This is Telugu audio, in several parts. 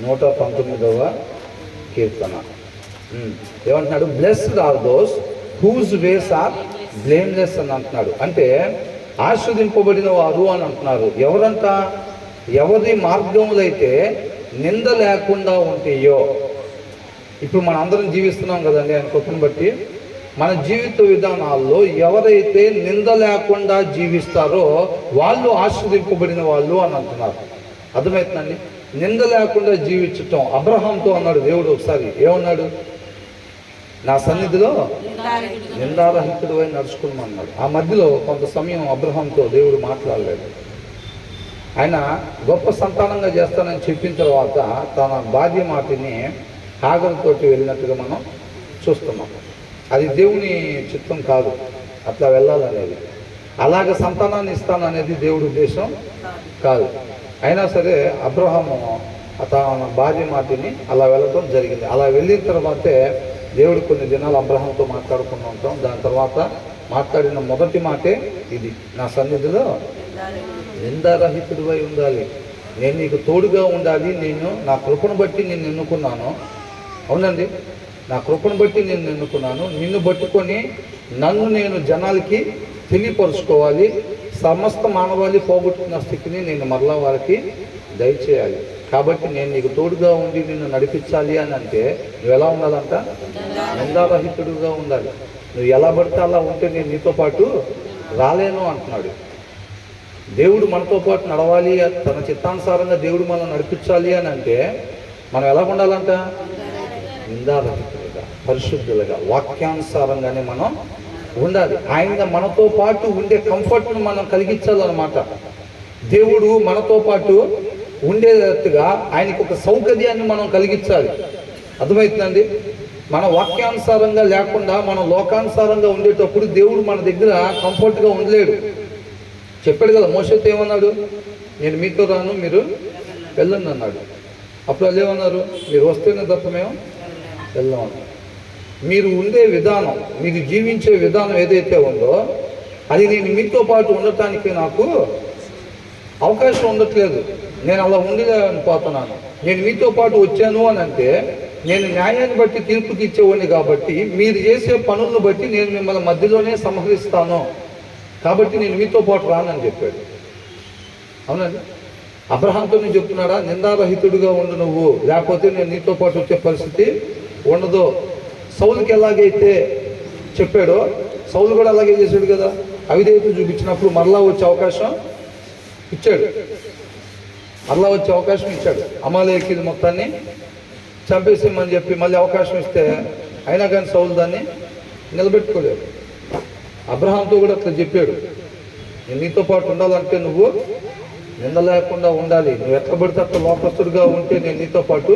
119వ కీర్తన ఏమంటున్నాడు? Blessed are those whose ways are blameless అని అంటున్నాడు. అంటే ఆస్వాదింపబడిన వారు అని అంటున్నారు. ఎవరంట? ఎవరి మార్గములైతే నింద లేకుండా ఉంటాయో. ఇప్పుడు మన అందరం జీవిస్తున్నాం కదండి ఆయన కృపను బట్టి. మన జీవిత విధానాల్లో ఎవరైతే నింద లేకుండా జీవిస్తారో వాళ్ళు ఆస్వాదింపబడిన వాళ్ళు అని అంటున్నారు. అర్థమవుతుందండి? నింద లేకుండా జీవించటం. అబ్రహాంతో అన్నాడు దేవుడు ఒకసారి, ఏమన్నాడు? నా సన్నిధిలో నిందారహితుడు అని నడుచుకున్నాడు. ఆ మధ్యలో కొంత సమయం అబ్రహాంతో దేవుడు మాట్లాడలేదు. ఆయన గొప్ప సంతానంగా చేస్తానని చెప్పిన తర్వాత తన భార్య మాటిని హాగరుతోటి వెళ్ళినట్టుగా మనం చూస్తున్నాం. అది దేవుని చిత్తం కాదు అట్లా వెళ్ళాలనేది. అలాగ సంతానాన్ని ఇస్తాననేది దేవుడి ఉద్దేశం కాదు. అయినా సరే అబ్రహాము తన భార్య మాటిని అలా వెళ్ళటం జరిగింది. అలా వెళ్ళిన తర్వాతే దేవుడు కొన్ని దినాలు అబ్రహాంతో మాట్లాడుకుంటూ ఉంటాం. దాని తర్వాత మాట్లాడిన మొదటి మాటే ఇది, నా సన్నిధిలో నిందారహితుడివై ఉండాలి, నేను నీకు తోడుగా ఉండాలి, నేను నా కృపను బట్టి నేను ఎన్నుకున్నాను. అవునండి, నా కృపను బట్టి నేను ఎన్నుకున్నాను. నిన్ను పట్టుకొని నన్ను నేను జనాలకి తెలియపరుచుకోవాలి. సమస్త మానవాళి పోగొట్టుకున్న స్థితిని నేను మరలా వారికి దయచేయాలి. కాబట్టి నేను నీకు తోడుగా ఉండి నిన్ను నడిపించాలి అని అంటే నువ్వు ఎలా ఉండాలంట? నిందారహితుడుగా ఉండాలి. నువ్వు ఎలా పడితే అలా ఉంటే నేను నీతో పాటు రాలేను అంటున్నాడు. దేవుడు మనతో పాటు నడవాలి, తన చిత్తానుసారంగా దేవుడు మనం నడిపించాలి అని అంటే మనం ఎలా ఉండాలంట? నిందారహితులుగా, పరిశుద్ధులుగా, వాక్యానుసారంగానే మనం ఉండాలి. ఆయన మనతో పాటు ఉండే కంఫర్ట్ను మనం కలిగించాలన్నమాట. దేవుడు మనతో పాటు ఉండేటట్టుగా ఆయనకు ఒక సౌకర్యాన్ని మనం కలిగించాలి. అర్థమవుతుందండి? మన వాక్యానుసారంగా లేకుండా మనం లోకానుసారంగా ఉండేటప్పుడు దేవుడు మన దగ్గర కంఫర్ట్గా ఉండలేడు. చెప్పాడు కదా మోషేతో, ఏమన్నాడు? నేను మీతో రాను, మీరు వెళ్ళండి అన్నాడు. అప్పుడు వాళ్ళు ఏమన్నారు? మీరు వస్తేనే తప్ప మేము వెళ్ళాము. మీరు ఉండే విధానం, మీరు జీవించే విధానం ఏదైతే ఉందో అది నేను మీతో పాటు ఉండటానికి నాకు అవకాశం ఉండట్లేదు. నేను అలా ఉండలేకపోతున్నాను. నేను మీతో పాటు వచ్చాను అని అంటే నేను న్యాయాన్ని బట్టి తీర్పు తీర్చేవాడిని. కాబట్టి మీరు చేసే పనులను బట్టి నేను మిమ్మల్ని మధ్యలోనే సంహరిస్తాను. కాబట్టి నేను మీతో పాటు రానని చెప్పాడు. అవునండి, అబ్రహాంతో నేను చెప్తున్నాడా? నిందారహితుడుగా ఉండు నువ్వు, లేకపోతే నేను నీతో పాటు వచ్చే పరిస్థితి ఉండదు. సౌలుకి ఎలాగైతే చెప్పాడో సౌలు కూడా అలాగే చేశాడు కదా. అవిధేయత చూపించినప్పుడు మరలా వచ్చే అవకాశం ఇచ్చాడు. మరలా వచ్చే అవకాశం ఇచ్చాడు. అమాలేకీయుల మొత్తాన్ని చంపేసేమని చెప్పి మళ్ళీ అవకాశం ఇస్తే అయినా కానీ సౌలు దాన్ని నిలబెట్టుకోలేడు. అబ్రహాంతో కూడా అట్లా చెప్పాడు, నేను నీతో పాటు ఉండాలంటే నువ్వు నింద లేకుండా ఉండాలి. నువ్వు ఎట్లా పడితే అట్లా లోకస్తుడిగా ఉంటే నేను నీతో పాటు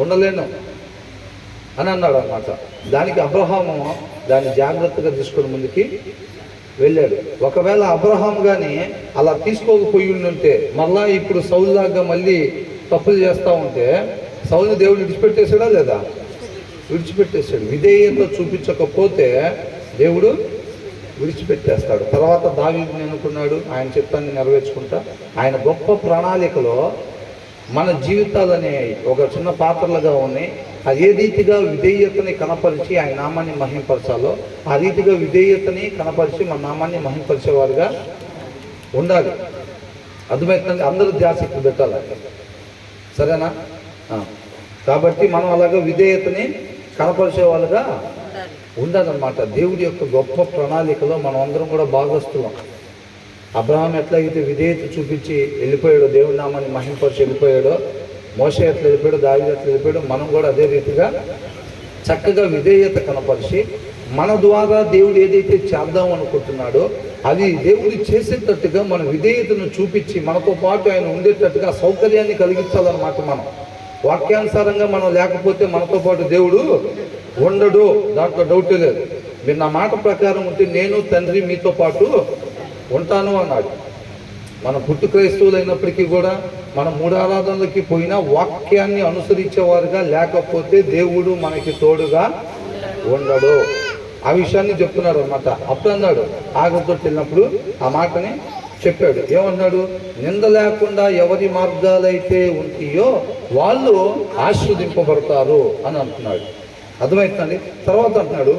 ఉండలేను అని అన్నాడు అన్నమాట. దానికి అబ్రహాము దాన్ని జాగ్రత్తగా తీసుకొని ముందుకి వెళ్ళాడు. ఒకవేళ అబ్రహాం కానీ అలా తీసుకోకపోయి ఉంటే మళ్ళా ఇప్పుడు సౌలులాగా మళ్ళీ తప్పులు చేస్తూ ఉంటే సౌలుని దేవుడు విడిచిపెట్టేశాడా లేదా? విడిచిపెట్టేశాడు. విధేయత చూపించకపోతే దేవుడు విడిచిపెట్టేస్తాడు. తర్వాత దావీదుని అనుకున్నాడు, ఆయన చిత్తాన్ని నెరవేర్చుకుంటా. ఆయన గొప్ప ప్రణాళికలో మన జీవితాలనే ఒక చిన్న పాత్రలుగా ఉన్నాయి. అది ఏ రీతిగా విధేయతని కనపరిచి ఆయన నామాన్ని మహింపరచాలో ఆ రీతిగా విధేయతని కనపరిచి మన నామాన్ని మహింపరిచేవారుగా ఉండాలి. అర్థమవుతుంది? అందరూ ధ్యాస ఇక్కడ పెట్టాలి, సరేనా? కాబట్టి మనం అలాగా విధేయతని కనపరిచే వాళ్ళుగా ఉండాలన్నమాట. దేవుడి యొక్క గొప్ప ప్రణాళికలో మనం అందరం కూడా భాగస్తులం. అబ్రహాం ఎట్లయితే విధేయత చూపించి వెళ్ళిపోయాడో, దేవుడి నామాన్ని మహింపరిచి వెళ్ళిపోయాడో, మోషే ఎట్లా వెళ్ళిపోయాడో, దావీదు ఎట్లా వెళ్ళిపోయాడో, మనం కూడా అదే రీతిగా చక్కగా విధేయత కనపరిచి మన ద్వారా దేవుడు ఏదైతే చేద్దాం అనుకుంటున్నాడో అది దేవుడు చేసేటట్టుగా మన విధేయతను చూపించి మనతో పాటు ఆయన ఉండేటట్టుగా సౌకర్యాన్ని కలిగించాలన్నమాట. మనం వాక్యానుసారంగా మనం లేకపోతే మనతో పాటు దేవుడు ఉండడు, దాంట్లో డౌటే లేదు. మీరు నా మాట ప్రకారం ఉంటే నేను తండ్రి మీతో పాటు ఉంటాను అన్నాడు. మన పుట్టు క్రైస్తవులు అయినప్పటికీ కూడా మనం 3 ఆరాధనలకి పోయినా వాక్యాన్ని అనుసరించేవారుగా లేకపోతే దేవుడు మనకి తోడుగా ఉండడు. ఆ విషయాన్ని చెప్తున్నాడు అన్నమాట. అప్పుడు అన్నాడు ఆగతో వెళ్ళినప్పుడు ఆ మాటని చెప్పాడు. ఏమన్నాడు? నింద లేకుండా ఎవరి మార్గాలైతే ఉంటాయో వాళ్ళు ఆశీర్వదింపబడతారు అని అంటున్నాడు. అర్థమవుతుందండి. తర్వాత అంటున్నాడు,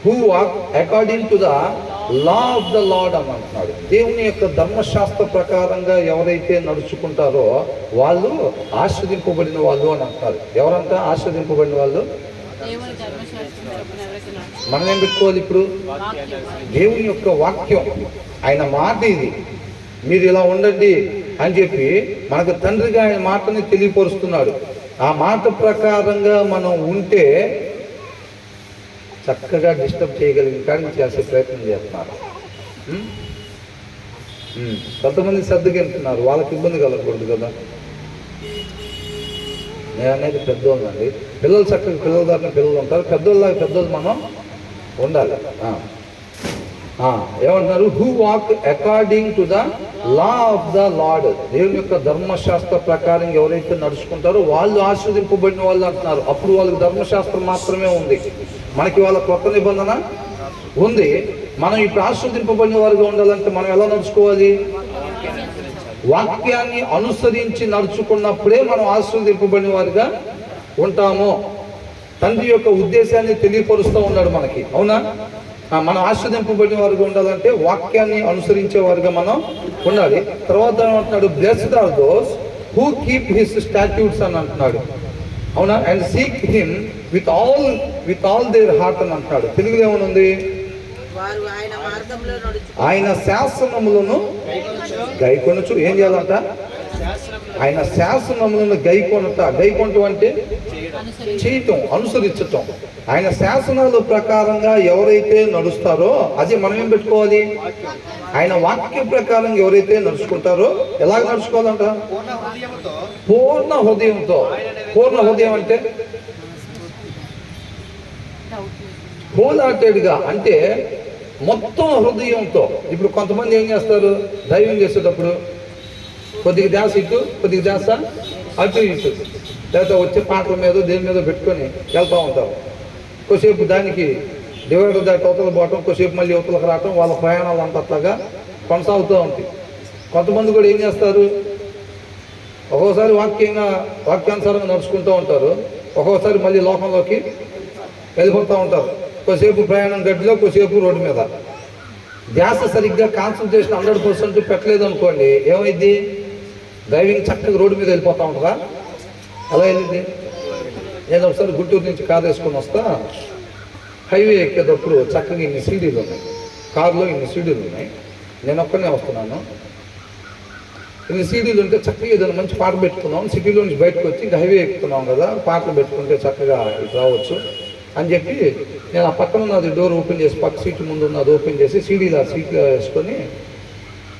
who walk according to the law of the lord అని అంటున్నాడు. దేవుని యొక్క ధర్మశాస్త్ర ప్రకారంగా ఎవరైతే నడుచుకుంటారో వాళ్ళు ఆశీర్వదింపబడిన వాళ్ళు అని అంటున్నారు. ఎవరంతా ఆశీర్వదింపబడిన వాళ్ళు? మనం ఏం పెట్టుకోవాలి ఇప్పుడు? దేవుని యొక్క వాక్యం, ఆయన మాట ఇది. మీరు ఇలా ఉండండి అని చెప్పి మనకు తండ్రిగా ఆయన మాటని తెలియపరుస్తున్నాడు. ఆ మాట ప్రకారంగా మనం ఉంటే చక్కగా డిస్టర్బ్ చేయగలిగిన కానీ చేసే ప్రయత్నం చేస్తున్నారు. కొంతమంది శ్రద్ధగా వెళ్తున్నారు, వాళ్ళకి ఇబ్బంది కలగకూడదు కదా. నేను అనేది పెద్దోళ్ళు అండి. పిల్లలు చక్కగా పిల్లల దారిని పిల్లలు ఉంటారు, పెద్దోళ్ళలాగా పెద్దోళ్ళు మనం ఉండాలి. ఏమంటున్నారు? Who walk according to the law of the lord. దేవుని యొక్క ధర్మశాస్త్ర ప్రకారం ఎవరైతే నడుచుకుంటారో వాళ్ళు ఆశీర్వదింపబడిన వాళ్ళు అంటున్నారు. అప్పుడు వాళ్ళకి ధర్మశాస్త్రం మాత్రమే ఉంది, మనకి వాళ్ళ కొత్త నిబంధన ఉంది. మనం ఇప్పుడు ఆశీర్వదింపబడిన వారిగా ఉండాలంటే మనం ఎలా నడుచుకోవాలి? వాక్యాన్ని అనుసరించి నడుచుకున్నప్పుడే మనం ఆశీర్వదింపబడిన వారిగా ఉంటాము. తండ్రి యొక్క ఉద్దేశాన్ని తెలియపరుస్తూ ఉన్నాడు మనకి, అవునా? మనం ఆశీర్వదింపబడిన వారిగా ఉండాలంటే వాక్యాన్ని అనుసరించే వారిగా మనం ఉండాలి. తర్వాత అంటున్నాడు, blessed are those who keep his statutes అని అంటున్నాడు, అవునా? And seek him with all their heart అని అంటున్నాడు. తెలుగులో ఏమనుంది? ఆయన శాసనములను గైకొనొచ్చు. ఏం చేయాలంట? ఆయన శాసనములను గైకొనటం అంటే చేయటం, అనుసరించటం. ఆయన శాసనాల ప్రకారంగా ఎవరైతే నడుస్తారో అది మనం ఏం పెట్టుకోవాలి? ఆయన వాక్య ప్రకారంగా ఎవరైతే నడుచుకుంటారో ఎలాగ నడుచుకోవాలంట? పూర్ణ హృదయంతో. పూర్ణ హృదయం అంటే హోల్ హార్టెడ్గా, అంటే మొత్తం హృదయంతో. ఇప్పుడు కొంతమంది ఏం చేస్తారు? డ్రైవింగ్ చేసేటప్పుడు కొద్దిగా ధ్యాస ఇటు, కొద్దిగా ధ్యాస అటు ఇటు, లేదా వచ్చే పాటల మీద దేని మీద పెట్టుకొని వెళ్తూ ఉంటారు. కొద్దిసేపు దానికి డివైడర్ దాటి అవతల పోవటం, కొద్దిసేపు మళ్ళీ యువతలకు రావటం, వాళ్ళ ప్రయాణాలు అంతట్లాగా కొనసాగుతూ ఉంటాయి. కొంతమంది కూడా ఏం చేస్తారు? ఒక్కోసారి వాక్యానుసారంగా నడుచుకుంటూ ఉంటారు, ఒక్కోసారి మళ్ళీ లోకంలోకి వెళ్ళిపోతూ ఉంటారు. కొద్దిసేపు ప్రయాణం గడ్డిలో, కొద్దిసేపు రోడ్డు మీద. ధ్యాస సరిగ్గా కాన్సన్ట్రేషన్ 100% పెట్టలేదు అనుకోండి, ఏమైంది? డ్రైవింగ్ చక్కగా రోడ్డు మీద వెళ్ళిపోతూ ఉంటుందా? అలా వెళ్ళింది. నేను ఒకసారి గుంటూరు నుంచి కారు వేసుకొని వస్తా, హైవే ఎక్కేటప్పుడు చక్కగా ఇన్ని సీడీలు ఉన్నాయి, కారులో ఇన్ని సీడీలు ఉన్నాయి, నేను ఒక్కనే వస్తున్నాను. ఇన్ని సీడీలు ఉంటే చక్కగా ఏదైనా మంచి పాట పెట్టుకున్నాం, సిటీలో నుంచి బయటకు వచ్చి ఇంకా హైవే ఎక్కుతున్నాం కదా, పాటలు పెట్టుకుంటే చక్కగా ఇటు రావచ్చు అని చెప్పి నేను ఆ పక్కన ఉన్నది డోర్ ఓపెన్ చేసి, పక్క సీటు ముందు ఉన్నది ఓపెన్ చేసి సీట్లో వేసుకొని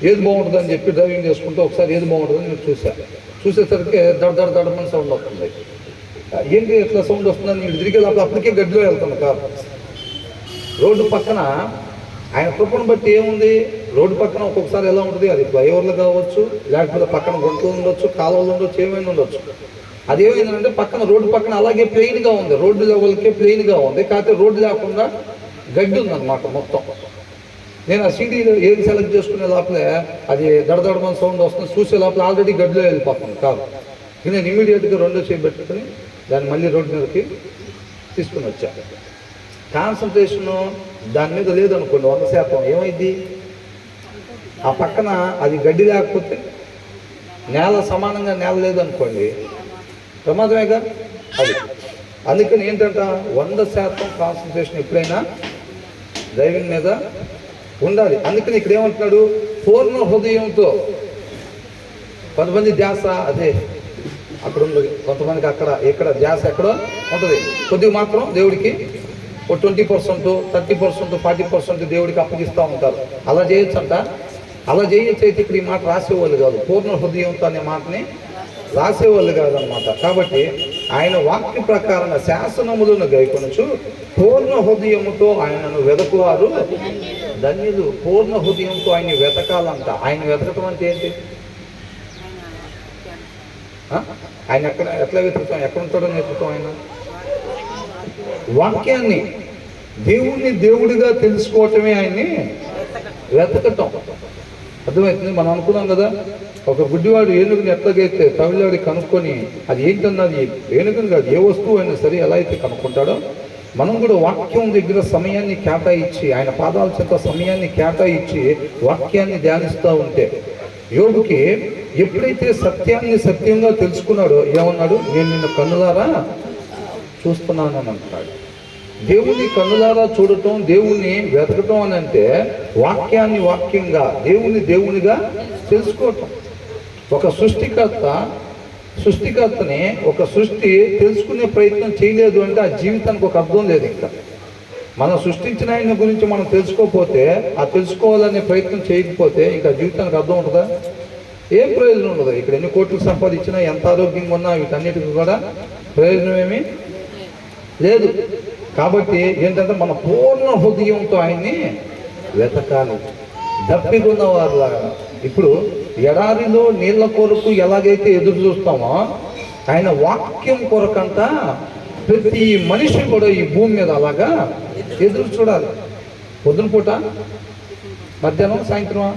ఏది బాగుంటుందని చెప్పి డ్రైవింగ్ చేసుకుంటూ ఒకసారి ఏది బాగుంటుందని నేను చూసేసరికి దడమని సౌండ్ వస్తుంది. ఏంటి ఎట్లా సౌండ్ వస్తుందని నేను తిరిగి అప్పటికే గడ్డిలో వెళ్తాను కారు. రోడ్డు పక్కన ఆయన కృపను బట్టి ఏముంది? రోడ్డు పక్కన ఒక్కొక్కసారి ఎలా ఉంటుంది? అది ఫ్లైఓవర్లు కావచ్చు, లేకపోతే పక్కన గుంటలు ఉండొచ్చు, కాలువలు ఉండొచ్చు, ఏమైనా ఉండొచ్చు. అదేమైందంటే పక్కన రోడ్డు పక్కన అలాగే ప్లెయిన్గా ఉంది, రోడ్డు లెవెల్కే ప్లెయిన్గా ఉంది, కాకపోతే రోడ్డు లేకుండా గడ్డి ఉందన్నమాట మొత్తం. నేను ఆ సీడీలో ఏది సెలెక్ట్ చేసుకునే లోపలే అది దడదడమని సౌండ్ వస్తుంది, చూసే లోపల ఆల్రెడీ గడ్డిలో వెళ్ళిపోతుంది కాదు. నేను ఇమీడియట్గా రెండో చేయి పెట్టుకుని దాన్ని మళ్ళీ రోడ్డు మీదకి తీసుకుని వచ్చాను. కాన్సన్ట్రేషను దాని మీద లేదనుకోండి 100%, ఏమైంది? ఆ పక్కన అది గడ్డి లేకపోతే, నేల సమానంగా నేల లేదనుకోండి, ప్రమాదమేగా అది. అందుకని ఏంటంట 100% కాన్సన్ట్రేషన్ ఎప్పుడైనా డ్రైవింగ్ మీద ఉండాలి. అందుకని ఇక్కడ ఏమంటున్నాడు? పూర్ణ హృదయంతో. కొంతమంది ధ్యాస అదే అక్కడ ఉంది, కొంతమందికి ఇక్కడ ధ్యాస ఎక్కడో ఉంటుంది. కొద్దిగా మాత్రం దేవుడికి 20%, 30%, 40% దేవుడికి అప్పగిస్తూ ఉంటారు. అలా చేయొచ్చంట. అలా చేయొచ్చు. అయితే ఇక్కడ ఈ మాట రాసేవాళ్ళు కాదు, పూర్ణ హృదయంతో అనే మాటని రాసేవాళ్ళు కాదనమాట. కాబట్టి ఆయన వాక్య ప్రకారంగా శాసనములను గైకొనొచ్చు పూర్ణ హృదయముతో ఆయనను వెదకువారు ధన్యులు. పూర్ణ హృదయంతో ఆయన్ని వెతకాలంట. ఆయన వెతకటం అంటే ఏంటి? ఆయన ఎట్లా వెతుకుతాం? ఎక్కడ ఉంటాడో వెతుకుతాం? ఆయన వాక్యాన్ని, దేవుడిని దేవుడిగా తెలుసుకోవటమే ఆయన్ని వెతకటం. అర్థమవుతుంది. మనం అనుకున్నాం కదా, ఒక గుడ్డివాడు ఏనుగుని ఎట్లాగైతే తమిళవాడి కనుక్కొని అది ఏంటన్నది ఏనుగుని కాదు ఏ వస్తువు అయినా సరే ఎలా అయితే కనుక్కుంటాడో, మనం కూడా వాక్యం దగ్గర సమయాన్ని కేటాయించి ఆయన పాదాల చెంత సమయాన్ని కేటాయించి వాక్యాన్ని ధ్యానిస్తూ ఉంటే, యోబుకి ఎప్పుడైతే సత్యాన్ని సత్యంగా తెలుసుకున్నాడో ఏమన్నాడు, నేను నిన్ను కన్నులారా చూస్తున్నాను అని అంటున్నాడు. దేవుని కన్నులారా చూడటం, దేవుణ్ణి వెతకటం అని అంటే వాక్యాన్ని వాక్యంగా, దేవుని దేవునిగా తెలుసుకోవటం. ఒక సృష్టికర్తని ఒక సృష్టి తెలుసుకునే ప్రయత్నం చేయలేదు అంటే ఆ జీవితానికి ఒక అర్థం లేదు. ఇంకా మనం సృష్టించిన ఆయన గురించి మనం తెలుసుకోకపోతే, ఆ తెలుసుకోవాలనే ప్రయత్నం చేయకపోతే ఇంకా జీవితానికి అర్థం ఉంటుందా? ఏం ప్రయోజనం ఉండదు. ఇక్కడ ఎన్ని కోట్లు సంపాదించినా, ఎంత ఆరోగ్యంగా ఉన్నా వీటన్నిటికీ కూడా ప్రయోజనం ఏమీ లేదు. కాబట్టి ఏంటంటే మన పూర్ణ హృదయంతో ఆయన్ని వెతకాలి. దప్పికున్న వారులాగా, ఇప్పుడు ఎడారిలో నీళ్ళ కొరకు ఎలాగైతే ఎదురు చూస్తామో, ఆయన వాక్యం కొరకంట ప్రతి మనిషి కూడా ఈ భూమి మీద అలాగా ఎదురు చూడాలి. పొద్దున పూట, మధ్యాహ్నం, సాయంత్రం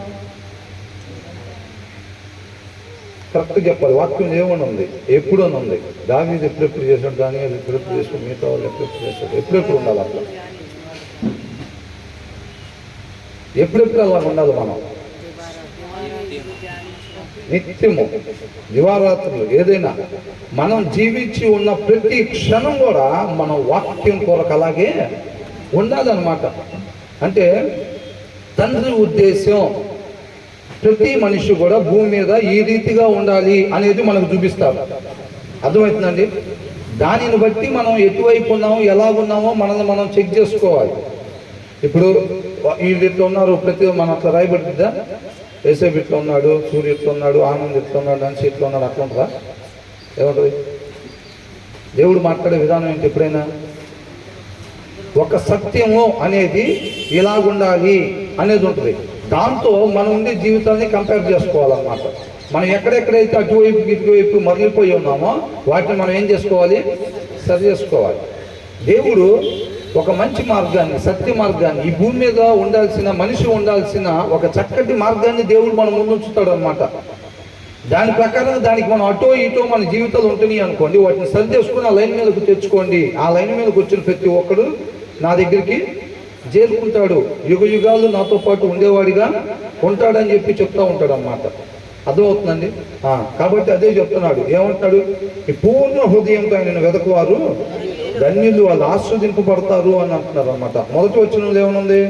కరెక్ట్గా చెప్పాలి. వాక్యం ఏమని ఉంది, ఎప్పుడని ఉంది. దావీదు ఎప్పుడెప్పుడు చేశాడు, దానియేలు ఎప్పుడెప్పుడు చేశాడు, మిగతా వాళ్ళు ఎప్పుడెప్పుడు చేశాడు, ఎప్పుడెప్పుడు ఉండాలి అట్లా, ఎప్పుడెప్పుడు అలా ఉండాలి. మనం నిత్యము దివారాత్రులు ఏదైనా మనం జీవించి ఉన్న ప్రతి క్షణం కూడా మనం వాక్యం కొరకు అలాగే ఉండాలన్నమాట. అంటే తండ్రి ఉద్దేశం ప్రతి మనిషి కూడా భూమి మీద ఈ రీతిగా ఉండాలి అనేది మనకు చూపిస్తారు. అర్థమవుతుందండి. దానిని బట్టి మనం ఎటువైపు ఉన్నామో, ఎలా ఉన్నామో మనల్ని మనం చెక్ చేసుకోవాలి. ఇప్పుడు వీళ్ళు ఇట్లా ఉన్నారు, ప్రతి మనం అట్లా రాయబడుతుందా, ఏసేపు ఇట్లా ఉన్నాడు, సూర్య ఇట్లా ఉన్నాడు, ఆనంద్ ఇట్లా ఉన్నాడు, డాన్స్ ఇట్లా ఉన్నాడు, అట్లా ఉంటుందా? ఏముంటుంది? దేవుడు మాట్లాడే విధానం ఏంటి? ఎప్పుడైనా ఒక సత్యము అనేది ఇలాగుండాలి అనేది ఉంటుంది. దాంతో మనం ఉండే జీవితాన్ని కంపేర్ చేసుకోవాలన్నమాట. మనం ఎక్కడెక్కడైతే అటువైపు ఇటువైపు మరలిపోయి ఉన్నామో వాటిని మనం ఏం చేసుకోవాలి? సరి చేసుకోవాలి. దేవుడు ఒక మంచి మార్గాన్ని, సత్య మార్గాన్ని, ఈ భూమి మీద ఉండాల్సిన మనిషి ఉండాల్సిన ఒక చక్కటి మార్గాన్ని దేవుడు మన ముందు ఉంచుతాడు అనమాట. దాని ప్రకారం దానికి మనం అటో ఇటో మన జీవితాలు ఉంటున్నాయి అనుకోండి, వాటిని సరి చేసుకుని ఆ లైన్ మీదకు తెచ్చుకోండి. ఆ లైన్ మీదకి వచ్చిన ప్రతి ఒక్కడు నా దగ్గరికి చేరుకుంటాడు, యుగ యుగాలు నాతో పాటు ఉండేవాడిగా ఉంటాడని చెప్పి చెప్తూ ఉంటాడు అన్నమాట. అర్థమవుతుందండి. కాబట్టి అదే చెప్తున్నాడు. ఏమంటున్నాడు? ఈ పూర్ణ హృదయంతో ఆయనను వెతకువారు ధన్యులు, వాళ్ళు ఆస్వాదింపబడతారు అని అంటున్నారు అన్నమాట. మొదటి వచనంలో ఏమనుంది?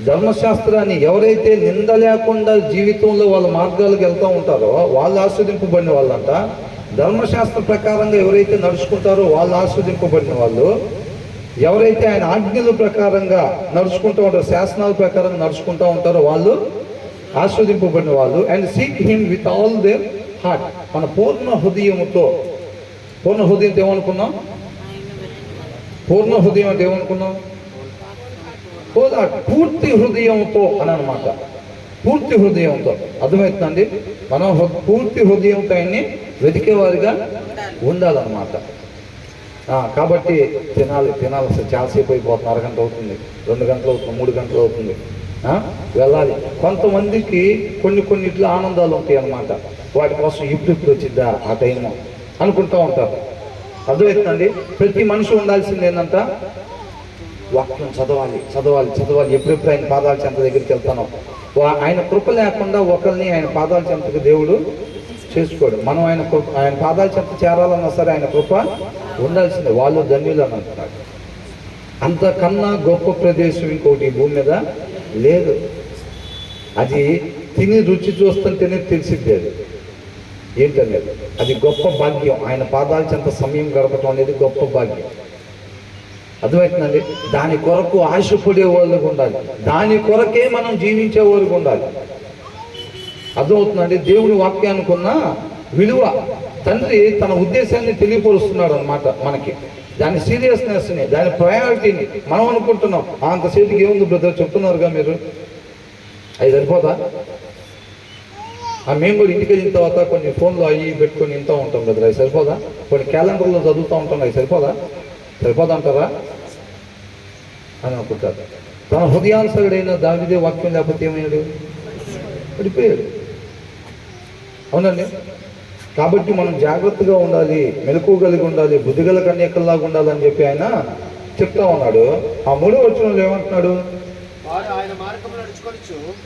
ధర్మశాస్త్రాన్ని ఎవరైతే నింద లేకుండా జీవితంలో వాళ్ళ మార్గాలకు వెళ్తూ ఉంటారో వాళ్ళు ఆస్వాదింపబడిన వాళ్ళంట. ధర్మశాస్త్ర ప్రకారంగా ఎవరైతే నడుచుకుంటారో వాళ్ళు ఆస్వాదింపబడిన వాళ్ళు. ఎవరైతే ఆయన ఆజ్ఞల ప్రకారంగా నడుచుకుంటూ ఉంటారో, శాసనాల ప్రకారం నడుచుకుంటూ ఉంటారో వాళ్ళు ఆస్వాదింపబడిన వాళ్ళు. And seek him with all their heart. మన పూర్ణ హృదయంతో, పూర్ణ హృదయంతో ఏమనుకున్నాం? పూర్ణ హృదయం అంటే ఏమనుకున్నాం? పూర్తి హృదయంతో అని అనమాట. పూర్తి హృదయంతో. అర్థమవుతుందండి. మనం పూర్తి హృదయంతో ఆయన్ని వెతికేవారిగా ఉండాలన్నమాట. కాబట్టి తినాలి అసలు చాలాసేపు అయిపోతుంది. అరగంట అవుతుంది, 2 గంటలు అవుతుంది, 3 గంటలు అవుతుంది. వెళ్ళాలి. కొంతమందికి కొన్ని ఇట్లా ఆనందాలు ఉంటాయి అన్నమాట. వాటి కోసం ఇప్పుడు వచ్చిద్దా ఆ టైము అనుకుంటూ ఉంటారు. అర్థమవుతుందండి. ప్రతి మనిషి ఉండాల్సింది ఏంటంట? వాక్యం చదవాలి. ఎప్పుడెప్పుడు ఆయన పాదాల చెంత దగ్గరికి వెళ్తానో, ఆయన కృప లేకుండా ఒకరిని ఆయన పాదాల చెంతకు దేవుడు చేసుకోడు. మనం ఆయన పాదాల చెంత చేరాలన్నా సరే ఆయన కృప ఉండాల్సిందే. వాళ్ళు ధన్యులు అని అంటున్నాడు. అంతకన్నా గొప్ప ప్రదేశం ఇంకోటి ఈ భూమి మీద లేదు. అది తిని రుచి చూస్తుంటేనే తెలిసిద్ది అది ఏంటనేది. అది గొప్ప భాగ్యం. ఆయన పాదాల చెంత సమయం గడపడం అనేది గొప్ప భాగ్యం. అర్థమవుతుందండి. దాని కొరకు ఆశపడే వాళ్ళకు ఉండాలి. దాని కొరకే మనం జీవించే వాళ్ళకు ఉండాలి. అర్థమవుతుందండి. దేవుని వాక్యానికి ఉన్న విలువ తండ్రి తన ఉద్దేశాన్ని తెలియపరుస్తున్నాడు అన్నమాట మనకి. దాని సీరియస్నెస్ని, దాని ప్రయారిటీని మనం అనుకుంటున్నాం అంతసేపుకి ఏముంది బ్రదర్ చెప్తున్నారుగా మీరు, అది సరిపోదా? మేము కూడా ఇంటికి వెళ్ళిన తర్వాత కొన్ని ఫోన్లో అవి పెట్టుకొని వింటూ ఉంటాం బ్రదర్, అది సరిపోదా? కొన్ని క్యాలెండర్లో చదువుతూ ఉంటాం, అది సరిపోదా అంటారా అని అనుకుంటారు. తన హృదయానుసరుడైన దావీదే వాక్యం లేకపోతే ఏమయ్యాడు? పడిపోయాడు. అవునండి. కాబట్టి మనం జాగ్రత్తగా ఉండాలి, మెలకువ కలిగి ఉండాలి, బుద్ధిగల కన్యకల్లాగా ఉండాలని చెప్పి ఆయన చెప్తా ఉన్నాడు. ఆ 3వ వచనంలో ఏమంటున్నాడు?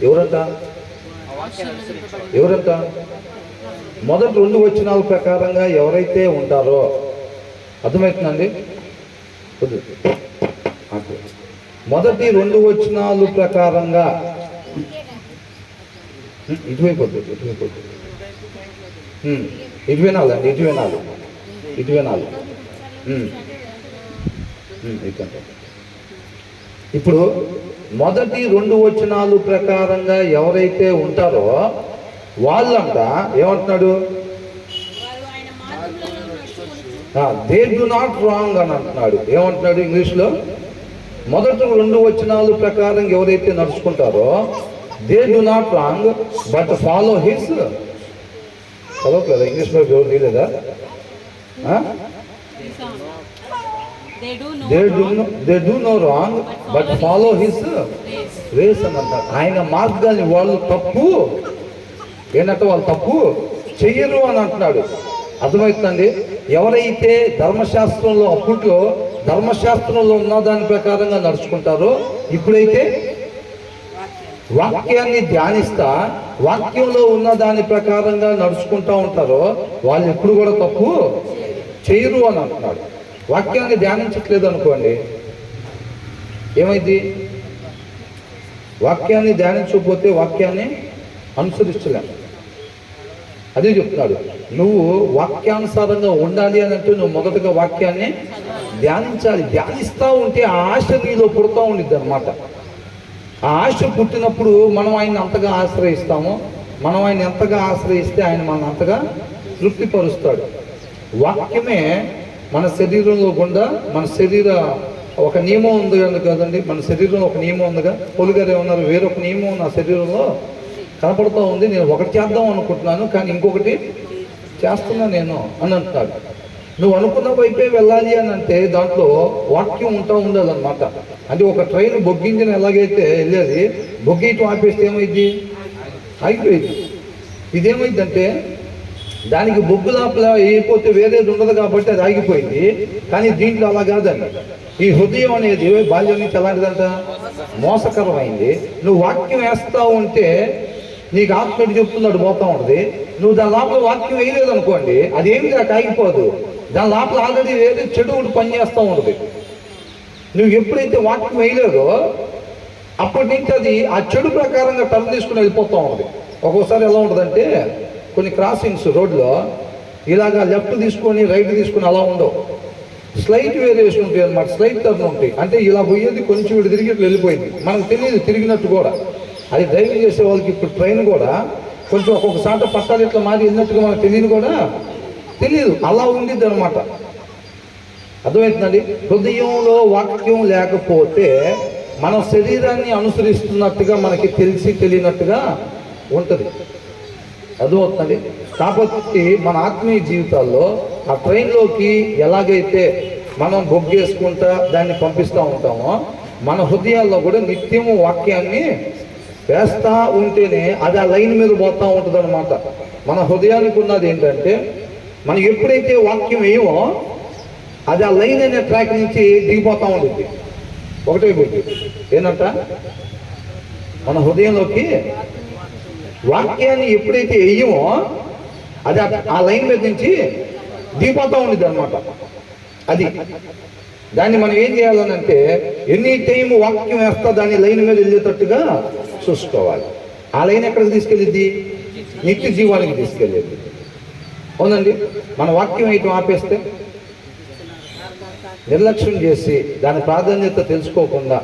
ఎవరంట? ఎవరంట? మొదటి 2 వచనాల ప్రకారంగా ఎవరైతే ఉంటారో, అర్థమవుతుందండి? మొదటి 2 వచనాలు ప్రకారంగా ఇటువైపు ఇటు వినాలండి, ఇటు వినాలి. ఇప్పుడు మొదటి 2 వచనాలు ప్రకారంగా ఎవరైతే ఉంటారో వాళ్ళంట ఏమంటున్నాడు? దే డు నాట్ రాంగ్ అని అంటున్నాడు. ఏమంటున్నాడు ఇంగ్లీష్లో? మొదటి 2 వచనాలు ప్రకారం ఎవరైతే నడుచుకుంటారో they do not wrong but follow his. చదవట్లేదా? ఇంగ్లీష్లో ఎవరు తీయలేదా? They do no wrong but follow his ways అని అంటారు. ఆయన మార్గాన్ని వాళ్ళు తప్పు ఏంటంటే వాళ్ళు తప్పు చెయ్యరు అని అంటున్నాడు. అర్థమవుతుందండి? ఎవరైతే ధర్మశాస్త్రంలో అప్పట్లో ధర్మశాస్త్రంలో ఉన్న దాని ప్రకారంగా నడుచుకుంటారో, ఇప్పుడైతే వాక్యాన్ని ధ్యానిస్తా వాక్యంలో ఉన్న దాని ప్రకారంగా నడుచుకుంటూ ఉంటారో వాళ్ళు ఎప్పుడు కూడా తప్పు చేయరు అని అంటున్నాడు. వాక్యాన్ని ధ్యానించట్లేదు అనుకోండి, ఏమైంది? వాక్యాన్ని ధ్యానించకపోతే వాక్యాన్ని అనుసరించలేము. అదే చెప్తున్నాడు. నువ్వు వాక్యానుసారంగా ఉండాలి అని అంటే నువ్వు మొదటగా వాక్యాన్ని ధ్యానించాలి. ధ్యానిస్తూ ఉంటే ఆ ఆశ నీలో పుడుతూ ఉండిద్ది అనమాట. ఆ ఆశ పుట్టినప్పుడు మనం ఆయన్ని అంతగా ఆశ్రయిస్తాము. మనం ఆయన ఎంతగా ఆశ్రయిస్తే ఆయన మనం అంతగా తృప్తిపరుస్తాడు. వాక్యమే మన శరీరంలో గుండా మన శరీర ఒక నియమం ఉంది కదండి. మన శరీరంలో ఒక నియమం ఉందిగా. పొలిగారు ఏమన్నారు? వేరొక నియమం నా శరీరంలో కనపడుతూ ఉంది, నేను ఒకటి చేద్దాం అనుకుంటున్నాను కానీ ఇంకొకటి చేస్తున్నా నేను అని అంటున్నాడు. నువ్వు అనుకున్న వైపే వెళ్ళాలి అని అంటే దాంట్లో వాక్యం ఉండాలన్నమాట. అంటే ఒక ట్రైన్ బొగ్గించిన ఎలాగైతే వెళ్ళేది, బొగ్గేయటం ఆపేస్తే ఏమైంది? ఆగిపోయింది. ఇదేమైందంటే దానికి బొగ్గు లోపల వేయకపోతే వేరేది ఉండదు కాబట్టి అది ఆగిపోయింది. కానీ దీంట్లో అలా కాదండి. ఈ హృదయం అనేది బాల్యం నుంచి ఎలాంటిదంట? మోసకరమైంది. నువ్వు వాక్యం వేస్తా ఉంటే నీకు ఆత్మడు చెప్తున్నాడు పోతా ఉంటుంది. నువ్వు దాని లోపల వాక్యం వేయలేదు అనుకోండి, అదేమి దాకా ఆగిపోదు. దాని లోపల ఆల్రెడీ వేరే చెడు ఒకటి పనిచేస్తూ ఉంటుంది. నువ్వు ఎప్పుడైతే వాక్యం వేయలేదో అప్పటి నుంచి అది ఆ చెడు ప్రకారంగా టర్న్ తీసుకుని వెళ్ళిపోతూ ఉంటుంది. ఒక్కోసారి ఎలా ఉంటుందంటే కొన్ని క్రాసింగ్స్ రోడ్లో ఇలాగా లెఫ్ట్ తీసుకొని రైట్ తీసుకొని అలా ఉండవు, స్లైట్ వేరియేషన్ ఉంటాయి అన్నమాట. స్లైట్ టర్న్ ఉంటాయి. అంటే ఇలా పోయేది కొంచెం ఇటు తిరిగి ఇట్లా వెళ్ళిపోయింది, మనకు తెలియదు తిరిగినట్టు కూడా. అది డ్రైవింగ్ చేసే వాళ్ళకి ఇప్పుడు ట్రైన్ కూడా కొంచెం ఒక్కొక్కసారి పట్టాలు ఇట్లా మాది వెళ్ళినట్టుగా మనకు తెలియదు కూడా తెలియదు, అలా ఉండిద్ది అనమాట. అర్థమవుతుందండి? హృదయంలో వాక్యం లేకపోతే మన శరీరాన్ని అనుసరిస్తున్నట్టుగా మనకి తెలియనట్టుగా ఉంటుంది. అర్థమవుతుంది. కాబట్టి మన ఆత్మీయ జీవితాల్లో ఆ ట్రైన్లోకి ఎలాగైతే మనం బొగ్గేసుకుంటా దాన్ని పంపిస్తూ ఉంటామో మన హృదయాల్లో కూడా నిత్యము వాక్యాన్ని వేస్తూ ఉంటేనే అది ఆ లైన్ మీద పోతూ ఉంటుంది అనమాట. మన హృదయానికి ఉన్నది ఏంటంటే మనం ఎప్పుడైతే వాక్యం వేయమో అది ఆ లైన్ అనే ట్రాక్ నుంచి దిగిపోతూ ఉంటుంది. ఒకటే గుర్తు ఏంటంట, మన హృదయంలోకి వాక్యాన్ని ఎప్పుడైతే వేయమో అది ఆ లైన్ మీద నుంచి దిగిపోతూ ఉంటుంది అనమాట. అది దాన్ని మనం ఏం చేయాలని అంటే ఎనీ టైం వాక్యం వేస్తా దాన్ని లైన్ మీద వెళ్ళేటట్టుగా చూసుకోవాలి. ఆ లైన్ ఎక్కడికి తీసుకెళ్ళిద్ది? నిత్య జీవానికి తీసుకెళ్ళేది. అవునండి. మన వాక్యం వేయటం ఆపేస్తే, నిర్లక్ష్యం చేసి దాని ప్రాధాన్యత తెలుసుకోకుండా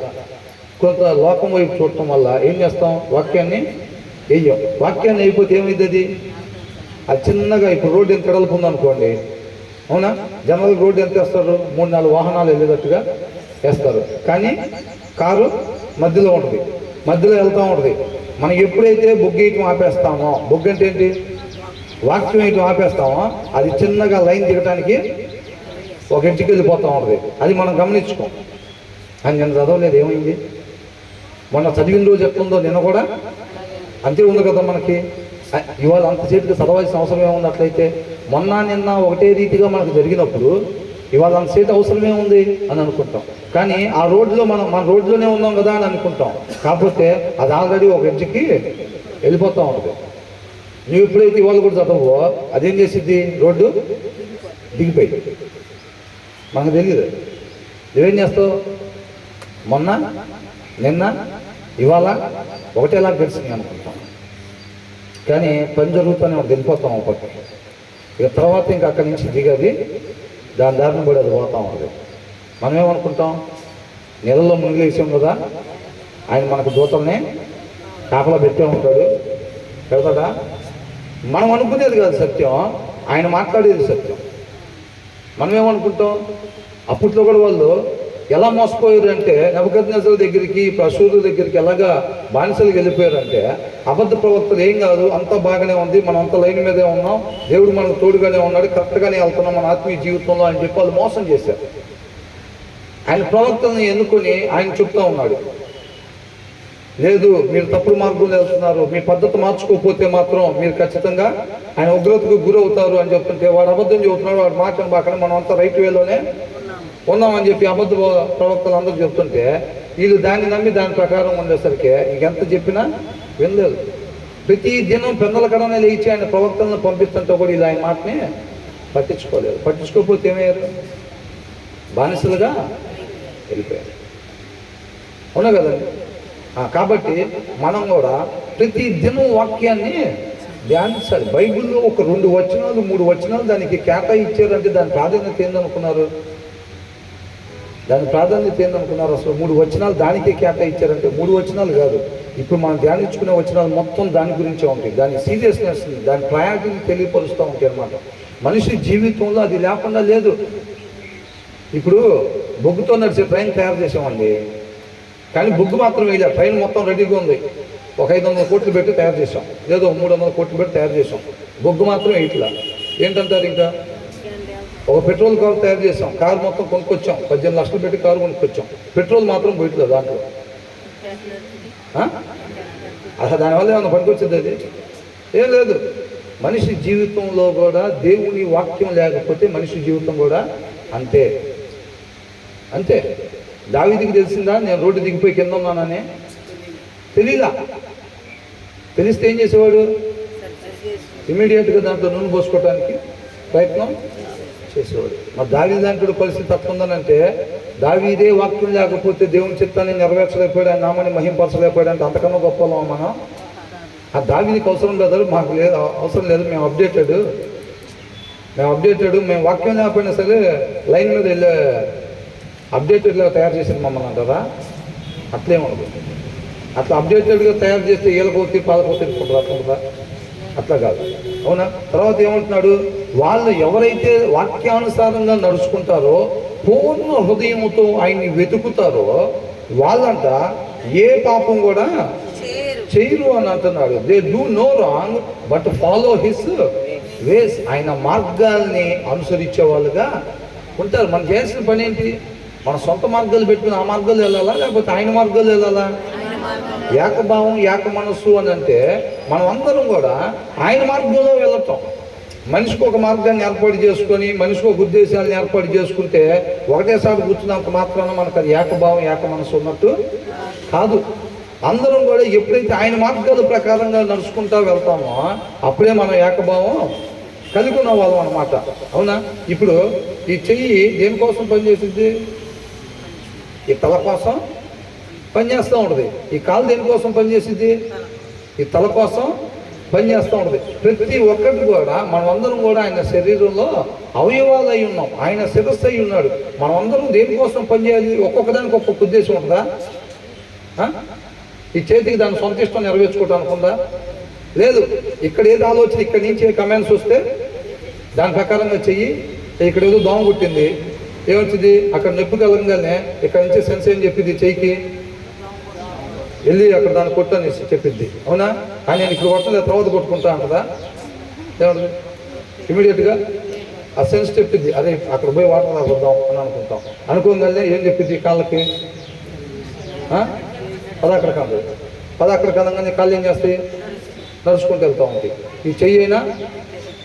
కొంత లోకం వైపు చూడటం వల్ల ఏం చేస్తాం? వాక్యాన్ని వేయం. వాక్యాన్ని అయిపోతే ఏమైంది? అది చిన్నగా ఇప్పుడు రోడ్డు ఎంత కడలుపు ఉందనుకోండి, అవునా? జనరల్ రోడ్డు ఎంత వేస్తారు? 3-4 వాహనాలు వెళ్ళేటట్టుగా వేస్తారు. కానీ కారు మధ్యలో ఉంటుంది, మధ్యలో వెళ్తూ ఉంటుంది. మనం ఎప్పుడైతే బొగ్గు వేయటం ఆపేస్తామో, బొగ్గు అంటే ఏంటి? వాక్యం వేయటం ఆపేస్తామో అది చిన్నగా లైన్ దిగటానికి ఒక ఇంటికి వెళ్ళిపోతూ ఉంటుంది. అది మనం గమనించుకోం. అని నేను చదవలేదు, ఏమైంది? మొన్న చదివిన రోజు ఎట్లుందో నిన్న కూడా అంతే ఉంది కదా మనకి. ఇవాళ అంతసేపుకి చదవాల్సిన అవసరం ఏముంది? అట్లయితే మొన్న నిన్న ఒకటే రీతిగా మనకు జరిగినప్పుడు ఇవాళ అంతసేపు అవసరమే ఉంది అని అనుకుంటాం. కానీ ఆ రోడ్లో మన రోడ్లోనే ఉన్నాం కదా అని అనుకుంటాం. కాకపోతే అది ఆల్రెడీ ఒక ఎడ్జ్కి వెళ్ళిపోతూ ఉంటుంది. నువ్వు ఎప్పుడైతే ఇవాళ కూడా చదవో అదేం చేసిద్ది? రోడ్డు దిగిపోయి మనకు తెలియదు. నువ్వేం చేస్తావు? మొన్న నిన్న ఇవాళ ఒకటేలా గడిచింది అనుకుంటాం. కానీ పని జరుగుతూనే వెళ్ళిపోతాం ఒకటి. ఇక తర్వాత ఇంకా అక్కడి నుంచి దిగది దాని దారిని కూడా అది పోతాం. అది మనం ఏమనుకుంటాం? నెలలో మునిగిలేసాం కదా, ఆయన మనకు దూతల్ని కాపలా పెట్టే ఉంటాడు పెడతాడా? మనం అనుకునేది కాదు సత్యం, ఆయన మాట్లాడేది సత్యం. మనం ఏమనుకుంటాం? అప్పట్లో కూడా వాళ్ళు ఎలా మోసపోయారు అంటే నెబుకద్నెజరు దగ్గరికి, అష్షూరు దగ్గరికి ఎలాగా బానిసలకు వెళ్ళిపోయారంటే, అబద్ధ ప్రవక్తలు ఏం కాదు, అంతా బాగానే ఉంది, మనం అంత లైన్ మీదే ఉన్నాం, దేవుడు మనకు తోడుగానే ఉన్నాడు, కరెక్ట్గానే వెళ్తున్నాం మన ఆత్మీయ జీవితంలో అని చెప్పి వాళ్ళు మోసం చేశారు. ఆయన ప్రవక్తలను ఎన్నుకొని ఆయన చెప్తా ఉన్నాడు, లేదు మీరు తప్పుడు మార్గంలో వెళ్తున్నారు, మీ పద్ధతి మార్చుకోకపోతే మాత్రం మీరు ఖచ్చితంగా ఆయన ఉగ్రతకు గురవుతారు అని చెప్తుంటే, వాడు అబద్ధం చెబుతున్నాడు, వాడు మాటను బాగా మనం అంతా రైట్ వేలోనే ఉన్నామని చెప్పి అబద్ధ ప్రవక్తలు అందరూ చెప్తుంటే, వీళ్ళు దాన్ని నమ్మి దాని ప్రకారం ఉండేసరికి ఇంకెంత చెప్పినా వినలేదు. ప్రతి దినం పెద్దల కడనే లేచి ఆయన ప్రవక్తలను పంపిస్తుంటే కూడా ఇలా ఆయన మాటని పట్టించుకోలేదు. పట్టించుకోకపోతే ఏమయ్యారు? బానిసలుగా వెళ్ళిపోయారు. అవునా కదండి? కాబట్టి మనం కూడా ప్రతి దినం వాక్యాన్ని ధ్యానించాలి. బైబిల్లో ఒక 2 వచనాలు 3 వచనాలు దానికి కేటాయించారంటే దాని ప్రాధాన్యత ఏందనుకున్నారు? దాని ప్రాధాన్యత ఏందనుకున్నారు? అసలు 3 వచనాలు దానికే కేటాయించారంటే 3 వచనాలు కాదు, ఇప్పుడు మనం ధ్యానించుకునే వచనాలు మొత్తం దాని గురించే ఉంటాయి. దాని సీరియస్నెస్, దాని ప్రయారిటీని తెలియపరుస్తూ ఉంటాయి అన్నమాట. మనిషి జీవితంలో అది లేకుండా లేదు. ఇప్పుడు బొగ్గుతో నడిచే ట్రైన్ తయారు చేసామండి, కానీ బొగ్గు మాత్రం వేయలే, ట్రైన్ మొత్తం రెడీగా ఉంది. ఒక 500 కోట్లు పెట్టి తయారు చేసాం, లేదో 300 కోట్లు పెట్టి తయారు చేసాం, బొగ్గు మాత్రం ఇట్లా ఏంటంటారు? ఇంకా ఒక పెట్రోల్ కారు తయారు చేసాం, కారు మొత్తం కొనుక్కొచ్చాం, 18 లక్షలు పెట్టి కారు కొనుక్కొచ్చాం, పెట్రోల్ మాత్రం పోయట్లేదు దాంట్లో. అసలు దానివల్ల ఏమన్నా పనికొచ్చింది? అది ఏం లేదు. మనిషి జీవితంలో కూడా దేవుని వాక్యం లేకపోతే మనిషి జీవితం కూడా అంతే అంతే. దావీదుకి తెలిసిందా నేను రోడ్డు దిగిపోయి కింద ఉన్నానని? తెలీదా? తెలిస్తే ఏం చేసేవాడు? ఇమీడియట్గా దాంట్లో నూనె పోసుకోవడానికి ప్రయత్నం చేసేవాడు. మరి దావీదు దాంట్లో పరిస్థితి తప్పుందనంటే, దావీదే వాక్యం లేకపోతే దేవుని చిత్తాన్ని నెరవేర్చలేకపోయాడు, ఆయన నామాన్ని మహింపరచలేకపోయాడు అంటే అంతకన్నా గొప్పలో మనం. ఆ దావీదుకి అవసరం లేదు, మాకు లేదు, అవసరం లేదు, మేము అప్డేటెడ్, మేము వాక్యం లేకపోయినా సరే లైన్ మీద వెళ్ళే అప్డేటెడ్గా తయారు చేసింది మమ్మల్ని అంటారా? అట్లేమవుతుంది. అట్లా అప్డేటెడ్గా తయారు చేస్తే ఏళ్ళకోతి పాలకోతి అట్లా అట్లా కాదు. అవునా? తర్వాత ఏమంటున్నాడు? వాళ్ళు ఎవరైతే వాక్యానుసారంగా నడుచుకుంటారో, పూర్ణ హృదయముతో ఆయన్ని వెతుకుతారో వాళ్ళంట ఏ పాపం కూడా చేయరు అని అంటున్నాడు. They do no wrong but follow his ways. ఆయన మార్గాల్ని అనుసరించే వాళ్ళుగా ఉంటారు. మనం చేసిన పని ఏంటి? మన సొంత మార్గాలు పెట్టుకుని ఆ మార్గాలు వెళ్ళాలా, లేకపోతే ఆయన మార్గాలు వెళ్ళాలా? ఏకభావం, ఏక మనస్సు అని అంటే మనం అందరం కూడా ఆయన మార్గంలో వెళ్ళటం. మనిషికి ఒక మార్గాన్ని ఏర్పాటు చేసుకొని, మనిషికి ఒక ఉద్దేశాలను ఏర్పాటు చేసుకుంటే ఒకటేసారి కూర్చున్నంత మాత్రాన మనకు అది ఏకభావం, ఏక మనస్సు ఉన్నట్టు కాదు. అందరం కూడా ఎప్పుడైతే ఆయన మార్గాల ప్రకారంగా నడుచుకుంటా వెళ్తామో అప్పుడే మనం ఏకభావం కలిగి ఉన్న వాళ్ళం అన్నమాట. అవునా? ఇప్పుడు ఈ చెయ్యి దేనికోసం పనిచేసింది? ఈ తల కోసం పనిచేస్తూ ఉంటుంది. ఈ కాలు దేనికోసం పనిచేసింది? ఈ తల కోసం పనిచేస్తూ ఉంటుంది. ప్రతి ఒక్కటి కూడా మనమందరం కూడా ఆయన శరీరంలో అవయవాలు అయి ఉన్నాం, ఆయన శిరస్సు అయి ఉన్నాడు. మనమందరం దేనికోసం పనిచేయాలి? ఒక్కొక్కదానికి ఒక్కొక్క ఉద్దేశం ఉంటుందా? ఈ చేతికి దాని సొంత ఇష్టం నెరవేర్చుకోవటానికి ఉందా? లేదు. ఇక్కడ ఏది ఆలోచన, ఇక్కడి నుంచి కమెంట్స్ వస్తే దాని ప్రకారంగా చెయ్యి. ఇక్కడ ఏదో దోమ పుట్టింది, ఏమొచ్చింది? అక్కడ నొప్పి కలగగానే ఇక్కడ నుంచి సెన్స్ ఏం చెప్పింది? చెయ్యికి వెళ్ళి అక్కడ దాన్ని కొట్టని చెప్పింది. అవునా? కానీ నేను ఇక్కడ కొట్టలేదు, తర్వాత కొట్టుకుంటా అంటదా? ఏమంటుంది? ఇమీడియట్గా ఆ సెన్స్ చెప్పింది, అదే అక్కడ పోయి వాటర్ తాగుద్దాం అని అనుకుంటాం. అనుకోగానే ఏం చెప్పింది? కాళ్ళకి పదాక్కడ కాదు. పదాక్కడ కదంగానే కాళ్ళు ఏం చేస్తాయి? నడుచుకుంటూ వెళ్తూ ఉంటాయి. ఈ చెయ్యి అయినా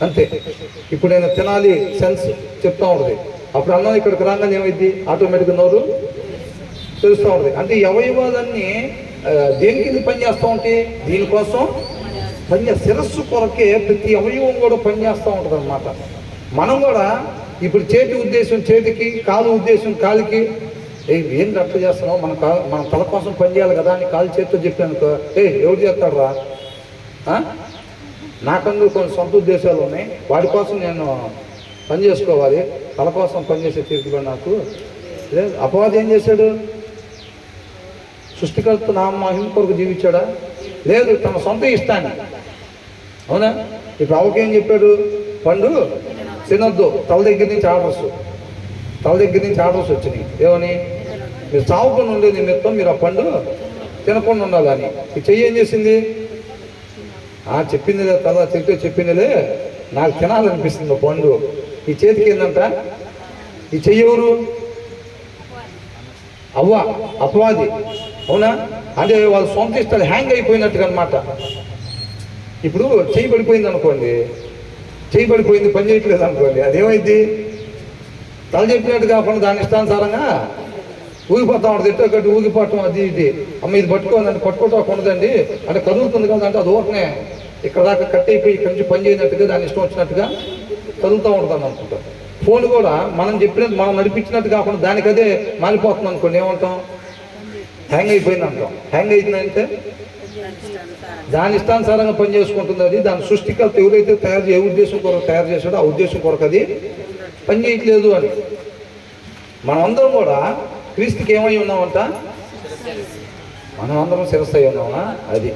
అంతే. ఇప్పుడు నేను తినాలి సెన్స్ చెప్తూ ఉంటుంది. అప్పుడు అన్నం ఇక్కడికి రాగానే ఏమైంది? ఆటోమేటిక్గా నోరు తెలుస్తూ ఉంటుంది. అంటే ఈ అవయవాలన్నీ దేనికి పనిచేస్తూ ఉంటాయి? దీనికోసం శిరస్సు కొరకే ప్రతి అవయవం కూడా పనిచేస్తూ ఉంటుంది అన్నమాట. మనం కూడా ఇప్పుడు చేతి ఉద్దేశం చేతికి, కాలు ఉద్దేశం కాలికి, ఏం అర్థం చేస్తున్నావు? మన తల కోసం పనిచేయాలి కదా అని కాలు చేతితో చెప్పానుకో, ఎవరు చేస్తాడు రా? నాకందరూ కొన్ని సొంత ఉద్దేశాలు ఉన్నాయి, వాటి కోసం నేను పని చేసుకోవాలి, తల కోసం పనిచేసే తీర్పులో నాకు లేదు. అపవాది ఏం చేశాడు? సృష్టికర్త నా మహిమ కొరకు జీవించాడా? లేదు, తన సొంత ఇష్టాన్ని. అవునా? ఇప్పుడు అవకేం చెప్పాడు? పండు తినొద్దు. తల దగ్గర నుంచి ఆర్డర్స్ వచ్చినాయి. ఏమని? మీరు చావుకుండా ఉండే నిమిత్తం మీరు ఆ పండు తినకుండా ఉండాలని. ఈ చెయ్యి ఏం చేసింది? చెప్పిందిలే, తల చెప్తే చెప్పిందిలే, నాకు తినాలనిపిస్తుంది పండు. ఈ చేతికి ఏందంట? ఈ చెయ్యి ఎవరు? అపవాది. అవునా? అంటే వాళ్ళ సొంత ఇష్టాలు హ్యాంగ్ అయిపోయినట్టుగా అనమాట. ఇప్పుడు చెయ్యి పడిపోయింది అనుకోండి, పని చేయట్లేదు అనుకోండి, అదేమైంది? తల చెప్పినట్టు కాకుండా దాని ఇష్టానుసారంగా ఊగిపోతా ఉంటుంది. ఎట్టో కట్టి ఊగిపోవటం, అది ఇది. అమ్మ ఇది పట్టుకోవాలంటే పట్టుకోవటం ఉండదండి అంటే కదులుతుంది కదా అంటే అది ఓటనే ఇక్కడ దాకా కట్ అయిపోయి ఇక్కడ నుంచి పని చేయనట్టుగా దాని ఇష్టం వచ్చినట్టుగా కదులుతూ ఉంటుంది అనుకుంటాం. ఫోన్ కూడా మనం చెప్పినట్టు మనం నడిపించినట్టు కాకుండా దానికి అదే మారిపోతుంది అనుకోండి, ఏమంటాం? హ్యాంగ్ అయిపోయింది అంటాం. హ్యాంగ్ అయిందంటే దాని ఇష్టానుసారంగా పని చేసుకుంటుంది. అది దాని సృష్టికర్త ఎవరైతే ఏ ఉద్దేశం కొరకు తయారు చేశాడో ఆ ఉద్దేశం కొరకు అది పని చేయట్లేదు అని. మనమందరం కూడా క్రీస్తుకి ఏమై ఉన్నామంట? మనం అందరం శిరస్సు అయి ఉన్నామా? అది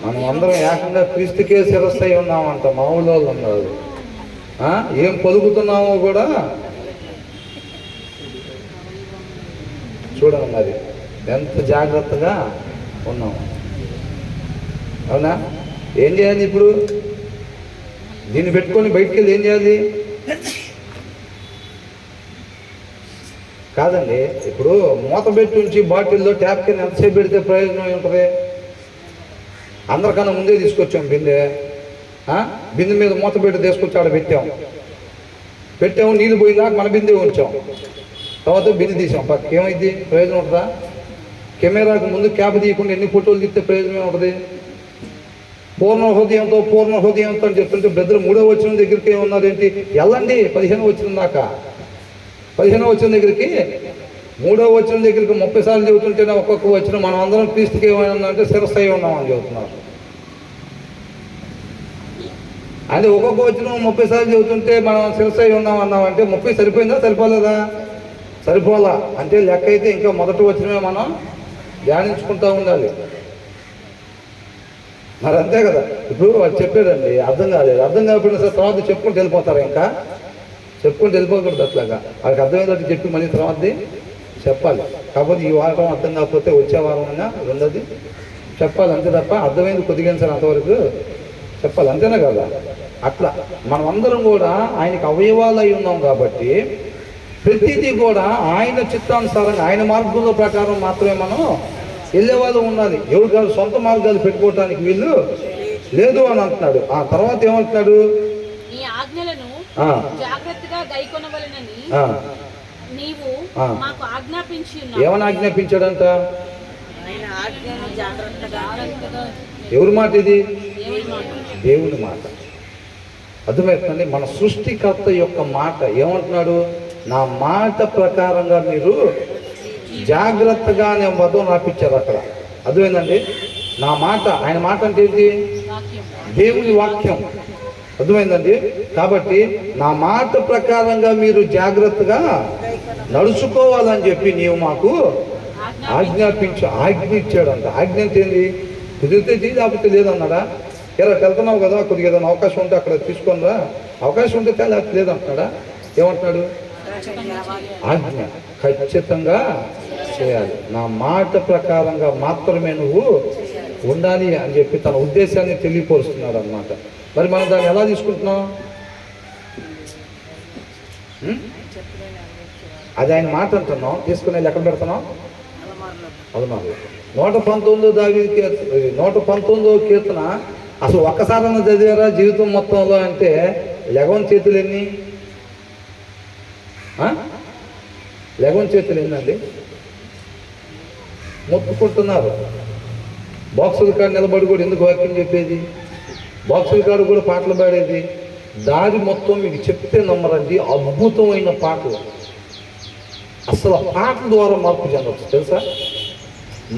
మనం అందరం ఏకంగా క్రీస్తుకే శిరస్సు అయి ఉన్నామంట. మామూలు వాళ్ళు ఉన్నారు. ఏం పలుకుతున్నామో కూడా చూడండి, మరి ఎంత జాగ్రత్తగా ఉన్నాము. అవునా? ఏం చేయాలి ఇప్పుడు? దీన్ని పెట్టుకొని బయటికి వెళ్ళి ఏం చేయాలి? కాదండి, ఇప్పుడు మూత పెట్టి ఉంచి బాటిల్లో ట్యాప్ కింద ఎంతసేపు పెడితే ప్రయోజనం ఉంటుంది? అందరికన్నా ముందే తీసుకొచ్చాం బిందె మీద మూత పెట్టి తీసుకొచ్చి ఆడ పెట్టాము, నీళ్ళు పోయిందాక మన బిందె ఉంచాం, తర్వాత బిందె తీసాం పక్కకి. ఏమైంది? ప్రయోజనం ఉంటుందా? కెమెరాకు ముందు క్యాప్ తీయకుండా ఎన్ని ఫోటోలు తీస్తే ప్రయోజనం ఉంటుంది? పూర్ణ హృదయంతో అని చెప్తుంటే బ్రదర్ 3వ వచనం దగ్గరికి ఏమన్నారేంటి? వెళ్ళండి 15వ వచనం దాకా. 15వ వచనం దగ్గరికి 3వ వచనం దగ్గరికి 30 సార్లు చెబుతుంటేనే ఒక్కొక్క వచనం మనం అందరం క్రీస్తుకి ఏమైందంటే శిరస్సు అయి ఉన్నామని చెబుతున్నారు. అంటే ఒక్కొక్క వచనం 30 సార్లు చెబుతుంటే మనం శిరస్సు అయి ఉన్నామన్నామంటే 30 సరిపోయిందా? సరిపోలేదా? సరిపోలా. అంటే లెక్క అయితే ఇంకా మొదటి వచనమే మనం ధ్యానించుకుంటూ ఉండాలి. మరి అంతే కదా. ఇప్పుడు వాడు చెప్పాడండి, అర్థం కాలేదు. అర్థం కాకపోయినా సరే తర్వాత చెప్పుకుంటూ వెళ్ళిపోతారు. ఇంకా చెప్పుకుంటూ వెళ్ళిపోకూడదు. అట్లాగా వాళ్ళకి అర్థమయ్యేటట్టు చెప్పి మళ్ళీ తర్వాతది చెప్పాలి. కాకపోతే ఈ వారం అర్థం కాకపోతే వచ్చే వారం అయినా రెండోది చెప్పాలి. అంతే తప్ప అర్థమైంది కొద్దిగా సార్ అంతవరకు చెప్పాలి. అంతేనా కదా? అట్లా మనం అందరం కూడా ఆయనకి అవయవాలు అయి ఉన్నాం కాబట్టి ప్రతిదీ కూడా ఆయన చిత్తానుసారంగా ఆయన మార్గంలో ప్రకారం మాత్రమే మనం వెళ్ళేవాళ్ళు ఉండాలి. ఎవరు కాదు సొంత మార్గాలు పెట్టుకోవటానికి వీళ్ళు లేదు అని అంటున్నాడు. ఆ తర్వాత ఏమంటున్నాడు? ఏమని ఆజ్ఞాపించాడంట? ఎవరి మాట ఇది? దేవుని మాట. అర్థమవుతుందండి? మన సృష్టికర్త యొక్క మాట. ఏమంటున్నాడు? నా మాట ప్రకారంగా మీరు జాగ్రత్తగా నేను వధం రాపించారు అక్కడ. అర్థమైందండి? నా మాట, ఆయన మాట అంటే ఏంటి? దేవుని వాక్యం. అర్థమైందండి? కాబట్టి నా మాట ప్రకారంగా మీరు జాగ్రత్తగా నడుచుకోవాలని చెప్పి నీవు మాకు ఆజ్ఞ ఇచ్చాడంట. ఆజ్ఞ అంటే ఏంటి? కుదిరితే చేయి, లేకపోతే లేదన్నాడా? ఎలా వెళ్తున్నావు కదా, కొద్దిగా ఏదైనా అవకాశం ఉంటే అక్కడ తీసుకొనిరా, అవకాశం ఉంటే లేకపోతే లేదంటున్నాడా? ఏమంటున్నాడు? ఆజ్ఞ ఖచ్చితంగా చేయాలి. నా మాట ప్రకారంగా మాత్రమే నువ్వు ఉండాలి అని చెప్పి తన ఉద్దేశాన్ని తెలియపరుస్తున్నాడు అన్నమాట. మరి మనం దాన్ని ఎలా తీసుకుంటున్నాం? అది ఆయన మాట అంటున్నాం, తీసుకునేది ఎక్కడ పెడుతున్నాం? అవునా? 119 దావీదు 119 కీర్తన అసలు ఒక్కసారన్నా చదివారా జీవితం మొత్తంలో అంటే లెగవన్ చేతులు ఎన్ని? లెగవన్ చేతులు ఎన్నండి? మొత్తుకుంటున్నారు. బాక్సుల కాడ నిలబడి కూడా ఎందుకు వాక్యం చెప్పేది? బాక్సుల కాడ కూడా పాటలు పాడేది. దారి మొత్తం మీకు చెప్తే నమ్మరండి, అద్భుతమైన పాటలు. అసలు పాటల ద్వారా మార్పు చెందవచ్చు తెలుసా?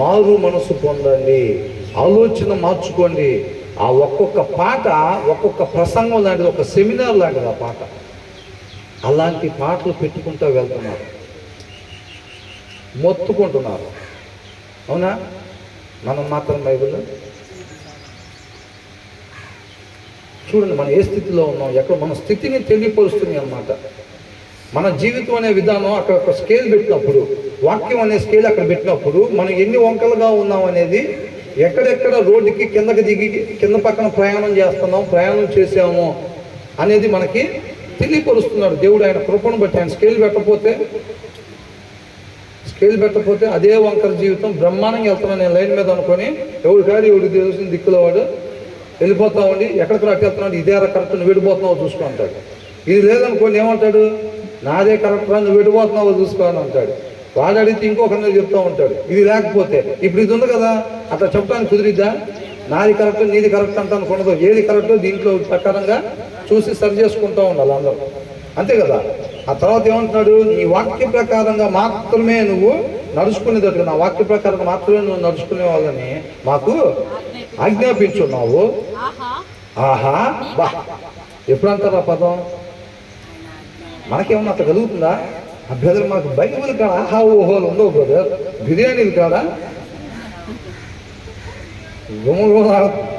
మారు మనసు పొందండి, ఆలోచన మార్చుకోండి. ఆ ఒక్కొక్క పాట ఒక్కొక్క ప్రసంగం లాంటిది, ఒక సెమినార్ లాంటిది ఆ పాట. అలాంటి పాటలు పెట్టుకుంటూ వెళ్తున్నారు, మొత్తుకుంటున్నారు. అవునా? మనం మాత్రం బైబిల్ చూడండి, మనం ఏ స్థితిలో ఉన్నాం, ఎక్కడ మన స్థితిని తెలియపరుస్తుంది అన్నమాట. మన జీవితం అనే విధానం అక్కడ ఒక స్కేల్ పెట్టినప్పుడు, వాక్యం అనే స్కేల్ అక్కడ పెట్టినప్పుడు మనం ఎన్ని వంకలుగా ఉన్నాం అనేది, ఎక్కడెక్కడ రోడ్డుకి కిందకి దిగి కింద పక్కన ప్రయాణం చేసాము అనేది మనకి తెలియపరుస్తున్నాడు దేవుడు. ఆయన కృపను బట్టి ఆయన స్కేల్ పెట్టకపోతే అదే వంకర జీవితం. బ్రహ్మాండంగా వెళ్తున్నాను నేను లైన్ మీద అనుకొని, ఎవడు కాదు ఎవడు తెలిసిన దిక్కులో వాడు వెళ్ళిపోతా ఉండి, ఎక్కడికి అట్టు వెళ్తున్నాడు, ఇదే కరెక్ట్ నువ్వు వెళ్ళిపోతున్నావు చూసుకో అంటాడు. ఇది లేదనుకోండి ఏమంటాడు, నాదే కరెక్ట్ రా నువ్వు వెళ్ళిపోతున్నావు చూసుకో అని అంటాడు. వాడు అడిగితే ఇంకొకరిని చెప్తూ ఉంటాడు. ఇది లేకపోతే ఇప్పుడు ఇది ఉంది కదా, అట్లా చెప్పడానికి కుదిరిద్దా? నాది కరెక్ట్ నీది కరెక్ట్ అంట అనుకున్నదో, ఏది కరెక్టో దీంట్లో ప్రకారంగా చూసి సరి చేసుకుంటూ ఉండాలి అందరూ, అంతే కదా. ఆ తర్వాత ఏమంటున్నాడు, నీ వాక్య ప్రకారంగా మాత్రమే నువ్వు నడుచుకునేటట్టుగా, నా వాక్య ప్రకారంగా మాత్రమే నువ్వు నడుచుకునే వాళ్ళని మాకు ఆజ్ఞాపించున్నావు. ఆహా బా, ఎప్పుడంటారు ఆ పదం? మనకేమన్నా అట్లా కలుగుతుందా? ఆ బ్రదర్ మాకు బైబిల్ కాడ ఆహా ఓహోలు ఉండవు బ్రదర్, బిర్యానీలు కాడ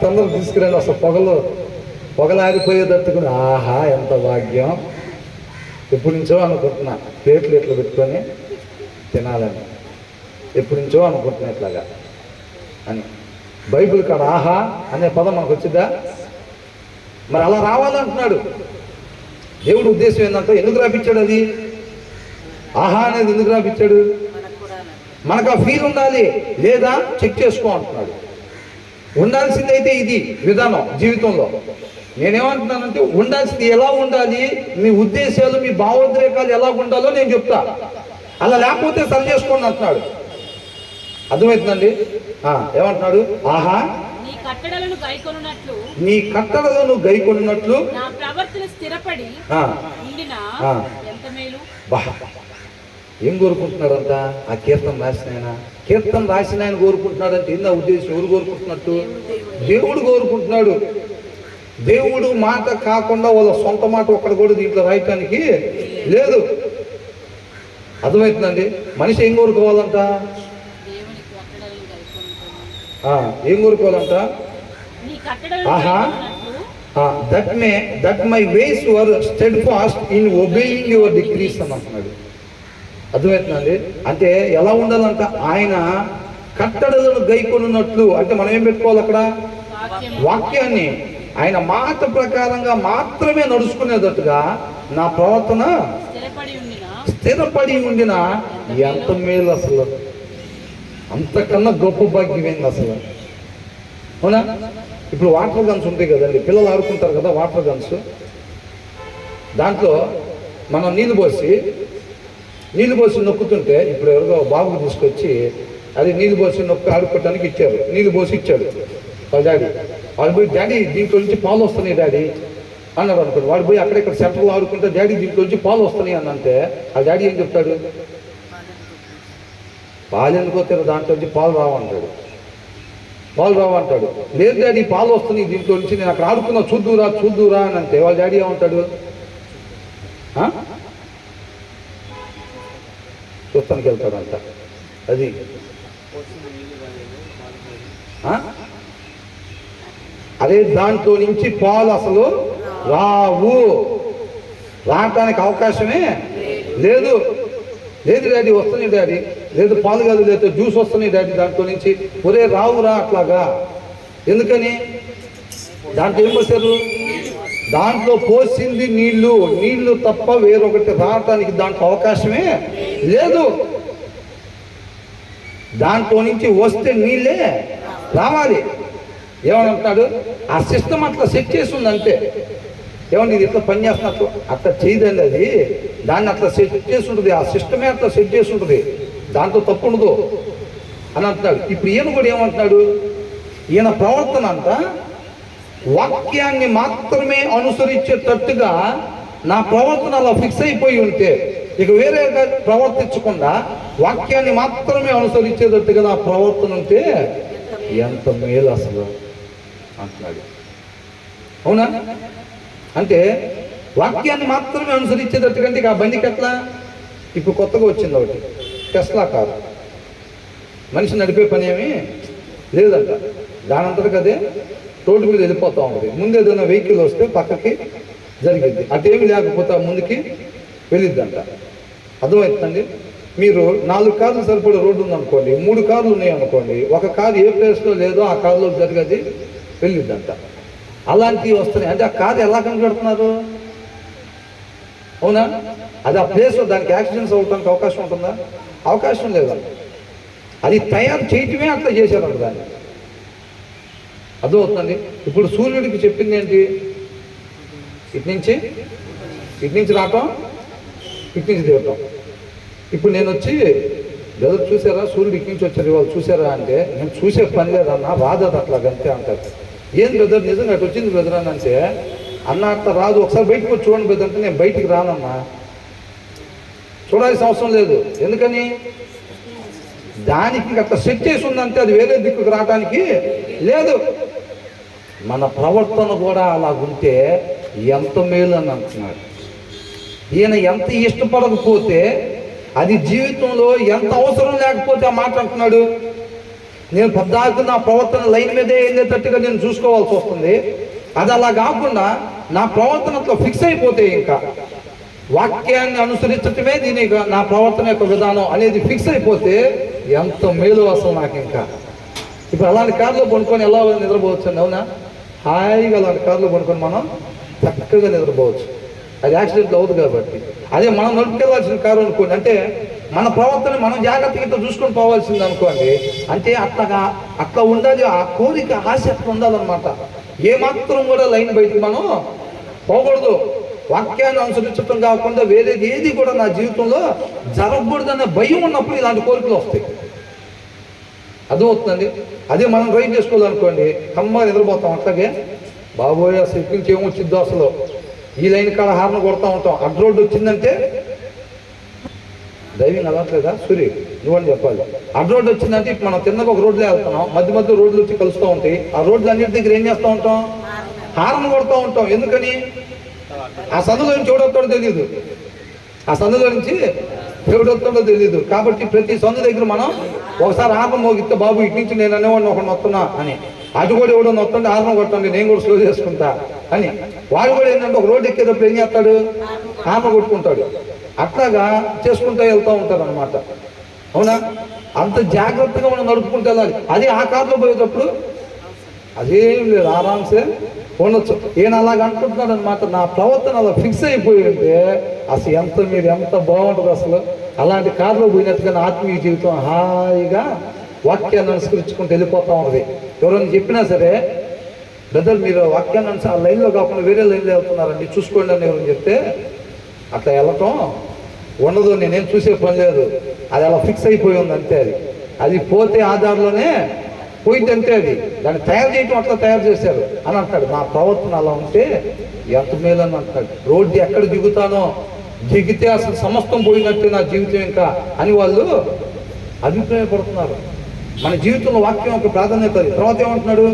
తొందరగా తీసుకురండి, అసలు పొగలారిపోయేటట్టుకుని ఆహా ఎంత భాగ్యం, ఎప్పటి నుంచో అనుకుంటున్నా ప్లేట్లు ఇట్లా పెట్టుకొని తినాలని, ఎప్పటి నుంచో అనుకుంటున్నా ఇట్లాగా అని. బైబిల్ కాడ ఆహా అనే పదం మనకు వచ్చిందా? మరి అలా రావాలంటున్నాడు దేవుడు. ఉద్దేశం ఏంటంటే ఎందుకు రాపించాడు అది? ఆహా అనేది ఎందుకు రాపించాడు? మనకు ఆ ఫీల్ ఉండాలి, లేదా చెక్ చేసుకో అంటున్నాడు. ఉండాల్సిందైతే ఇది విధానం జీవితంలో. నేనేమంటున్నానంటే ఉండాల్సింది ఎలా ఉండాలి, మీ ఉద్దేశాలు మీ భావోద్రేకాలు ఎలా ఉండాలో నేను చెప్తా. అలా లేకపోతే సరి చేసుకోండి అంటున్నాడు. అర్థమవుతుందండి? ఏమంటున్నాడు? ఆహా నీ కట్టడలను గైకొనున్నట్లు ఏం కోరుకుంటున్నాడంట? ఆ కీర్తన రాసిన ఆయన కోరుకుంటున్నాడంటే ఏందా ఉద్దేశం? ఎవరు కోరుకుంటున్నట్టు? దేవుడు కోరుకుంటున్నాడు. దేవుడు మాట కాకుండా వాళ్ళ సొంత మాట ఒక్కడు కూడా దీంట్లో రాయటానికి లేదు. అర్థమవుతుందండి? మనిషి ఏం కోరుకోవాలంట? ఏం కోరుకోవాలంట? ఆహా that my ways were steadfast in obeying your decrees అని అంటున్నాడు. అర్థమవుతుందండి? అంటే ఎలా ఉండాలంట? ఆయన కట్టడలను గైకొనున్నట్లు అంటే మనం ఏం పెట్టుకోవాలి అక్కడ? వాక్యాన్ని. ఆయన మాట ప్రకారంగా మాత్రమే నడుచుకునేటట్టుగా నా ప్రవర్తన స్థిరపడి ఉండిన ఎంత మేలు అసలు, అంతకన్నా గొప్ప భాగ్యం ఏంది అసలు. అవునా? ఇప్పుడు వాటర్ గన్స్ ఉంటాయి కదండి, పిల్లలు ఆడుకుంటారు కదా వాటర్ గన్స్. దాంట్లో మనం నీళ్ళు పోసి నొక్కుతుంటే, ఇప్పుడు ఎవరికో బాబుకు తీసుకొచ్చి అది నీళ్ళు పోసి నొక్కి ఆడుకోవడానికి ఇచ్చారు, నీళ్ళు పోసి ఇచ్చాడు వాళ్ళ డాడీ. వాళ్ళు పోయి డాడీ దీంట్లో నుంచి పాలు వస్తున్నాయి డాడీ అన్నాడు అనుకోండి. వాడు పోయి అక్కడెక్కడ సెంటర్లో ఆడుకుంటే డాడీ దీంట్లో నుంచి పాలు వస్తున్నాయి అని అంటే ఆ డాడీ ఏం చెప్తాడు? పాలు ఎందుకు వస్తారు, దాంట్లో నుంచి పాలు రావంటాడు. లేదు డాడీ పాలు వస్తున్నాయి దీంట్లో నుంచి, నేను అక్కడ ఆడుకున్నా చూద్దురా అని అంటే వాళ్ళ డాడీ ఏమంటాడు? చూస్తానికి వెళ్తాడంట. అది అదే దాంట్లో నుంచి పాలు అసలు రావటానికి అవకాశమే లేదు. డాడీ వస్తున్నాయి డాడీ, లేదు పాలు కాదు, లేదు జ్యూస్ వస్తున్నాయి డాడీ దాంట్లో నుంచి. ఒరే రావురా అట్లాగా. ఎందుకని? దాంట్లో ఏం పోసారు? దాంట్లో పోసింది నీళ్లు తప్ప వేరొకటి రావటానికి దాంట్లో అవకాశమే లేదు. దాంట్లో నుంచి వస్తే నీళ్ళే రావాలి. ఏమనంటున్నాడు, ఆ సిస్టమ్ అట్లా సెట్ చేసి ఉంది అంతే. ఏమండి ఇది ఇట్లా పని చేస్తున్నట్లు అట్లా చేయదండి, అది దాన్ని అట్లా సెట్ చేసి ఉంటుంది, ఆ సిస్టమే అట్లా సెట్ చేసి ఉంటుంది, దాంట్లో తప్పు ఉండదు అని అంటున్నాడు. ఇప్పుడు ఈయన కూడా ఏమంటున్నాడు, ఈయన ప్రవర్తన అంట వాక్యాన్ని మాత్రమే అనుసరించేటట్టుగా నా ప్రవర్తన అలా ఫిక్స్ అయిపోయి ఉంటే, ఇక వేరేగా ప్రవర్తించకుండా వాక్యాన్ని మాత్రమే అనుసరించేటట్టుగా నా ప్రవర్తన ఉంటే ఎంత మేలు అసలు అంటున్నాడు. అవునా? అంటే వాక్యాన్ని మాత్రమే అనుసరించేటట్టుకంటే ఇక ఆ బండికి ఎట్లా, ఇప్పుడు కొత్తగా వచ్చింది ఒకటి టెస్లా కారు, మనిషి నడిపే పని ఏమీ లేదంట, దానంతటికి అదే రోడ్డు మీద వెళ్ళిపోతూ ఉంటుంది. ముందు ఏదైనా వెహికల్ వస్తే పక్కకి జరిగింది, అదేమి లేకపోతే ముందుకి వెళ్ళిద్దంట. అర్థమవుతుందండి? మీరు 4 కార్లు సరిపడే రోడ్డు ఉందనుకోండి, 3 కార్లు ఉన్నాయనుకోండి, ఒక కారు ఏ ప్లేస్లో లేదో ఆ కారులో జరిగేది వెళ్ళిద్దంట. అలాంటివి వస్తున్నాయి. అంటే ఆ కారు ఎలా కనిపెడుతున్నారు? అవునా? అది ఆ ప్లేస్లో దానికి యాక్సిడెంట్స్ అవడానికి అవకాశం ఉంటుందా? అవకాశం లేదండి. అది తయారు చేయటమే అట్లా చేశారంట దాన్ని. అర్థమవుతుందండి? ఇప్పుడు సూర్యుడికి చెప్పింది ఏంటి, ఇటు నుంచి రావటం, ఇటు నుంచి దిగటం. ఇప్పుడు నేను వచ్చి బ్రదర్ చూసారా సూర్యుడు ఇటు నుంచి వచ్చారు వాళ్ళు చూసారా అంటే, నేను చూసే పని లేదన్నా, రాదు అది అట్లా అంతే అంటారు. ఏం బ్రదర్ నిజంగా అటు వచ్చింది బ్రదర్ అని అంటే, అన్న అట్లా రాదు, ఒకసారి బయటకు వచ్చి చూడండి బ్రదర్ అంటే, నేను బయటికి రానమ్మా, చూడాల్సిన అవసరం లేదు. ఎందుకని? దానికి అట్లా సెట్ చేసి ఉందంటే అది వేరే దిక్కుకు రావడానికి లేదు. మన ప్రవర్తన కూడా అలాగుంటే ఎంత మేలు అని అంటున్నాడు. ఈయన ఎంత ఇష్టపడకపోతే, అది జీవితంలో ఎంత అవసరం లేకపోతే ఆ మాట అంటున్నాడు. నేను పెద్దాక నా ప్రవర్తన లైన్ మీదే వెళ్ళేటట్టుగా నేను చూసుకోవాల్సి వస్తుంది. అది అలా కాకుండా నా ప్రవర్తన అట్లా ఫిక్స్ అయిపోతే, ఇంకా వాక్యాన్ని అనుసరించటమే దీని నా ప్రవర్తన యొక్క విధానం అనేది ఫిక్స్ అయిపోతే ఎంత మేలు అసలు నాకు. ఇంకా ఇప్పుడు అలాంటి కారులో పడుకొని ఎలా నిద్రపోవచ్చు అండి? అవునా? హాయిగా అలాంటి కారులో పడుకొని మనం చక్కగా నిద్రపోవచ్చు. అది యాక్సిడెంట్లు అవుతుంది కాబట్టి. అదే మనం నడుపుకెళ్ళాల్సిన కారు అనుకోండి, అంటే మన ప్రవర్తన మనం జాగ్రత్తగా చూసుకొని పోవాల్సింది అనుకోండి. అంటే అట్లా ఉండాలి, ఆ కోరిక ఆశ అట్లా ఉండాలన్నమాట. ఏమాత్రం కూడా లైన్ బయటకు మనం పోకూడదు. వాక్యాన్ని అనుసరించడం కాకుండా వేరేది ఏది కూడా నా జీవితంలో జరగకూడదనే భయం ఉన్నప్పుడు ఇలాంటి కోరికలు వస్తాయి. అర్థమవుతుందండి? అదే మనం డ్రైవ్ చేసుకోవాలనుకోండి, కమ్మ నిద్రపోతాం. అట్లాగే బాబోయ్ అసలు ఇక్కడి నుంచి ఏమొచ్చిద్దో, అసలు ఈ లైన్ కాడ హార్న్ కొడతా ఉంటాం. అడ్డు రోడ్డు వచ్చిందంటే డ్రైవింగ్ అలవట్లేదా సూరి నువ్వని చెప్పాలి. అడ్డు రోడ్డు వచ్చిందంటే ఇప్పుడు మనం తిన్నగా ఒక రోడ్లో వెళ్తున్నాం, మధ్య రోడ్లు వచ్చి కలుస్తూ ఉంటాయి. ఆ రోడ్లు అన్నిటి దగ్గర ఏం చేస్తూ ఉంటాం, హార్న్ కొడుతూ ఉంటాం. ఎందుకని? ఆ సందులో నుంచి ఎవడొస్తాడో తెలియదు, ఆ సందులో నుంచి ఎవడొస్తాడో తెలియదు. కాబట్టి ప్రతి సందు దగ్గర మనం ఒకసారి హార్న్ మోగిస్తే, బాబు ఇటు నుంచి నేను అనేవాడిని ఒకటి నొత్తున్నా అని, అటు కూడా ఎవడో నొత్తండి హార్న్ కొట్టండి, నేను కూడా స్లో చేసుకుంటా అని. వాడు కూడా ఏంటంటే ఒక రోడ్డు ఎక్కేటప్పుడు ఏం చేస్తాడు, హార్న్ కొట్టుకుంటాడు. అట్లాగా చేసుకుంటూ వెళ్తూ ఉంటారు అనమాట. అవునా? అంత జాగ్రత్తగా మనం నడుపుకుంటూ వెళ్ళాలి. అది ఆ కార్లో పోయేటప్పుడు అదేం లేదు, ఆరామ్సే ఉండొచ్చు. ఈయన అలాగ అనుకుంటున్నాడు అనమాట. నా ప్రవర్తన అలా ఫిక్స్ అయిపోయి ఉంటే అసలు మీరు ఎంత బాగుంటుంది అసలు. అలాంటి కారులో పోయినట్టుగా నా ఆత్మీయ జీవితం హాయిగా వాక్యాన్ని అనుసరించుకుంటూ వెళ్ళిపోతూ ఉంటుంది. ఎవరైనా చెప్పినా సరే, బ్రదర్ మీరు వాక్యాన్ని ఆ లైన్లో కాకుండా వేరే లైన్లో వెళ్తున్నారండి చూసుకోండి అని ఎవరైనా చెప్తే, అట్లా వెళ్ళటం ఉండదు. నేనేం చూసే పని లేదు, అది అలా ఫిక్స్ అయిపోయి ఉంది అంతే. అది పోతే ఆధార్లోనే పోయింది అంతే. అది దాన్ని తయారు చేయటం అట్లా తయారు చేశారు అని అంటాడు. నా ప్రవర్తన అలా ఉంటే ఎంత మేలు అని అంటాడు. రోడ్డు ఎక్కడ దిగుతానో, దిగితే అసలు సమస్తం పోయినట్టే నా జీవితం ఇంకా అని వాళ్ళు అభిప్రాయపడుతున్నారు. మన జీవితంలో వాక్యం ఒక ప్రాధాన్యత. తర్వాత ఏమంటున్నాడు,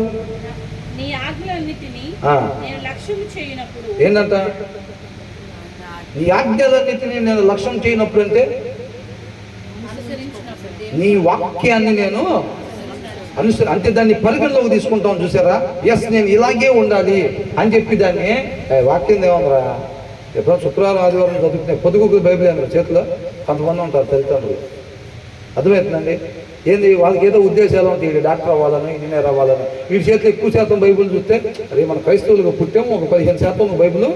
ఏంటంట, నీ ఆజ్ఞలన్నిటినీ నేను లక్ష్యం చేయనప్పుడు అంటే నీ వాక్యాన్ని నేను అంటే దాన్ని పరిగణలోకి తీసుకుంటాం. చూసారా? ఎస్ నేను ఇలాగే ఉండాలి అని చెప్పి దాన్ని వాక్యం ఏమన్నారా, ఎప్పుడో శుక్రవారం ఆదివారం చదువుకునే పొదుగు బైబిల్ అన్నారు చేతిలో కొంతమంది ఉంటారు తల్లిదండ్రులు. అర్థమవుతుందండి? ఏంది వాళ్ళకి ఏదో ఉద్దేశాలు ఉంటాయి, వీడు డాక్టర్ అవ్వాలని, ఇంజనీర్ అవ్వాలని. వీడి చేతిలో ఎక్కువ శాతం బైబిల్ చూస్తే, అదే మన క్రైస్తవులుగా పుట్టాము, ఒక 15% బైబిల్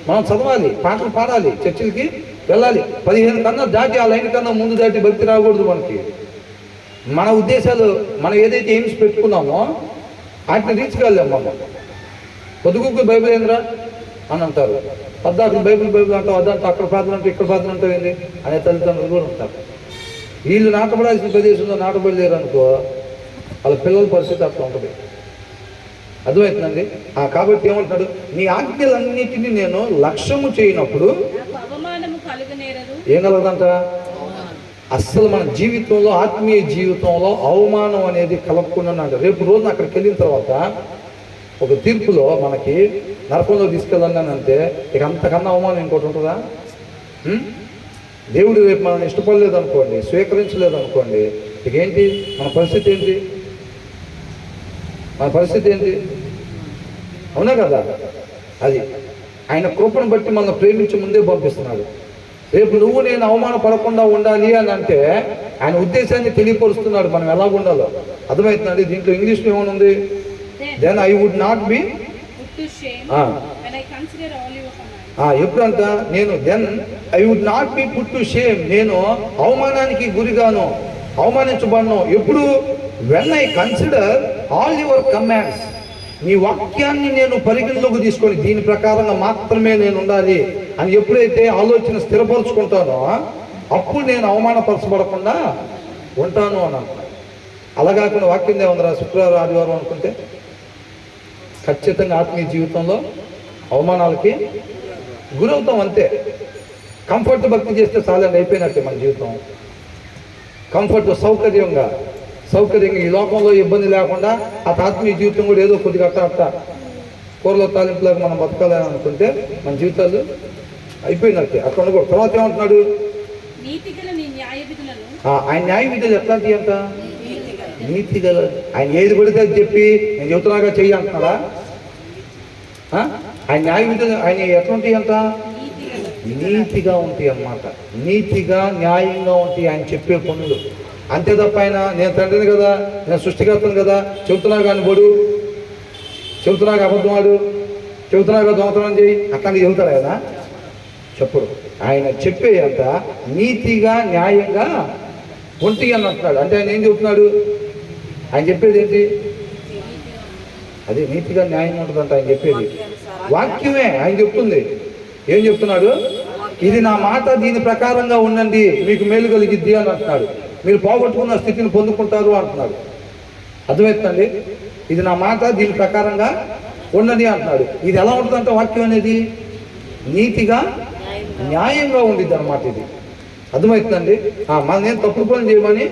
మనం చదవాలి, పాటలు పాడాలి, చర్చిలకి వెళ్ళాలి. 15 కన్నా దాటి ఆ లైన్ కన్నా ముందు దాటి భక్తి రాకూడదు మనకి. మన ఉద్దేశాలు మనం ఏదైతే ఎయిమ్స్ పెట్టుకున్నామో వాటిని రీచ్ కాలేము. మనం పొద్దుగుకు బైబిల్ ఏంద్రా అని అంటారు, పద్దాకులు బైబిల్ అంటావు, అదంతా అక్కడ ప్రార్థన అంటే ఇక్కడ ప్రార్థన అంటావు ఏంది అనే తల్లిదండ్రులు కూడా ఉంటారు. వీళ్ళు నాటపడాల్సిన ప్రదేశంలో నాటపడలేరు అనుకో, వాళ్ళ పిల్లల పరిస్థితి అట్లా ఉంటుంది. అర్థమవుతుందండి. కాబట్టి ఏమంటున్నాడు, నీ ఆజ్ఞలన్నిటినీ నేను లక్ష్యము చేయనప్పుడు ఏం కలగదంట. అస్సలు మన జీవితంలో, ఆత్మీయ జీవితంలో అవమానం అనేది కలగకుండా అంట. రేపు రోజున అక్కడికి వెళ్ళిన తర్వాత ఒక తీర్పులో మనకి నరకంలో తీసుకెళ్ళండి అంటే ఇక అంతకన్నా అవమానం ఇంకోటి ఉంటుందా? దేవుడు రేపు మనం ఇష్టపడలేదు అనుకోండి, స్వీకరించలేదు అనుకోండి, ఇక ఏంటి మన పరిస్థితి ఏంటి? మన పరిస్థితి ఏంటి? అవునా కదా? అది ఆయన కృపను బట్టి మనం ప్రేమించి ముందే పంపిస్తున్నాడు. రేపు నువ్వు నేను అవమానపడకుండా ఉండాలి అని అంటే ఆయన ఉద్దేశాన్ని తెలియపరుస్తున్నాడు మనం ఎలా ఉండాలో. అర్థమవుతుందండి. దీంట్లో ఇంగ్లీష్లో ఏమనుంది? Then I would not be, ఎప్పుడంట నేను then I would not be put to shame, నేను అవమానానికి గురిగాను, అవమానించబడను. ఎప్పుడు? When I consider all your commands, నీ వాక్యాన్ని నేను పరిగణలోకి తీసుకొని దీని ప్రకారంగా మాత్రమే నేను ఉండాలి అని ఎప్పుడైతే ఆలోచన స్థిరపరచుకుంటానో అప్పుడు నేను అవమానపరచబడకుండా ఉంటాను అని అంటున్నాను. అలా కాకుండా వాక్యం ఏముందిరా శుక్రవారం ఆదివారం అనుకుంటే ఖచ్చితంగా ఆత్మీయ జీవితంలో అవమానాలకి గురవుతాం అంతే. కంఫర్ట్ భక్తి చేస్తే చాలండి, అయిపోయినట్టే మన జీవితం. కంఫర్ట్ సౌకర్యంగా ఈ లోకంలో ఇబ్బంది లేకుండా ఆ ఆత్మీయ జీవితం కూడా ఏదో కొద్దిగా అట్ట కూరలో తాలింపులాగా మనం బతకాలని అనుకుంటే మన జీవితాలు అయిపోయినట్టే. అట్లా ఉండకూడదు. తర్వాత ఏమంటున్నాడు? ఆయన న్యాయ విధులు ఎట్లాంటివి అంట? నీతి గల. ఆయన ఏది పడితే అది చెప్పి నేను చెబుతున్నాగా చెయ్యి అంటున్నాడా? ఆయన న్యాయ విధులు ఆయన ఎట్లాంటివి అంట? నీతిగా ఉంటాయి అన్నమాట. నీతిగా న్యాయంగా ఉంటాయి ఆయన చెప్పే పనులు. అంతే తప్ప ఆయన నేను తండ్రిని కదా, నేను సృష్టికర్తను కదా, చెబుతున్నా కానీ బడు, చెబుతున్నాగా అబద్ధమాడు, చెబుతున్నాగా దొంగతనం చేయి అట్లాంటివి చెబుతాడు ఆయన? చెప్పడు. ఆయన చెప్పే అంత నీతిగా న్యాయంగా ఉంటాయి అని అంటున్నాడు. అంటే ఆయన ఏం చెబుతున్నాడు? ఆయన చెప్పేది ఏంటి? అదే నీతిగా న్యాయంగా ఉంటుందంట ఆయన చెప్పేది. వాక్యమే ఆయన చెప్తుంది. ఏం చెప్తున్నాడు? ఇది నా మాట, దీని ప్రకారంగా ఉండండి, మీకు మేలు కలిగిద్ది అని అంటున్నాడు. మీరు పోగొట్టుకున్న స్థితిని పొందుకుంటారు అంటున్నాడు. అర్థమవుతుందండి. ఇది నా మాట, దీని ప్రకారంగా ఉండండి అంటున్నాడు. ఇది ఎలా ఉంటుందంటే వాక్యం అనేది నీతిగా న్యాయంగా ఉండిద్ది అన్నమాట. ఇది అర్థమవుతుందండి. మనం నేను తప్పుడు పనులు చేయమని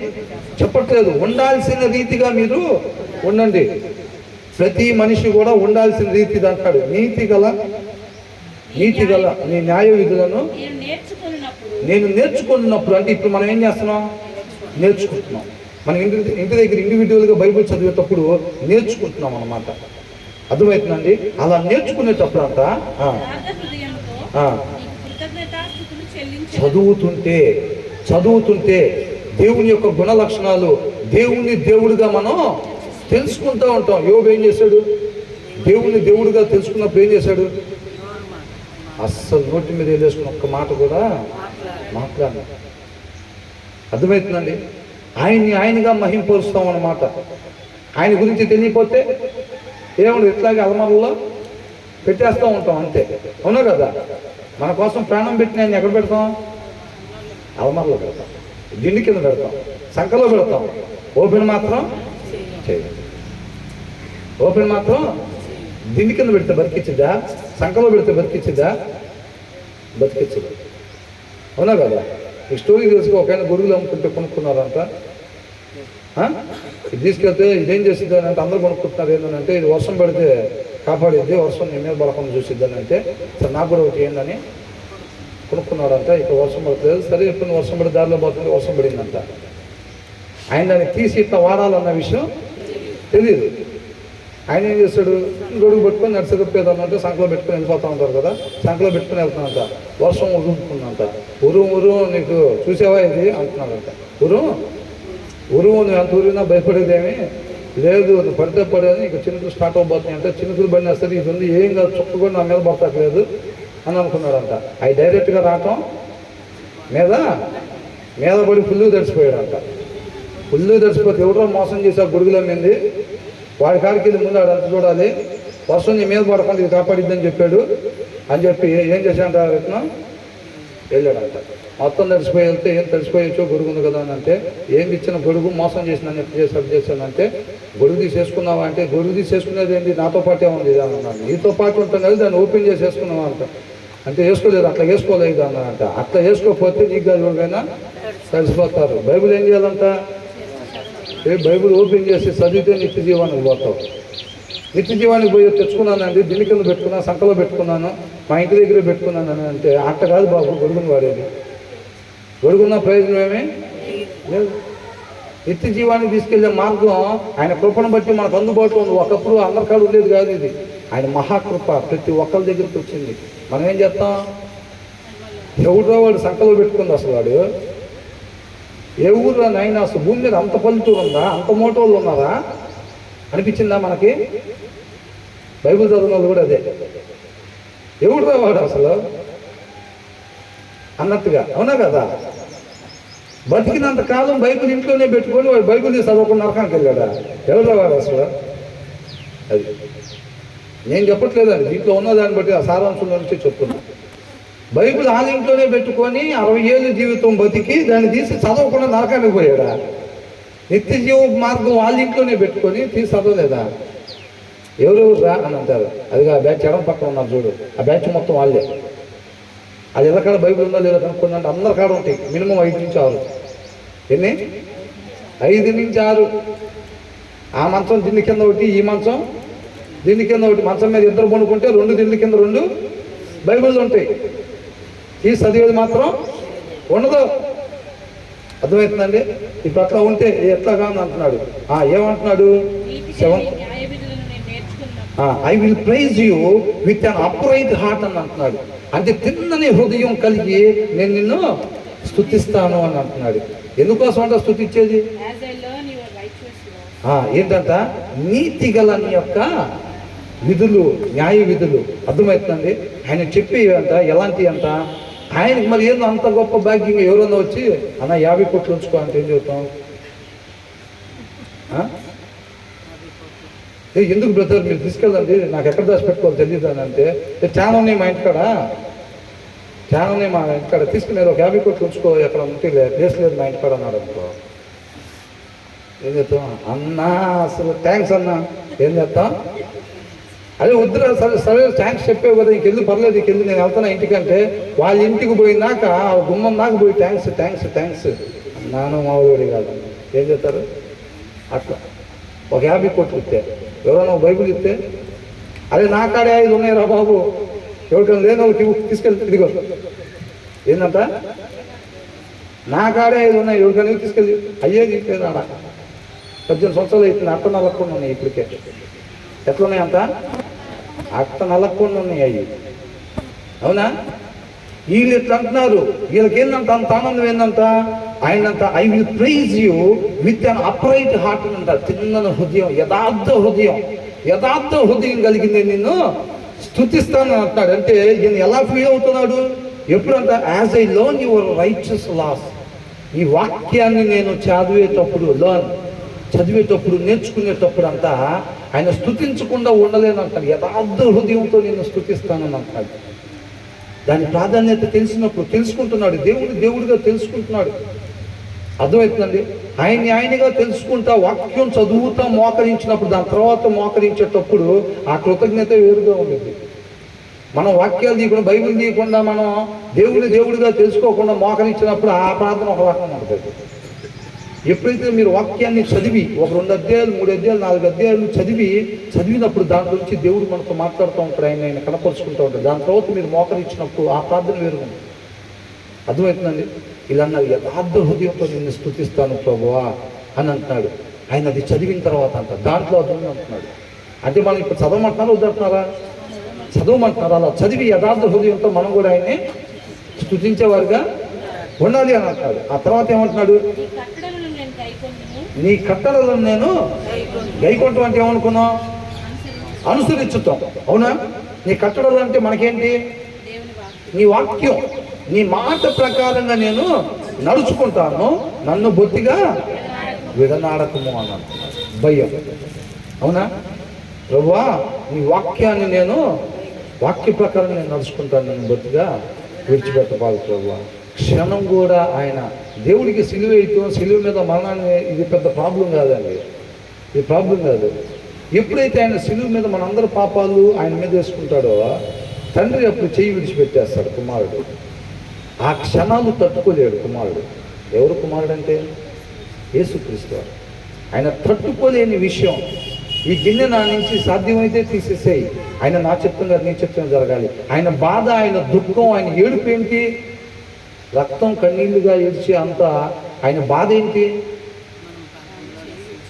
చెప్పట్లేదు, ఉండాల్సిన రీతిగా మీరు ఉండండి. ప్రతి మనిషి కూడా ఉండాల్సిన రీతి అంటాడు. నీతి గల నీ న్యాయ విధులను నేను నేర్చుకున్నప్పుడు, అంటే ఇప్పుడు మనం ఏం చేస్తున్నాం? నేర్చుకుంటున్నాం. మనం ఇంటి దగ్గర ఇండివిజువల్గా బైబిల్ చదివేటప్పుడు నేర్చుకుంటున్నాం అన్నమాట. అర్థమవుతుందండి. అలా నేర్చుకునేటప్పుడు అంతా చదువుతుంటే దేవుని యొక్క గుణ లక్షణాలు, దేవుని దేవుడిగా మనం తెలుసుకుంటూ ఉంటాం. యోబు ఏం చేశాడు? దేవుని దేవుడిగా తెలుసుకున్నప్పుడు ఏం చేశాడు? అస్సలు నోటి మీద వేసుకున్న ఒక్క మాట కూడా మాట్లాడాలి. అర్థమవుతుందండి. ఆయనగా మహింపరుస్తాం అన్నమాట. ఆయన గురించి తెలియకపోతే ఏమన్నా ఇట్లాగే అలమరలో పెట్టేస్తూ ఉంటాం అంతే. అవునా కదా? మన కోసం ప్రాణం పెట్టిన ఆయన ఎక్కడ పెడతాం? అలమరలో పెడతాం, దిండి కింద పెడతాం, సంకలో పెడతాం. ఓపెన్ మాత్రం చేయాలి. ఓపెన్ మాత్రం దిండి కింద పెడితే బతికిచ్చిద్దా? సంకలో పెడితే బతికిచ్చిద్దా? బతికిచ్చదు. అవునా కదా? ఈ స్టోరీ తెలుసుకో. ఒక ఆయన గొడుగులు అమ్ముకుంటే కొనుక్కున్నారంట. ఇది తీసుకెళ్తే ఇదేం చేసిద్ది అని అంటే అందరూ కొనుక్కుంటున్నారు. ఏంటంటే ఇది వర్షం పడితే కాపాడిద్ది, వర్షం నీ మీద పడకుండా చూసిద్దని అంటే సరే నాకు కూడా ఒకటి ఏందని కొనుక్కున్నాడంట. ఇక్కడ వర్షం పడుతుంది. సరే ఎప్పుడు వర్షం పడి దారిలో పోతుంది, వర్షం పడిందంట. ఆయన దాన్ని తీసి ఇట్లా వాడాలన్న విషయం తెలియదు. ఆయన ఏం చేస్తాడు? గొడుగు పెట్టుకొని నడిచేదన్నట్టు సంకలో పెట్టుకుని వెళ్ళిపోతూ ఉంటారు కదా, సంకలో పెట్టుకుని వెళ్తున్నంత వర్షం ఉరుముకుందంట. ఉరుము నీకు చూసావా ఇది అంటున్నాడంట. ఉరుము నువ్వు ఎంత ఉరిగినా భయపడేదేమి లేదు, నువ్వు పడితే పడేది ఇక చినుకులు స్టార్ట్ అవబోతున్నాయి అంటే చినుకులు పడినా సరే ఇది ఉంది, ఏం కాదు, చుక్క కూడా నా మీద పడతలేదు అని అనుకున్నాడంట. అవి డైరెక్ట్గా రావటం మీద పడి ఫుల్గా తడిసిపోయాడంట. ఫుల్లు తడిసిపోతే ఎవరో మోసం చేశారు గొడుగులు అమ్మింది, వాడి కాడికి వెళ్ళి ముందు అంత చూడాలి, వర్షం నీ మీద పడకుండా ఇది కాపాడిద్దని చెప్పాడు అని చెప్పి ఏం చేశాడంట రత్నం వెళ్ళాడంట. మొత్తం తడిసిపోయి వెళ్తే ఏం తడిసిపోయొచ్చో గొడుగు ఉంది కదా అని అంటే, ఏం ఇచ్చిన గొడుగు మోసం చేసినాను ఎప్పుడు చేశాడు చేశానంటే, గొడుగు తీసేసుకున్నావా అంటే, గొడుగు తీసేసుకునేది ఏంటి నాతో పాటే ఉంది అన్నాను. నీతో పాటు ఉంటాం కదా దాన్ని ఓపెన్ చేసేసుకున్నావా అంట. అంటే వేసుకోలేదు, అట్లా వేసుకోలేదు అన్నారంట. అట్లా వేసుకోకపోతే నీకు కాదు ఎవరికైనా తడిసిపోతారు. బైబిల్ ఏం చేయాలంట, బైబిల్ ఓపెన్ చేసి చదివితే నిత్య జీవానికి పోతావు. నిత్య జీవానికి పోయి తెచ్చుకున్నానండి, దిండి కింద పెట్టుకున్నాను, సంకలో పెట్టుకున్నాను, మా ఇంటి దగ్గరే పెట్టుకున్నాను అని అంటే అట్ట కాదు బాబు గొడుగుని వాడేది. గొడుగున్న ప్రయోజనం ఏమీ లేదు. నిత్య జీవానికి తీసుకెళ్లే మార్గం ఆయన కృపను బట్టి మనకు అందుబాటులో ఉంది. ఒకప్పుడు అందరికాడు ఉండేది కాదు ఇది, ఆయన మహాకృప ప్రతి ఒక్కరి దగ్గరికి వచ్చింది. మనం ఏం చేస్తాం, ఎవడో వాడు సంకలో పెట్టుకుంది, అసలు వాడు ఏ ఊర్లో నైనా అసలు భూమి మీద అంత పల్లెటూరు ఉందా, అంత మోటోళ్ళు ఉన్నారా అనిపించిందా మనకి? బైబిల్ చదివిన వాళ్ళు కూడా అదే, ఎవడు వాడు అసలు అన్నట్టుగా, అవునా కదా? బతికినంత కాలం బైబిల్ ఇంట్లోనే పెట్టుకొని వాడు బైబిల్ చదవకుండా నరకానికి వెళ్ళాడా? ఎవరు వాడు అసలు? అది నేను చెప్పట్లేదండి, దీంట్లో ఉన్నదాన్ని బట్టి ఆ సారాంశంలో నుంచి చెప్తున్నా. బైబిల్ ఆ ఇంట్లోనే పెట్టుకొని 60 ఏళ్ళు జీవితం బతికి దాన్ని తీసి చదవకుండా నరకానికి పోయాడా? నిత్య జీవ మార్గం వాళ్ళ ఇంట్లోనే పెట్టుకొని తీసి చదవలేదా? ఎవరెవరు రా అని అంటారు. అది ఆ బ్యాచ్ ఎడం పక్కన ఉన్నారు చూడు, ఆ బ్యాచ్ మొత్తం వాళ్ళే. అది ఎవరికాడ బైబిల్ ఉందో లేదో కనుక్కుంటే అందరి కాడ ఉంటాయి మినిమం 5 నుంచి 6. ఎన్ని? 5 నుంచి 6. ఆ మంచం దిండి కింద ఒకటి, ఈ మంచం దిండి కింద ఒకటి. మంచం మీద ఇద్దరు పండుకుంటే 2 దిండి కింద 2 బైబిళ్ళు ఉంటాయి. తీసి చదివేది మాత్రం ఉండదు. అర్థమవుతుందండి? ఇప్పుడు అట్లా ఉంటే ఎట్లాగా అంటున్నాడు. ఏమంటున్నాడు? 7 I will praise you with an upright heart అని అంటున్నాడు. అంటే తిన్నని హృదయం కలిగి నేను నిన్ను స్తుతిస్తాను అని అంటున్నాడు. ఎందుకోసం అంటే స్తుతించేది ఏంటంట, నీతి గల నీ యొక్క విధులు, న్యాయ విధులు. అర్థమవుతుందండి? ఆయన చెప్పి అంట ఎలాంటి అంట, ఆయనకి మరి ఏందో అంత గొప్ప భాగ్యంగా ఎవరన్నా వచ్చి అన్న 50 కోట్లు ఉంచుకో అంటే ఏం చెబుతాం? ఎందుకు బ్రదర్ మీరు తీసుకెళ్ళండి, నాకు ఎక్కడ దాచి పెట్టుకోవాలి తెలియదు అని అంటే, చాలా ఉన్నాయి మా ఇంటికాడ, చాలా ఉన్నాయి మా ఇంటికాడ, తీసుకునేది ఒక 50 కోట్లు ఉంచుకో, ఎక్కడ ఉంటే ప్లేస్ లేదు మా ఇంటికాడ అన్నాడు అనుకో. ఏం చేస్తాం అన్నా, అసలు థ్యాంక్స్ అన్నా, ఏం చేస్తాం? అదే వద్దురా, సరే సరే థ్యాంక్స్ చెప్పావు కదా, ఇంకెళ్ళి పర్లేదు, ఇంకెళ్ళి నేను వెళ్తాను ఇంటికంటే, వాళ్ళ ఇంటికి పోయినాక గుమ్మం దాకా పోయి థ్యాంక్స్ థ్యాంక్స్ థ్యాంక్స్ నాను మావుడి కాదు. ఏం చేస్తారు? అట్లా ఒక 50 కోట్లు ఇస్తే, ఎవరైనా బైబుల్ ఇస్తే, అదే నా కాడే 5 ఉన్నాయి రా బాబు, ఎవరికైనా లేని వాళ్ళకి తీసుకెళ్తే ఇదిగో ఏంటంట, నా కాడే 5 ఉన్నాయి ఎవరికైనా తీసుకెళ్ళి అయ్యేది లేదు. ఆడ 18 సంవత్సరాలు అవుతుంది, అట్ట నలకుండా ఉన్నాయి ఇప్పటికే. ఎట్లున్నాయి అంత అట్ట నలకుండా ఉన్నాయి అవి, అవునా? వీళ్ళు ఎట్లా అంటున్నారు, వీళ్ళకి ఏంటంట అంత ఆనందం ఏంటంట, ఆయనంత I will praise you with an upright heart అంట. తిన్నన హృదయం, యథార్థ హృదయం కలిగింది నిన్ను స్తుతిస్తానని అంటున్నాడు. అంటే ఈయన ఎలా ఫీల్ అవుతున్నాడు ఎప్పుడంట, as I learn your righteous laws. ఈ వాక్యాన్ని నేను చదివేటప్పుడు నేర్చుకునేటప్పుడు అంతా ఆయన స్తుతించకుండా ఉండలేను అంటాడు. యథార్థ హృదయంతో నేను స్తుతిస్తానని అంటాడు. దాని ప్రాధాన్యత తెలిసినప్పుడు తెలుసుకుంటున్నాడు, దేవుడిగా తెలుసుకుంటున్నాడు. అర్థమవుతుందండి? ఆయనగా తెలుసుకుంటా, వాక్యం చదువుతా మోకరించినప్పుడు, దాని తర్వాత మోకరించేటప్పుడు ఆ కృతజ్ఞత వేరుగా ఉంటుంది. మనం వాక్యాలు తీయకుండా, బైబిల్ తీయకుండా, మనం దేవుడిగా తెలుసుకోకుండా మోకరించినప్పుడు ఆ ప్రార్థన ఒక రకంగా ఉంటుంది. ఎప్పుడైతే మీరు వాక్యాన్ని చదివి ఒక 2 అధ్యాయాలు 3 అధ్యాయాలు 4 అధ్యాయాలు చదివినప్పుడు దాంట్లో నుంచి దేవుడు మనతో మాట్లాడుతూ ఉంటాడు, ఆయన కనపరుచుకుంటూ ఉంటాడు. దాని తర్వాత మీరు మోకరించినప్పుడు ఆ ప్రార్థన వేరుగా ఉంటుంది. అర్థమవుతుందండి? ఇలా అన్నారు, యథార్థ హృదయంతో నిన్ను స్తుతిస్తాను ప్రభువా అని అంటున్నాడు. ఆయన అది చదివిన తర్వాత అంట దాంట్లో అర్థం అంటున్నాడు. అంటే మనం ఇప్పుడు చదవమంటున్నారా వద్దంటున్నారా? చదవమంటున్నారా? అలా చదివి యథార్థ హృదయంతో మనం కూడా ఆయన్ని స్తుతించేవారుగా ఉండాలి అని అంటాడు. ఆ తర్వాత ఏమంటున్నాడు, నీ కట్టడలను నేను గైకొంటాం. అంటే ఏమనుకున్నాం? అనుసరించుతాం. అవునా? నీ కట్టడలు అంటే మనకేంటి? నీ వాక్యం, నీ మాట ప్రకారంగా నేను నడుచుకుంటాను, నన్ను బొత్తిగా విడనాడకము అని అంటున్నాడు. భయం. అవునా? ప్రభువా, నీ వాక్యాన్ని నేను వాక్య ప్రకారం నేను నడుచుకుంటాను, నేను బొత్తిగా విడిచిపెట్టబాలి ప్రభువా. క్షణం కూడా ఆయన దేవుడికి సిలువ వేయటం, సిలువ మీద మరణాన్ని, ఇది పెద్ద ప్రాబ్లం కాదండి, ఇది ప్రాబ్లం కాదు. ఎప్పుడైతే ఆయన సిలువ మీద మనందరి పాపాలు ఆయన మీద వేసుకుంటాడో తండ్రి అప్పుడు చెయ్యి విడిచిపెట్టేస్తాడు కుమారుడు. ఆ క్షణాలు తట్టుకోలేడు కుమారుడు. ఎవరు కుమారుడు అంటే? యేసుక్రీస్తు వారు. ఆయన తట్టుకోలేని విషయం, ఈ గిన్నె నా నుంచి సాధ్యమైతే తీసేసేయి, ఆయన నా చిత్తం కాదు నీ చిత్తం జరగాలి. ఆయన బాధ, ఆయన దుఃఖం, ఆయన ఏడుపు ఏంటి? రక్తం కన్నీళ్లుగా ఏడ్చి అంత ఆయన బాధ ఏంటి?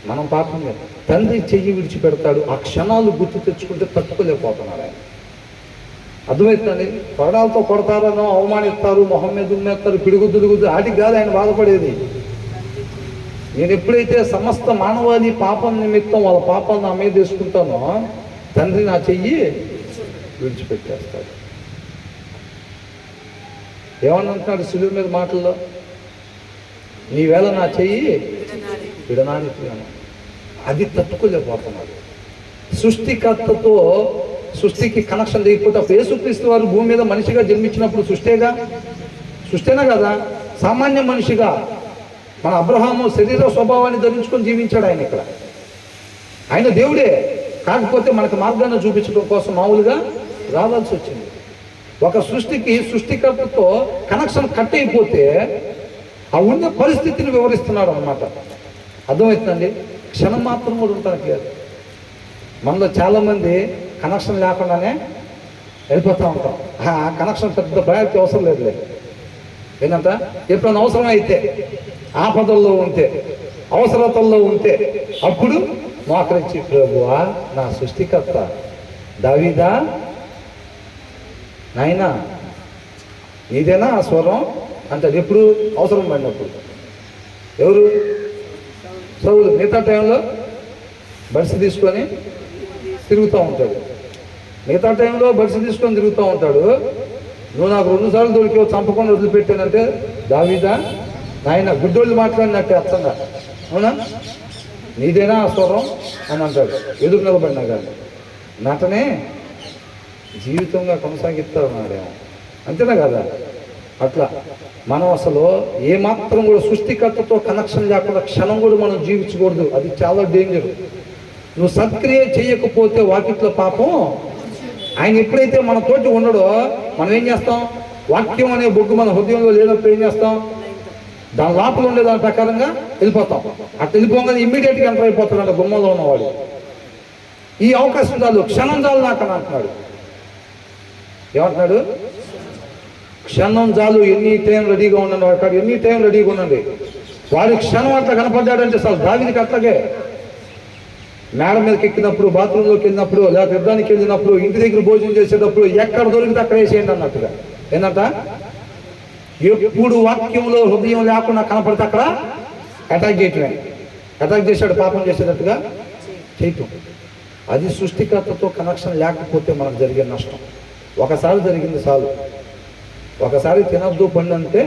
మనం పాపం లేదు. తండ్రి చెయ్యి విడిచిపెడతాడు. ఆ క్షణాలు గుర్తు తెచ్చుకుంటే తట్టుకోలేకపోతున్నాడు ఆయన. అర్థమవుతుందండి? కొరడాలతో కొడతారనో, అవమానిస్తారు, మొహం మీద ఉమ్మేస్తారు, పిడుగుద్దులుగుద్దు, ఆటికి కాదు ఆయన బాధపడేది. నేను ఎప్పుడైతే సమస్త మానవాళి పాపం నిమిత్తం వాళ్ళ పాపాలు నా మీద తీసుకుంటానో తండ్రి నా చెయ్యి విడిచిపెట్టేస్తాడు. ఏమని అంటున్నాడు సిలువ మీద మాటల్లో? నీవేళ నా చెయ్యి విడనాడుతున్నాను. అది తట్టుకోలేకపోతున్నాడు. సృష్టికర్తతో సృష్టికి కనెక్షన్ లేకపోతే అప్పుడు యేసుక్రీస్తు వారు భూమి మీద మనిషిగా జన్మించినప్పుడు సృష్టేనా కదా? సామాన్య మనిషిగా మన అబ్రహాము శరీర స్వభావాన్ని ధరించుకొని జీవించాడు ఆయన. ఇక్కడ ఆయన దేవుడే, కాకపోతే మనకు మార్గాన్ని చూపించడం కోసం మామూలుగా రావాల్సి వచ్చింది. ఒక సృష్టికి సృష్టికర్తతో కనెక్షన్ కట్ అయిపోతే ఆ ఉన్న పరిస్థితిని వివరిస్తున్నాడు అన్నమాట. అర్థమవుతుందండి? క్షణం మాత్రం కూడా ఉంటానికి లేదు. మనలో చాలామంది కనెక్షన్ లేకుండానే వెళ్ళిపోతూ ఉంటాం. ఆ కనెక్షన్ పెద్ద ప్రయారిటీ అవసరం లేదులే. ఏంటంట? ఎప్పుడైనా అవసరం అయితే, ఆపదల్లో ఉంటే, అవసరతల్లో ఉంటే అప్పుడు మోకరించి, ప్రభువా నా సృష్టికర్త దావీదా, నాయనా నీదేనా ఆ స్వరం అంటాడు. ఎప్పుడు? అవసరం పడినప్పుడు. ఎవరు? సౌలు. మిగతా టైంలో బడిసి తీసుకొని తిరుగుతూ ఉంటాడు. మిగతా టైంలో బడిసి తీసుకొని తిరుగుతూ ఉంటాడు. నువ్వు నాకు 2 సార్లు దొరికావు, చంపకుండా వదిలిపెట్టానంటే దావీదా నాయన, గుడ్డోళ్ళు మాట్లాడినట్టే అచ్చంగా. అవునా? నీదేనా ఆ స్వరం అని అంటాడు. ఎదురు నిలబడినా కానీ నటనే జీవితంగా కొనసాగిస్తాడు నాడేమో. అంతేనా కదా? అట్లా మనం అసలు ఏమాత్రం కూడా సృష్టికర్తతో కనెక్షన్ లేకుండా క్షణం కూడా మనం జీవించకూడదు. అది చాలా డేంజర్. నువ్వు సత్క్రియ చేయకపోతే వాకిట్లో పాపం. ఆయన ఎప్పుడైతే మన తోటి ఉండడో మనం ఏం చేస్తాం? వాక్యం అనే బొగ్గు మన హృదయంలో లేనప్పుడు ఏం చేస్తాం? దాని లోపల ఉండే దాని ప్రకారంగా వెళ్ళిపోతాం. అట్లా వెళ్ళిపోగానే ఇమ్మీడియట్గా ఎంటర్ అయిపోతాడు గుమ్మంలో ఉన్నవాడు. ఈ అవకాశం చాలు, క్షణం చాలు నాకు అని అంటున్నాడు. ఏమంటున్నాడు? క్షణం చాలు, ఎనీ టైం రెడీగా ఉండండి. వాడు ఎనీ టైం రెడీగా ఉండండి. వాడి క్షణం అట్లా కనపడ్డాడంటే చాలు. దావీదుకి అట్లాగే మేడ మీదకి ఎక్కినప్పుడు, బాత్రూంలోకి వెళ్ళినప్పుడు, లేదా యుద్ధానికి వెళ్ళినప్పుడు, ఇంటి దగ్గర భోజనం చేసేటప్పుడు ఎక్కడ దొరికితే అక్కడ వేసేయండి అన్నట్టుగా. ఏంటంట? ఎప్పుడు వాక్యంలో హృదయం లేకుండా కనపడితే అక్కడ అటాక్ చేయటమే. అటాక్ చేశాడు పాపం చేసేటట్టుగా చేయటం. అది సృష్టికర్తతో కనెక్షన్ లేకపోతే మనకు జరిగే నష్టం. ఒకసారి జరిగింది చాలు. ఒకసారి తినద్దు పండు అంటే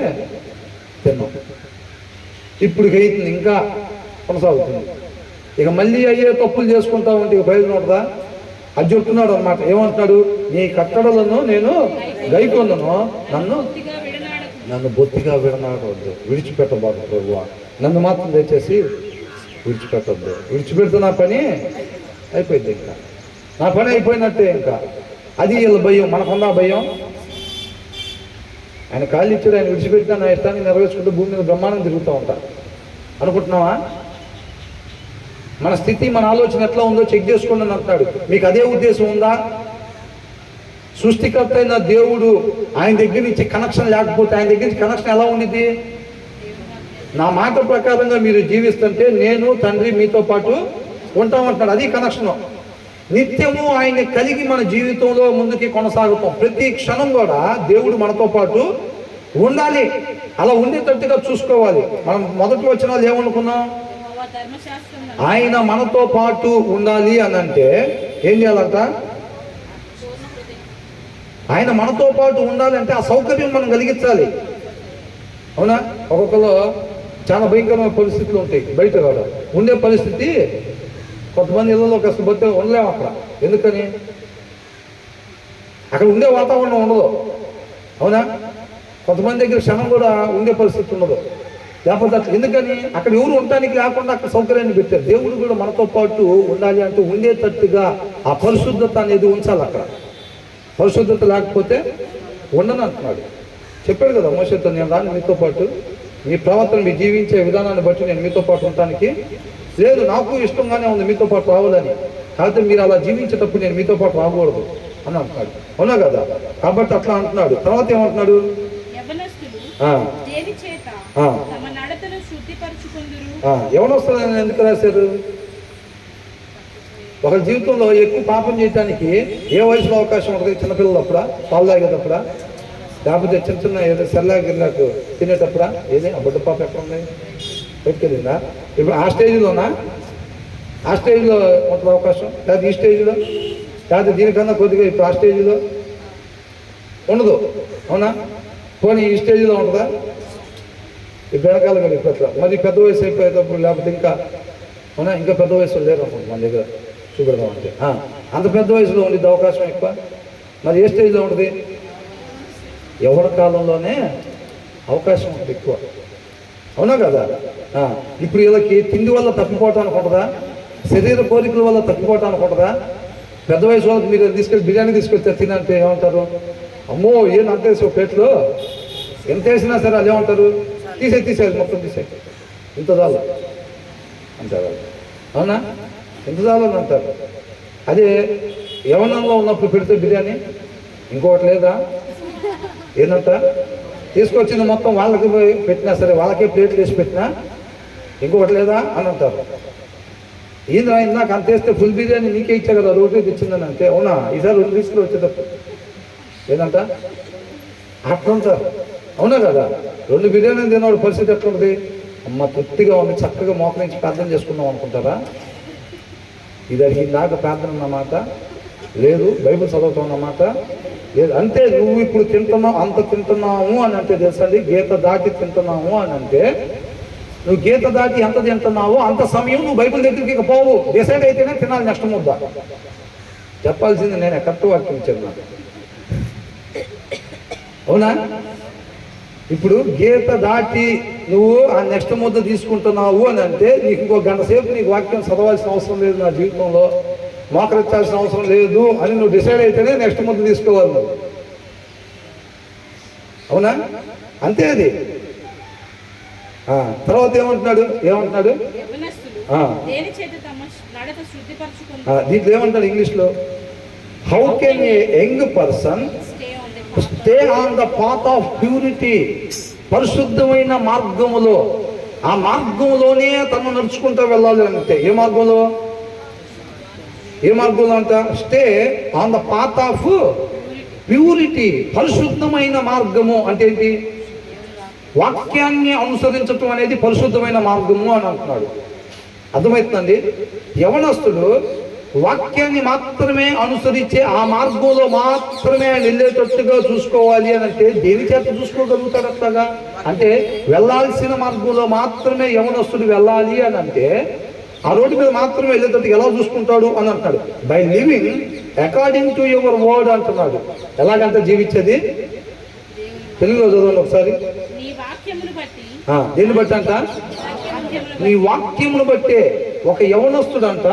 తిన్నాం. ఇప్పుడు అవుతుంది, ఇంకా కొనసాగుతుంది. ఇక మళ్ళీ అయ్యే తప్పులు చేసుకుంటా ఉంటే ఇక ప్రయోజనం ఉంటుందా? అది చెప్తున్నాడు అనమాట. ఏమంటున్నాడు? నీ కట్టడలను నేను గైకొన్నాను, నన్ను బొత్తిగా విడనాడవద్దు, విడిచిపెట్టబాదు ప్రభువా, నన్ను మాత్రం దయచేసి విడిచిపెట్టద్దు. విడిచిపెడితే నా పని అయిపోయింది. ఇంకా నా పని అయిపోయినట్టే. ఇంకా అది వీళ్ళ భయం. మనకున్న భయం. ఆయన కాళ్ళు ఇచ్చాడు, ఆయన విడిచిపెట్టిన నా ఇష్టాన్ని నెరవేర్చుకుంటూ భూమి మీద బ్రహ్మాండం తిరుగుతూ ఉంటారు అనుకుంటున్నావా? మన స్థితి, మన ఆలోచన ఎట్లా ఉందో చెక్ చేసుకోండి అని అంటున్నాడు. మీకు అదే ఉద్దేశం ఉందా? సృష్టికర్త అయిన దేవుడు ఆయన దగ్గర నుంచి కనెక్షన్ లేకపోతే ఆయన దగ్గర నుంచి కనెక్షన్ ఎలా ఉండిద్ది? నా మాట ప్రకారంగా మీరు జీవిస్తుంటే నేను తండ్రి మీతో పాటు ఉంటామంటున్నాడు. అది కనెక్షను. నిత్యము ఆయన్ని కలిగి మన జీవితంలో ముందుకి కొనసాగుతాం. ప్రతి క్షణం కూడా దేవుడు మనతో పాటు ఉండాలి. అలా ఉండేటట్టుగా చూసుకోవాలి. మనం మొదటి వచనాలు ఏమనుకున్నాం? ఆయన మనతో పాటు ఉండాలి అని అంటే ఏం చేయాలంట? ఆయన మనతో పాటు ఉండాలంటే ఆ సౌకర్యం మనం కలిగించాలి. అవునా? ఒక్కొక్కరు చాలా భయంకరమైన పరిస్థితులు ఉంటాయి. బయట కూడా ఉండే పరిస్థితి కొంతమంది ఇళ్ళలో కాస్త బతికే ఉండలేము అక్కడ. ఎందుకని? అక్కడ ఉండే వాతావరణం ఉండదు. అవునా? కొంతమంది దగ్గర క్షణం కూడా ఉండే పరిస్థితి ఉండదు. లేకపోతే అట్లా ఎందుకని? అక్కడ ఎవరు ఉండటానికి లేకుండా అక్కడ సౌకర్యాన్ని పెట్టారు. దేవుడు కూడా మనతో పాటు ఉండాలి అంటే ఉండేటట్టుగా ఆ పరిశుద్ధత అనేది ఉంచాలి. అక్కడ పరిశుద్ధత లేకపోతే ఉండను అంటున్నాడు. చెప్పాడు కదా మోషేతో, నేను రాను మీతో పాటు, మీ ప్రవర్తన మీ జీవించే విధానాన్ని బట్టి నేను మీతో పాటు ఉండటానికి లేదు, నాకు ఇష్టంగానే ఉంది మీతో పాటు రావాలని, కాకపోతే మీరు అలా జీవించేటప్పుడు నేను మీతో పాటు రాకూడదు అని అంటున్నాడు. అవునా కదా? కాబట్టి అట్లా అంటున్నాడు. తర్వాత ఏమంటున్నాడు? యవనస్తులని ఎందుకు రాశారు? ఒక జీవితంలో ఎక్కువ పాపం చేయడానికి ఏ వయసులో అవకాశం ఉంటుంది? చిన్నపిల్లలు అప్పుడా, పాలు తాగేటప్పుడా, లేకపోతే చిన్న చిన్న ఏదో సెల్లాగిర్లాకు తినేటప్పుడా? ఏది ఆ బుడ్డ పాప ఎక్కడ ఉంది? పెట్టుకెళ్ళిందా? ఇప్పుడు ఆ స్టేజ్లోనా? ఆ స్టేజ్లో ఉంటుంది అవకాశం, లేదా ఈ స్టేజ్లో, లేదా దీనికన్నా కొద్దిగా ఇప్పుడు ఆ స్టేజ్లో ఉండదు. అవునా? పోనీ ఈ స్టేజ్లో ఉంటుందా? ఈ వెనకాల కదా ఇప్పట్లో. మరి పెద్ద వయసు అయిపోయేటప్పుడు, లేకపోతే ఇంకా అవునా, ఇంకా పెద్ద వయసులో లేరు అనుకుంటుంది మన దగ్గర చూపెడదామంటే. అంత పెద్ద వయసులో ఉండేది అవకాశం ఎక్కువ. మరి ఏ స్టేజ్లో ఉంటుంది? ఎవరి కాలంలోనే అవకాశం ఉంటుంది ఎక్కువ. అవునా కదా? ఇప్పుడు వీళ్ళకి తిండి వల్ల తప్పిపోవటానికి ఉంటుందా? శరీర కోరికల వల్ల తప్పిపోవటానికి ఉంటుందా? పెద్ద వయసు వాళ్ళకి మీరు తీసుకెళ్ళి బిర్యానీ తీసుకొస్తే తినంటే ఏమంటారు? అమ్మో ఏం అంత వేసావు ప్లేట్లో, ఎంత వేసినా సరే అది ఏమంటారు? తీసేది మొత్తం తీసేది, ఇంత చాలు అంటారు. అవునా? ఇంత చాలు అని అంటారు. అదే యవనంలో ఉన్నప్పుడు పెడితే బిర్యానీ ఇంకొకటి లేదా? ఏంటంట? తీసుకొచ్చింది మొత్తం వాళ్ళకి పెట్టినా సరే, వాళ్ళకే ప్లేట్లు వేసి పెట్టినా ఇంకొకటి లేదా అని అంటారు. ఏంద్రా ఇందాక అంత వేస్తే ఫుల్ బిర్యానీ నీకే ఇచ్చా కదా, రోటీ తెచ్చిందని అంటే, అవునా ఈసారి 2 పీసులు వచ్చేటప్పుడు ఏదంట అట్లుంటారు. అవునా కదా? 2 బిర్యానీ తిన్నవాడు పరిస్థితి ఎట్లుంటుంది? అమ్మ తృప్తిగా ఉంది, చక్కగా మోకరించి ప్రార్థన చేసుకుందాం అనుకుంటారా? ఇది అడిగింది నాకు ప్రార్థన అన్నమాట లేదు, బైబిల్ చదువుతాం అన్నమాట లేదు. అంతే నువ్వు ఇప్పుడు తింటున్నావు, అంత తింటున్నావు అని అంటే తెలుసండి, గీత దాటి తింటున్నావు అని అంటే నువ్వు గీత దాటి ఎంత తింటున్నావో అంత సమయం నువ్వు బైబిల్ దగ్గరికి ఇక పోవు. డిసైడ్ అయితేనే తినాలి నెక్స్ట్ ముద్ద. చెప్పాల్సింది నేను కరెక్ట్ వాక్యం ఇచ్చాను నాకు. అవునా? ఇప్పుడు గీత దాటి నువ్వు ఆ నెక్స్ట్ ముద్ద తీసుకుంటున్నావు అని అంటే నీకు ఇంకో గంట సేపు నీకు వాక్యం చదవాల్సిన అవసరం లేదు, నా జీవితంలో మోకరించాల్సిన అవసరం లేదు అని నువ్వు డిసైడ్ అయితేనే నెక్స్ట్ ముద్ద తీసుకోవాలి నువ్వు. అవునా? అంతే అది. తర్వాత ఏమంటున్నాడు? దీంట్లో ఏమంటాడు ఇంగ్లీష్లో? How can A young person stay on the path of purity? పరిశుద్ధమైన మార్గములో, ఆ మార్గంలోనే తను నడుచుకుంటూ వెళ్ళాలి అంటే ఏ మార్గంలో అంట? Stay on the path of purity. పరిశుద్ధమైన మార్గము అంటే ఏంటి? వాక్యాన్ని అనుసరించటం అనేది పరిశుద్ధమైన మార్గము అని అంటున్నాడు. అర్థమవుతుందండి? యవనస్తుడు వాక్యాన్ని మాత్రమే అనుసరించే ఆ మార్గంలో మాత్రమే ఆయన వెళ్ళేటట్టుగా చూసుకోవాలి అని అంటే దేని చేత చూసుకోగలుగుతాడు అట్లాగా? అంటే వెళ్ళాల్సిన మార్గంలో మాత్రమే యవనస్తుడు వెళ్ళాలి అని అంటే ఆ రోడ్డు మీద మాత్రమే వెళ్ళేటట్టు ఎలా చూసుకుంటాడు అని అంటాడు. By living according to your word అంటున్నాడు. ఎలాగంటే జీవించేది? తెలుగులో చదవండి ఒకసారి. దేన్ని బట్టి అంట? నీ వాక్యమును బట్టే ఒక యవనస్తుడంట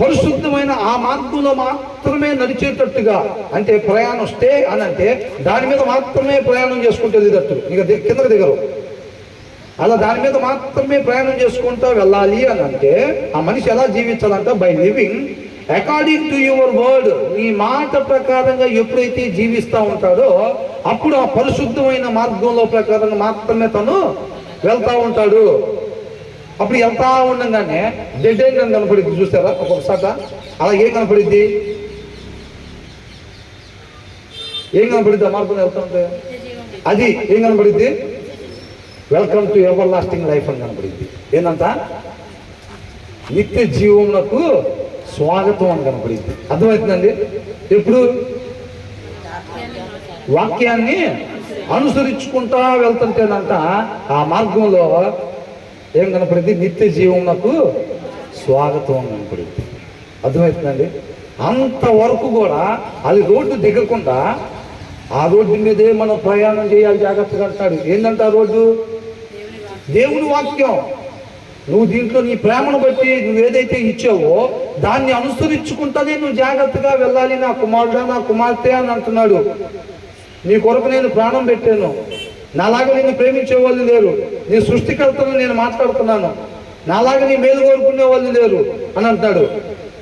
పరిశుద్ధమైన ఆ మార్గంలో మాత్రమే నడిచేటట్టుగా, అంటే ప్రయాణం స్టే అని అంటే దాని మీద మాత్రమే ప్రయాణం చేసుకుంటూ వెళ్ళేటట్టు, ఇక కిందకు దిగరు, అలా దాని మీద మాత్రమే ప్రయాణం చేసుకుంటూ వెళ్ళాలి అని అంటే ఆ మనిషి ఎలా జీవించాలంట? By living according to your word. నీ మాట ప్రకారంగా ఎప్పుడైతే జీవిస్తూ ఉంటాడో అప్పుడు ఆ పరిశుద్ధమైన మార్గంలో ప్రకారంగా మాత్రమే తను వెళ్తూ ఉంటాడు. అప్పుడు వెళ్తా ఉండగానే డెడ్ ఎండ్ అని కనపడిద్ది. చూస్తారా ఒక్కొక్కసారి అలా ఏం కనపడిద్ది? ఏం కనపడిద్ది? ఆ మార్గంలో వెళ్తా ఉంటే అది ఏం కనపడిద్ది? Welcome to everlasting life అని కనపడిద్ది. ఏంటంట? నిత్య జీవమునకు స్వాగతం అని కనపడింది. అర్థమవుతుందండి? ఎప్పుడు? వాక్యాన్ని అనుసరించుకుంటా వెళ్తుంటేనంట ఆ మార్గంలో ఏం కనపడింది? నిత్య జీవం నాకు స్వాగతం అని కనపడింది. అర్థమవుతుందండి? అంతవరకు కూడా అది రోడ్డు దిగకుండా ఆ రోడ్డు మీదే మనం ప్రయాణం చేయాలి జాగ్రత్తగా అంటున్నాడు. ఏంటంటే ఆ రోడ్డు దేవుని వాక్యం. నువ్వు దీంట్లో నీ ప్రేమను బట్టి నువ్వు ఏదైతే ఇచ్చావో దాన్ని అనుసరించుకుంటానే నువ్వు జాగ్రత్తగా వెళ్ళాలి. నా కుమారుడా, నా కుమార్తె అని అంటున్నాడు. నీ కొరకు నేను ప్రాణం పెట్టాను. నాలాగా నిన్ను ప్రేమించే వాళ్ళు లేరు. నీ సృష్టికర్తను నేను మాట్లాడుతున్నాను. నాలాగా నీ మేలు కోరుకునే వాళ్ళు లేరు అని అంటున్నాడు.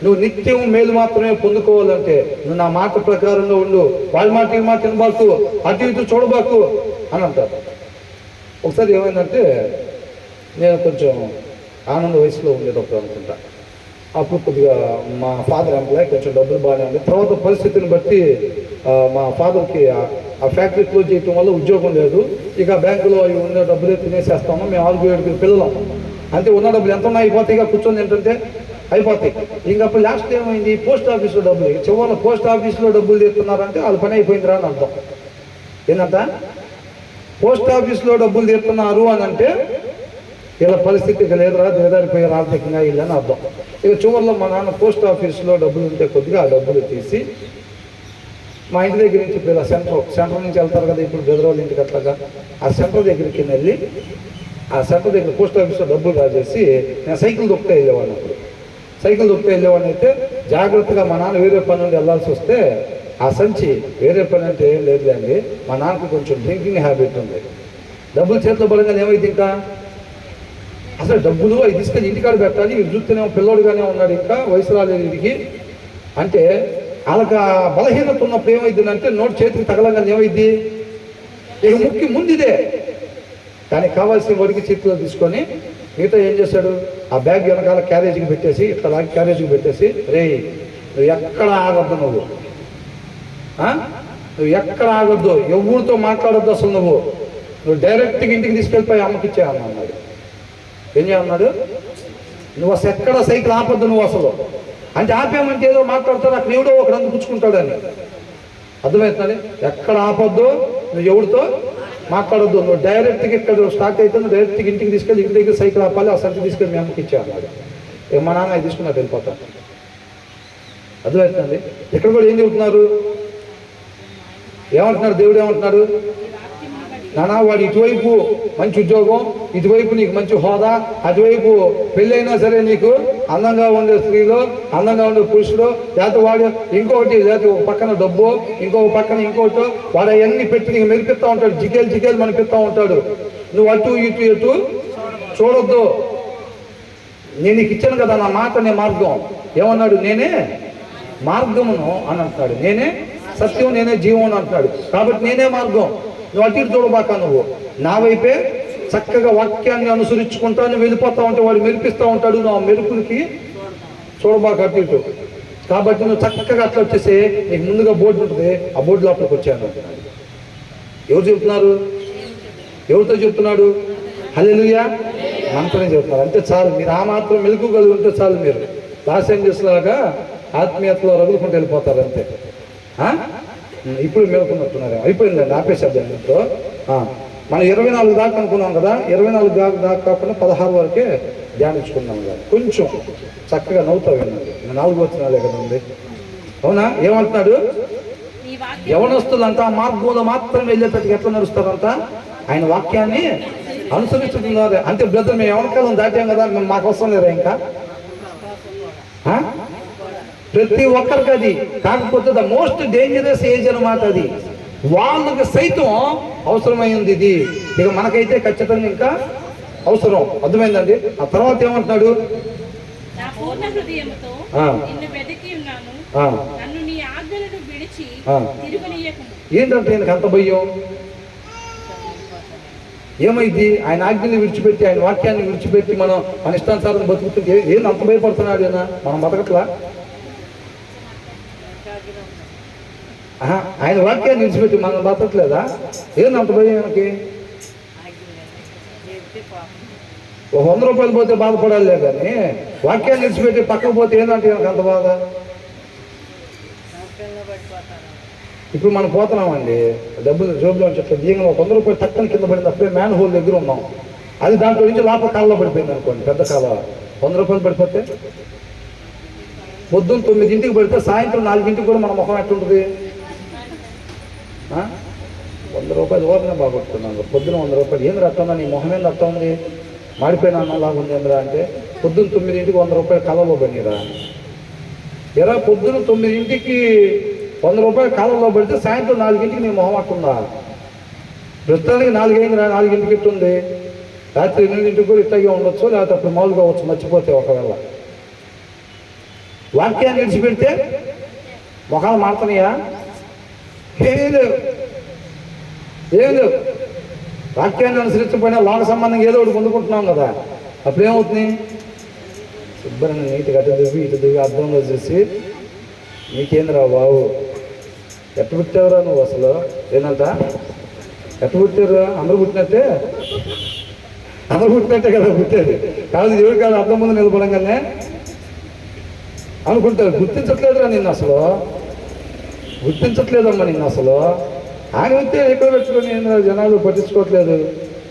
నువ్వు నిత్యం మేలు మాత్రమే పొందుకోవాలంటే నువ్వు నా మాట ప్రకారంలో ఉండు. వాళ్ళ మాట ఈ మాట వినబాకు, అటు ఇటు చూడబాకు అని అంటారు. ఒకసారి ఏమైందంటే, నేను కొంచెం ఆనంద వయసులో ఉండేటప్పుడు అనుకుంటా. అప్పుడు కొద్దిగా మా ఫాదర్ ఎంప్లాయ్, కొంచెం డబ్బులు బాగానే ఉంది. తర్వాత పరిస్థితిని బట్టి మా ఫాదర్కి ఆ ఫ్యాక్టరీ క్లోజ్ చేయటం వల్ల ఉద్యోగం లేదు. ఇక బ్యాంకులో అవి ఉన్న డబ్బులే తినేసేస్తాము. మేము 6-7 పిల్లలం. అంటే ఉన్న డబ్బులు ఎంత ఉన్నాయి అయిపోతాయి. ఇక కూర్చొని ఏంటంటే అయిపోతాయి. ఇంకప్పుడు లాస్ట్ ఏమైంది, పోస్ట్ ఆఫీస్లో డబ్బులు. చివరిలో పోస్ట్ ఆఫీస్లో డబ్బులు తీస్తున్నారంటే వాళ్ళ పని అయిపోయిందిరా అని అర్థం. ఏంటంట? పోస్ట్ ఆఫీస్లో డబ్బులు తీస్తున్నారు అని అంటే ఇలా పరిస్థితి ఇక లేదురా, దిగదారిపోయారు ఆర్థికంగా ఇల్లని అర్థం. ఇక చివరిలో మా నాన్న పోస్ట్ ఆఫీస్లో డబ్బులు ఉంటే కొద్దిగా ఆ డబ్బులు తీసి మా ఇంటి దగ్గర నుంచి ఇప్పుడు ఇలా సెంటర్ నుంచి వెళ్తారు కదా ఇప్పుడు బెదరోళ్ళ ఇంటికి అట్లాగా, ఆ సెంటర్ దగ్గరికి వెళ్ళి ఆ సెంటర్ దగ్గర పోస్ట్ ఆఫీస్లో డబ్బులు రాజేసి నేను సైకిల్ దొక్కితే వెళ్ళేవాడిని. అప్పుడు సైకిల్ దొక్కితే వెళ్ళేవాడిని అయితే జాగ్రత్తగా మా నాన్న వేరే పని నుండి వెళ్ళాల్సి వస్తే ఆ సంచి వేరే పని అంటే ఏం లేదులేండి, మా నాన్నకు కొంచెం డ్రింకింగ్ హ్యాబిట్ ఉంది. డబ్బులు చేతిలో పడంగానే ఏమైంది, ఇంకా అసలు డబ్బులు అవి తీసుకెళ్ళి ఇంటికాడ పెట్టాలి. ఇవి చూస్తేనేమో పిల్లోడుగానే ఉన్నాడు, ఇంకా వయసు రాలేదు వీడికి. అంటే వాళ్ళకి ఆ బలహీనత ఉన్నప్పుడు ఏమైందంటే నోటు చేతికి తగలంగానే ఏమైంది, ఇక ముక్కి ముందిదే. కానీ కావాల్సిన వరకు చేతిలో తీసుకొని మిగతా ఏం చేశాడు, ఆ బ్యాగ్ వెనకాల క్యారేజీకి పెట్టేసి ఇట్లా లాగి క్యారేజీకి పెట్టేసి, రే నువ్వు ఎక్కడ ఆగొద్దు, నువ్వు ఎక్కడ ఆగొద్దు, ఎవరితో మాట్లాడొద్దు, అసలు నువ్వు డైరెక్ట్గా ఇంటికి తీసుకెళ్ళిపోయి అమ్మకి ఇచ్చేయన్నాడు. ఏం చేయమన్నాడు, నువ్వు అసలు ఎక్కడ సైకిల్ ఆపొద్దు నువ్వు అసలు. అంటే ఆపేమంటే ఏదో మాట్లాడతాడు, అక్కడ ఎవడో ఒకడు అందుపుచ్చుకుంటాడని. అర్థమవుతుంది? ఎక్కడ ఆపొద్దు, నువ్వు ఎవరితో మాట్లాడొద్దు, నువ్వు డైరెక్ట్గా ఇక్కడ స్టార్ట్ అయితే నువ్వు డైరెక్ట్గా ఇంటికి తీసుకెళ్ళి ఇంటి దగ్గర సైకిల్ ఆపాలి, ఆ సంచి తీసుకెళ్ళి మీ అమ్మకి ఇచ్చా అన్నాడు. ఇక మా నాన్న తీసుకున్నాడు, వెళ్ళిపోతాను. అర్థమవుతుంది? ఇక్కడ కూడా ఏం చెబుతున్నారు, ఏమంటున్నారు, దేవుడు ఏమంటున్నాడు, నానా వాడు ఇటువైపు మంచి ఉద్యోగం, ఇటువైపు నీకు మంచి హోదా, అటువైపు పెళ్ళైనా సరే నీకు అందంగా ఉండే స్త్రీలు, అందంగా ఉండే పురుషుడు, లేకపోతే వాడు ఇంకొకటి, లేకపోతే ఒక పక్కన డబ్బు, ఇంకొక పక్కన ఇంకోటి, వాడు అవన్నీ పెట్టి నీకు మెరిపిస్తూ ఉంటాడు, జిగేలు మనిపిస్తూ ఉంటాడు. నువ్వు అటు ఇటు ఎటు చూడొద్దు. నేను నీకు ఇచ్చాను కదా నా మాట, నే మార్గం. ఏమన్నాడు, నేనే మార్గమును అని అంటున్నాడు, నేనే సత్యం, నేనే జీవం అని అంటున్నాడు. కాబట్టి నేనే మార్గం, నువ్వు అటు ఇటు చూడబాక, నువ్వు నా వైపే చక్కగా వాక్యాన్ని అనుసరించుకుంటాను వెళ్ళిపోతా ఉంటే వాడు మెరిపిస్తూ ఉంటాడు, నువ్వు ఆ మెరుపులకి చూడబాక అటు ఇటు. కాబట్టి నువ్వు చక్కగా అట్లా వచ్చేసి నీకు ముందుగా బోర్డు ఉంటుంది, ఆ బోర్డు లోపలికి వచ్చాను. ఎవరు చెబుతున్నారు, ఎవరితో చెప్తున్నాడు, హల్లెలూయా మంత్రమే చెబుతున్నారు. అంటే చాలు, మీరు ఆ మాత్రం మెలుగుగలిగి ఉంటే చాలు, మీరు లాస్ ఏంజల్స్ లాగా ఆత్మీయతలో రగులుకుంటూ వెళ్ళిపోతారు అంతే. ఇప్పుడు మేలుకున్నట్టున్నారు, అయిపోయిందండి, ఆపేసేద్దాం. ఇప్పుడు మనం 24 దాకా అనుకున్నాం కదా, 24 దాకా కాకుండా 16 వరకే ధ్యానించుకున్నాం కదా. కొంచెం చక్కగా నవ్వుతావు వినండి, 4 వచనాలే కదండి. అవునా? ఏమంటున్నాడు, యవనస్తులంతా మార్గంలో మాత్రం వెళ్ళేటట్టుగా ఎట్లా నడుస్తారంట, ఆయన వాక్యాన్ని అనుసరిస్తున్నారు. అంటే బ్రదర్ మేము యవనకాలం దాటాం కదా, మేము మాకు అవసరం లేదా ఇంకా? ప్రతి ఒక్కరికి అది. కాకపోతే ద మోస్ట్ డేంజరస్ ఏజ్ అనమాట అది. వాళ్ళకి సైతం అవసరమైంది ఇది. ఇక మనకైతే ఖచ్చితంగా ఇంకా అవసరం. అర్థమైందండి? ఆ తర్వాత ఏమంటున్నాడు, ఏంటంటే ఆయనకు అంత భయం ఏమైంది? ఆయన ఆజ్ఞని విడిచిపెట్టి, ఆయన వాక్యాన్ని విడిచిపెట్టి మనం మన ఇష్టానుసారం బతుకుతుంటే ఏంది అంత భయపడుతున్నాడు ఆయన? మనం బతకట్లా? ఆయన వాక్యాన్ని విడిచిపెట్టి మనం బతకట్లేదా? ఏంది అంత భయం ఆయనకి? 100 రూపాయలు పోతే బాధపడాలి కానీ వాక్యాన్ని విడిచిపెట్టి పక్కకు పోతే ఏంటంటే ఆయనకు అంత బాధ. ఇప్పుడు మనం పోతున్నామండి, డబ్బులు జోబులో చెప్తాం, దీనిలో 100 రూపాయలు తక్కువ కింద పడింది, అప్పుడే మ్యాన్ హోల్ దగ్గర ఉన్నాం. అది దాంట్లో నుంచి లోపల కాలంలో పడిపోయింది అనుకోండి, పెద్ద కాలం 100 రూపాయలు పడిపోతే పొద్దున్న 9ంటికి పడితే సాయంత్రం 4ంటికి కూడా మన ముఖం ఎట్లుంటుంది? 100 రూపాయలు ఓరనే బాగొట్టుకున్నాను. పొద్దున 100 రూపాయలు ఏం రక్తం నీ మొహం ఏం రక్తం ఉంది, మాడిపోయిన అన్నలాగా ఉంది ఏంద్రా అంటే పొద్దున్న 9ంటికి 100 రూపాయలు కాలంలో పడిరా. ఎరా పొద్దున్న 9ంటికి 100 రూపాయలు కాలంలో పడితే సాయంత్రం 4ంటికి నీ మొహం అట్టుందా? ప్రస్తుతానికి 4 అయిందిరా, 4ంటికి ఇట్టుంది. రాత్రి 8ంటికి కూడా ఇట్లాగే ఉండొచ్చు, లేకపోతే అప్పుడు మామూలుగా అవ్వచ్చు మర్చిపోతే. ఒకవేళ వాక్యాన్ని విడిచిపెడితే ముఖాలు మారుతున్నాయా? ఏమీ లేవు, ఏం లేవు. వాక్యాన్ని అనుసరించకపోయినా లోక సంబంధంగా ఏదో ఒకటి పొందుకుంటున్నాం కదా, అప్పుడేమవుతుంది? శుభ్రంగా నీట్గా అటు దిగి అర్థంలో చేసి నీకేంద్రా బాబు ఎట్ట పుట్టావురా నువ్వు అసలు ఏనంట ఎట్ట పుట్టారు? అందరూ పుట్టినట్టే, అందరూ పుట్టినట్టే కదా పుట్టేది. కాదు ఎవరు కాదు అర్థం ముందు నిలబడంగానే అనుకుంటారు. గుర్తించట్లేదురా నిన్ను అసలు, గుర్తించట్లేదమ్మా నిన్ను అసలు. ఆయన వస్తే ఎక్కడ పెట్టుకొని జనాలు పట్టించుకోవట్లేదు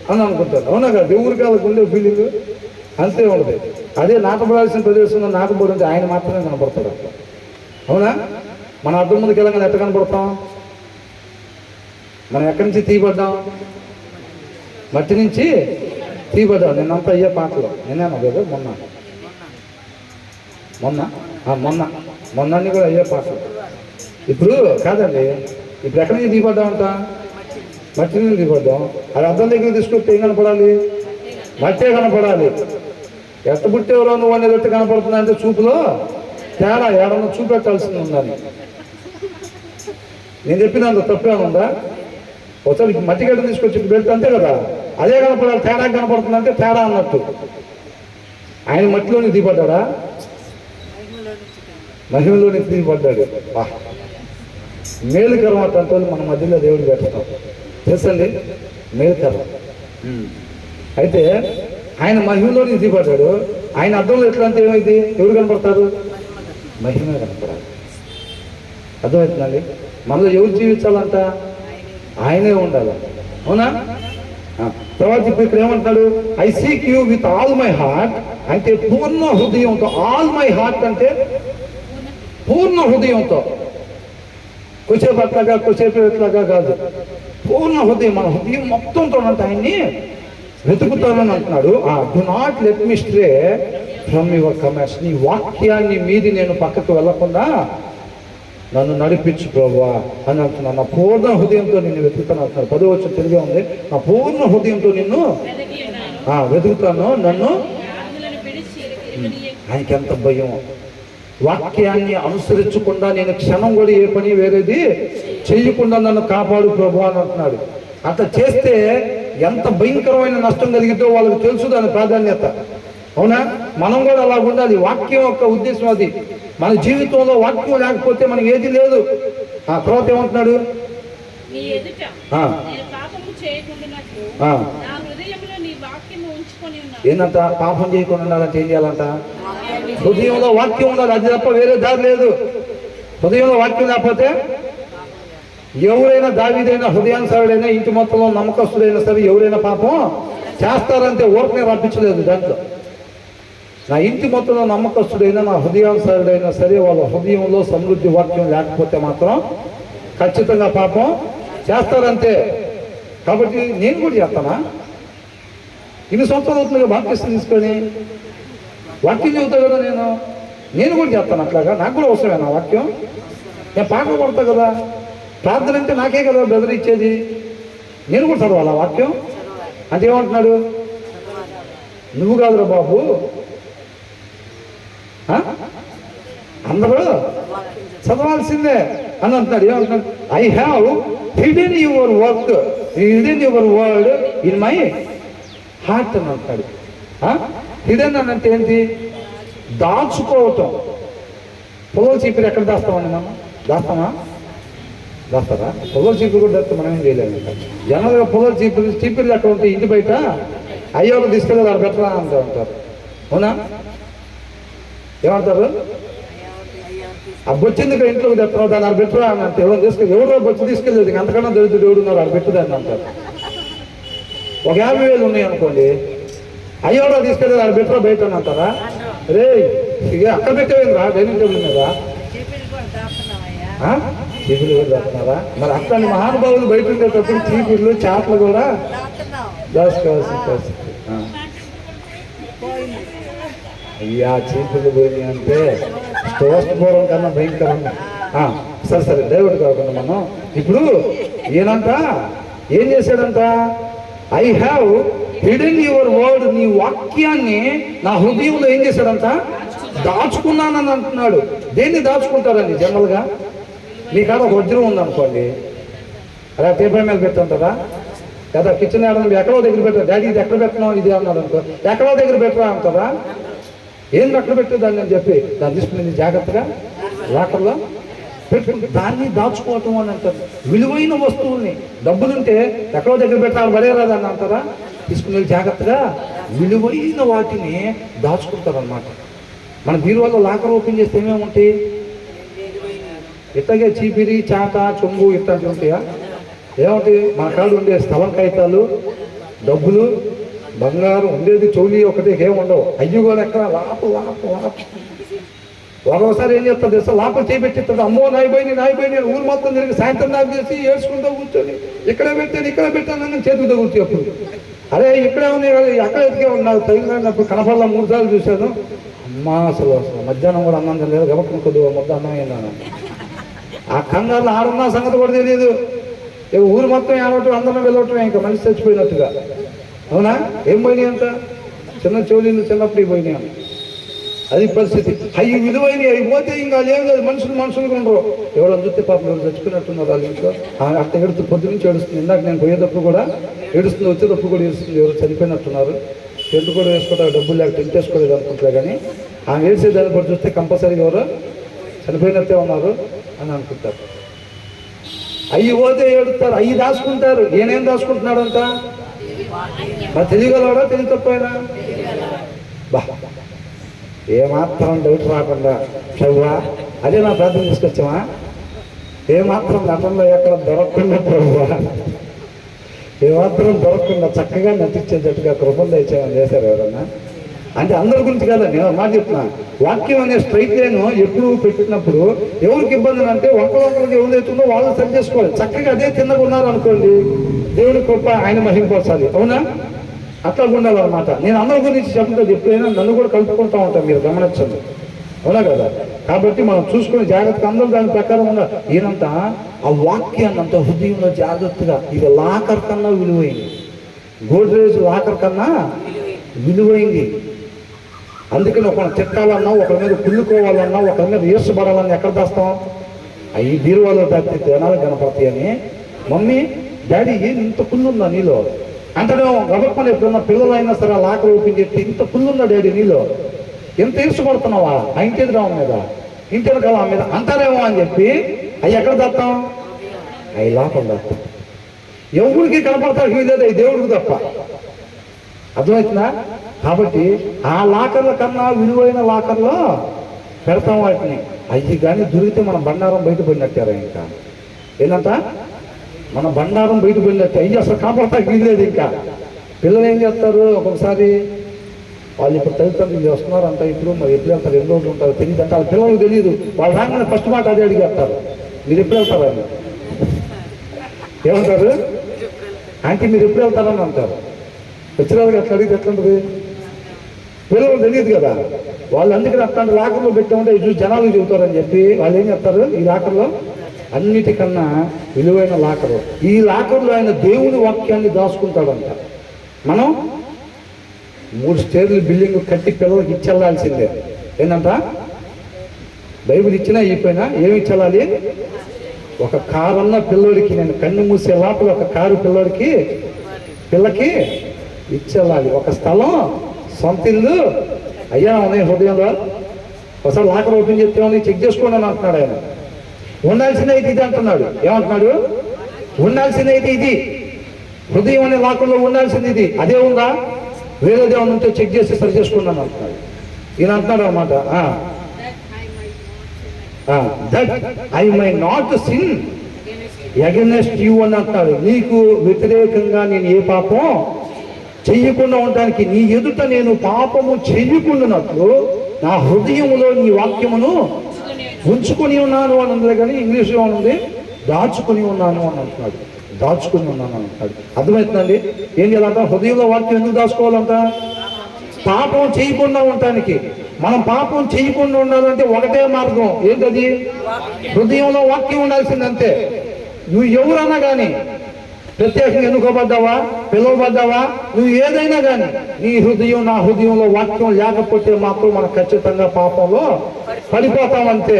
అని అనుకుంటారు. అవునా కదా? దేవుడి కాళ్ళకు ఉండే ఫీలింగ్ అంతే ఉంటుంది. అదే నాటపడాల్సిన ప్రదేశంలో నాటపడి ఆయన మాత్రమే కనపడతాడు అట్లా. అవునా? మన అర్థం ముందుకు వెళ్ళగానే ఎట్ట కనపడతాం? మనం ఎక్కడి నుంచి తీయబడ్డాం? మట్టి నుంచి తీయబడ్డాం. నిన్నంతా అయ్యే పాటలు నిన్నేనా కదా? మొన్న కూడా అయ్యే పాటలు. ఇప్పుడు కాదండి, ఇప్పుడు ఎక్కడి నుంచి దిగబడ్డామంట? మట్టి నుంచి దిగబడ్డాం. అది అర్థం దగ్గర తీసుకొస్తే ఏం కనపడాలి? మట్టే కనపడాలి. ఎట్ట పుట్టేవరో నువ్వు అనేది ఎట్ట కనపడుతుంది అంటే చూపులో తేడా ఏడన్నా చూపెట్టాల్సింది ఉందని. నేను చెప్పినంత తప్పేముందా? ఒకసారి మట్టి గడ్డ తీసుకొచ్చి పెడితే అంతే కదా, అదే కనపడాలి. తేడా కనపడుతుంది అంటే తేడా అన్నట్టు. ఆయన మట్టిలోని దిగబడ్డా? మహిమలోని దిగబడ్డాడు. మేలుకరం అట్టంతో మన మధ్యలో దేవుడు పెట్టడం తెలుసండి, మేలుకరం. అయితే ఆయన మహిమలోని దిగబడ్డాడు. ఆయన అర్థంలో ఎట్లా అంటే ఏమైంది? ఎవరు కనపడతారు? మహిమ కనపడాలి. అర్థమవుతుందండి? మనలో ఎవరు జీవించాలంట? ఆయనే ఉండాలి. అవునా? తర్వాత ఇప్పుడు ఇక్కడ ఏమంటాడు? I seek you with all my heart అంటే పూర్ణ హృదయంతో. ఆల్ మై హార్ట్ అంటే పూర్ణ హృదయంతో, కొద్దిసేపు అట్లాగా కొద్దిసేపు ఎట్లాగా కాదు, పూర్ణ హృదయం. మన హృదయం మొత్తంతో అంటే ఆయన్ని వెతుకుతానని అంటున్నాడు. Do not let me stray from your commands. నీ వాక్యాన్ని మీది నేను పక్కకు వెళ్లకుండా నన్ను నడిపించు ప్రభువా అని అంటున్నాను. నా పూర్ణ హృదయంతో నిన్ను వెతుకుతాను అంటున్నాడు. 10వ వచనం తెలుగే ఉంది. నా పూర్ణ హృదయంతో నిన్ను వెతుకుతాను, నన్ను. ఆయనకి ఎంత భయం! వాక్యాన్ని అనుసరించకుండా నేను క్షణం కూడా ఏ పని వేరేది చేయకుండా నన్ను కాపాడు ప్రభువా అని అంటున్నాడు. అట్లా చేస్తే ఎంత భయంకరమైన నష్టం కలిగితే వాళ్ళకి తెలుసు దాని ప్రాధాన్యత. అవునా? మనం కూడా అలా ఉండాలి. వాక్యం యొక్క ఉద్దేశం అది. మన జీవితంలో వాక్యం లేకపోతే మనకి ఏది లేదు. తర్వాత ఏమంటున్నాడు? ఏంటంట? పాపం చేయకుండా ఉండాలంటే ఏం చేయాలంట? హృదయంలో వాక్యం ఉండాలి. అది తప్ప వేరే దారి లేదు. హృదయంలో వాక్యం లేకపోతే ఎవరైనా దావీదైనా హృదయానుసారుడైనా ఇంటి మొత్తంలో నమ్మకస్తుడైనా సరే ఎవరైనా పాపం చేస్తారంటే ఊరకనే రప్పించలేదు. దాంట్లో నా ఇంటి మొత్తంలో నమ్మకస్తుడైనా నా హృదయానుసారుడైనా సరే వాళ్ళ హృదయంలో సమృద్ధి వాక్యం లేకపోతే మాత్రం ఖచ్చితంగా పాపం చేస్తారంతే. కాబట్టి నేను కూడా చేస్తానా? ఇన్ని సంవత్సరాలు అవుతుంది బాప్టిస్ట్ తీసుకొని వాక్యం చెబుతా కదా, నేను కూడా చేస్తాను అట్లాగా. నాకు కూడా అవసరమే నా వాక్యం. నేను పాటలు పడతా కదా, ప్రార్థన అంటే నాకే కదా బెదర్ ఇచ్చేది. నేను కూడా చదవాలి ఆ వాక్యం అంటే. ఏమంటున్నాడు? నువ్వు కాదురా బాబు, అందరూ చదవాల్సిందే అని అంటున్నాడు. ఏమంటున్నాడు? I have hidden your work, hidden your word in my heart అని అంటాడు. హిడెన్ అని అంటే ఏంటి? దాచుకోవటం. పొగలు చీపురు ఎక్కడ దాస్తామండి మనం? దాస్తారా? పొగలు చీపురు కూడా దాస్తే మనం ఏం చేయలేము. జనరల్గా పొగలు చీపుర్లు ఎక్కడ ఉంటాయి? ఇంటి బయట అయ్యోకి తీసుకెళ్ళి వాడు బెటరా అంటూ ఉంటారు. అవునా? ఏమంటారు? ఆ బొచ్చింది ఇక్కడ ఇంట్లోకి తెస్తున్నావు, దాన్ని ఆడ బెటరా అని అంటే ఎవరో బొచ్చి తీసుకెళ్ళలేదు. అంతకన్నా దరిద్రుడు ఎవడున్నారు, ఆడ పెట్టుదాన్ని అంటారు. ఒక 50,000 ఉన్నాయి అనుకోండి, అయ్యోడా తీసుకెళ్ళి అది బెటర్ బయట అని అంటారా? రే ఇక అక్కడ పెట్టేవిరా డైనింగ్ టేబుల్ మీద చీపులు కూడా దాస్తున్నారా? మరి అట్లాంటి మహానుభావులు బయట ఉండేటప్పుడు చీపులు చేపలు కూడా దాచుకోవాల్సిన పరిస్థితి. అయ్యా చీపులు పోయి అంటే స్తోత్రపూర్వం కన్నా భయంకరంగా. సరే సరే దేవుడు కాకుండా మనం ఇప్పుడు ఈయనంట ఏం చేశాడంట? I have hidden your word, నీ వాక్యాన్ని నా హృదయంలో ఏం చేశాడంట? దాచుకున్నానని అంటున్నాడు. దేన్ని దాచుకుంటారండి జనరల్గా? మీ కాడ ఒక వజ్రం ఉందనుకోండి, అలా టేబుల్ మీద పెట్టుంటారా? లేదా కిచెన్ ఆడని ఎక్కడో దగ్గర పెట్టరా? డాడీ ఇది ఎక్కడ పెట్టినావు ఇది అన్నాడు అనుకో, ఎక్కడో దగ్గర పెట్టరా అంటారా? ఏం ఎక్కడ పెట్టేదాన్ని అని చెప్పి దాన్ని తీసుకుని జాగ్రత్తగా లాకర్లో పెట్టుకుంటే దాన్ని దాచుకోవటం అని అంటారు. విలువైన వస్తువుల్ని, డబ్బులుంటే ఎక్కడో దగ్గర పెట్టాలి పడేరాదని అంటారా? తీసుకుని జాగ్రత్తగా విలువైన వాటిని దాచుకుంటారు అన్నమాట. మన బీరువాలో లాకర్ ఓపెన్ చేస్తే ఏమేమి ఉంటాయి? ఇట్లాగే చీపిరి, చాట, చొంగు ఇట్లాంటివి ఉంటాయా? ఏముంటాయి? మన కాడు ఉండే స్థలం కాగితాలు, డబ్బులు, బంగారం ఉండేది చౌలి ఒకటి ఏముండవు. అయ్యి కూడా ఎక్కడ లాపు లాపు లాపు. ఒకసారి ఏం చేస్తారు తెలుసా? లాపలు చేపెట్టిస్తాడు. అమ్మో నాయిపోయి ఊరు మొత్తం తిరిగి సాయంత్రం నాకు చేసి ఏడ్చుకుంటూ కూర్చొని ఇక్కడ పెట్టాను చేతులు తగులుతాయి. అప్పుడు అరే ఇక్కడే ఉంది కదా, ఎక్కడ ఎదిగే నాకు తగిలినప్పుడు కనపడలా 3 సార్లు చూశాను. అమ్మా అసలు మధ్యాహ్నం కూడా అన్నం లేదు, గబక్కన కొద్దిగా మొత్తం అన్నం అయిందాను. ఆ కంగారులో ఆడున్న సంగతి కూడా తెలియదు. ఊరు మొత్తం ఆడటం, అందరం వెళ్ళటం, ఇంకా మనిషి చచ్చిపోయినట్టుగా. అవునా? ఏం పోయినాయి అంట? చిన్న చోళీలు చిన్నప్పుడు పోయినాయి. అది పరిస్థితి. అవి విలువైనవి అయిపోతే ఇంకా ఏం లేదు. మనుషులు ఉండరు. ఎవరో చూస్తే పాపం ఎవరు చచ్చిపోయినట్టున్నారు వాళ్ళ ఇంట్లో. అట్ట ఎడుతూ పొద్దు నుంచి ఏడుస్తుంది. ఇందాక నేను పోయేటప్పుడు కూడా ఏడుస్తుంది, వచ్చేటప్పుడు కూడా ఏడుస్తుంది. ఎవరు చనిపోయినట్టున్నారు. టెంట్ కూడా వేసుకోవడానికి డబ్బులు లేక టెంట్ వేసుకోలేదు అనుకుంటున్నా. కానీ ఆమె వేసే దాన్ని కూడా చూస్తే కంపల్సరీగా ఎవరో చనిపోయినట్టే ఉన్నారు అని అనుకుంటారు. అవి పోతే ఏడుస్తారు, అవి దాచుకుంటారు. నేనేం దాచుకుంటున్నాడంట? మరి తెలియగలవాడా తెలియ తప్పైనా? బా ఏమాత్రం డౌట్ రాకుండా ప్రభువా అదే నా ప్రార్థన తీసుకొచ్చామా? ఏమాత్రం నటనలో ఎక్కడ దొరకకుండా ప్రభువా, ఏమాత్రం దొరకకుండా చక్కగా నటించేటట్టుగా కృపను దయచేయమని చేశారు ఎవరన్నా? అంటే అందరి గురించి కాదు, నేను మాట చెప్తున్నా. వాక్యం అనే స్ట్రైట్ లైన్ ఎప్పుడు పెట్టినప్పుడు ఎవరికి ఇబ్బంది అంటే ఒకరికి ఎవరైతుందో వాళ్ళు సరి చేసుకోవాలి. చక్కగా అదే తిన్నగా ఉన్నారు అనుకోండి, దేవుడి కృప ఆయన మహింపరచాలి. అవునా? అట్లా ఉండాలన్నమాట. నేను అందరి గురించి చెప్తుంది ఎప్పుడైనా నన్ను కూడా కలుపుకుంటూ ఉంటాను, మీరు గమనించండి. అవునా కదా? కాబట్టి మనం చూసుకుని జాగ్రత్తగా అందరూ దాని ప్రకారం ఉండాలి. ఈయనంతా ఆ వాక్యాన్ని అంత హృదయంలో జాగ్రత్తగా, ఇది లాకర్ కన్నా విలువైంది, గోడ్రేజ్ లాకర్ కన్నా విలువైంది. అందుకని ఒకరిని తిట్టాలన్నా, ఒకరి మీద కుళ్ళుకోవాలన్నా, ఒకరి మీద ఈర్చబడాలన్నా ఎక్కడ దాస్తాం? అవి బీరువాలో దాటి జనాలు కనపడతాయి అని. మమ్మీ డాడీ ఏం ఇంత కుళ్ళుందా నీలో అంటేనే గబక్కని ఎప్పుడున్న పిల్లలైనా సరే ఆ లాకర్ ఓపెన్ చేస్తే ఇంత కుళ్ళుందా డాడీ నీలో, ఎంత ఈర్చబడుతున్నావా ఆ ఇంటి ఎదురావు మీద, ఇంటి ఎదురు మీద అంటారేమో అని చెప్పి అవి ఎక్కడ దాస్తాం? అవి లాకర్ దాస్తాం. ఎవరికి కనపడతారు ఇదేదో దేవుడికి తప్ప. అర్థమవుతుందా? కాబట్టి ఆ లాకర్ల కన్నా విలువైన లాకర్లో పెడతాం వాటిని. అవి కానీ దొరికితే మన బండారం బయటపడినట్టారా? ఇంకా ఏంటంట మన బండారం బయటపడినట్టే. అయ్యి అసలు కాపాడతాకి వీల్లేదు. ఇంకా పిల్లలు ఏం చేస్తారు? ఒక్కొక్కసారి వాళ్ళు ఇప్పుడు తల్లిదండ్రులు వస్తున్నారు అంట, ఇప్పుడు మరి ఎప్పుడు వెళ్తారు, ఎన్ని రోజులు ఉంటారు తెలియదు అంటే వాళ్ళ పిల్లలకు తెలియదు. వాళ్ళు రాగానే ఫస్ట్ మాట అదే అడిగేస్తారు, మీరు ఎప్పుడు వెళ్తారని. ఏమంటారు? ఆంటీ మీరు ఎప్పుడు వెళ్తారని అంటారు. వచ్చినారు అట్లా అడిగితే ఎట్లుంటుంది? పిల్లలు తెలియదు కదా. వాళ్ళు అందుకని అట్లాంటి లాకర్లో పెట్టామంటే చూసి జనాలు చెబుతారని చెప్పి వాళ్ళు ఏం చెప్తారు? ఈ లాకర్లో అన్నిటికన్నా విలువైన లాకరు. ఈ లాకర్లో ఆయన దేవుని వాక్యాన్ని దాచుకుంటాడంట. మనం 3 స్టేర్లు బిల్డింగ్ కట్టి పిల్లలకి ఇచ్చెళ్ళాల్సిందే. ఏంటంట? బైబిల్ ఇచ్చినా ఇచ్చిపోయినా ఏమి ఇచ్చెళ్ళాలి? ఒక కారు అన్న పిల్లోడికి, నేను కన్ను మూసే లోపల ఒక కారు పిల్లకి ఇచ్చెళ్ళాలి. ఒక స్థలం, సొంత ఇల్లు అయ్యా ఉన్నాయి హృదయంలో. ఒకసారి లాకర్ ఓపెన్ చేస్తే చెక్ చేసుకోండి అని అంటున్నాడు ఆయన. ఉండాల్సింది అయితే ఇది అంటున్నాడు. ఏమంటున్నాడు? ఉండాల్సింది అయితే ఇది, హృదయం అనే లాకర్లో ఉండాల్సింది ఇది. అదే ఉందా? వేరేదే ఉంటే చెక్ చేసి సరి చేసుకోండి అని అంటున్నాడు. ఈయన అంటున్నాడు అనమాట, that I my not sin against you అని అంటున్నాడు. నీకు వ్యతిరేకంగా నేను ఏ పాపం చెయ్యకుండా ఉండడానికి నీ ఎదుట నేను పాపము చెయ్యకుండానట్లు నా హృదయములో నీ వాక్యమును ఉంచుకొని ఉన్నాను అని ఉంది, కానీ ఇంగ్లీష్లో ఉంది దాచుకొని ఉన్నాను అని అంటున్నాడు. దాచుకొని ఉన్నాను అంటున్నాడు. అర్థమవుతుందండి? ఏం చేయాలంట? హృదయంలో వాక్యం ఎందుకు దాచుకోవాలంట? పాపం చేయకుండా ఉండటానికి. మనం పాపం చేయకుండా ఉండాలంటే ఒకటే మార్గం, ఏంటది? హృదయంలో వాక్యం ఉండాల్సిందంతే. నువ్వు ఎవరన్నా కానీ, ప్రత్యేకంగా ఎన్నుకోబడ్డావా, పిలువబడ్డావా, నువ్వు ఏదైనా కానీ నీ హృదయం నా హృదయంలో వాక్యం లేకపోతే మాత్రం మనం ఖచ్చితంగా పాపంలో పడిపోతామంతే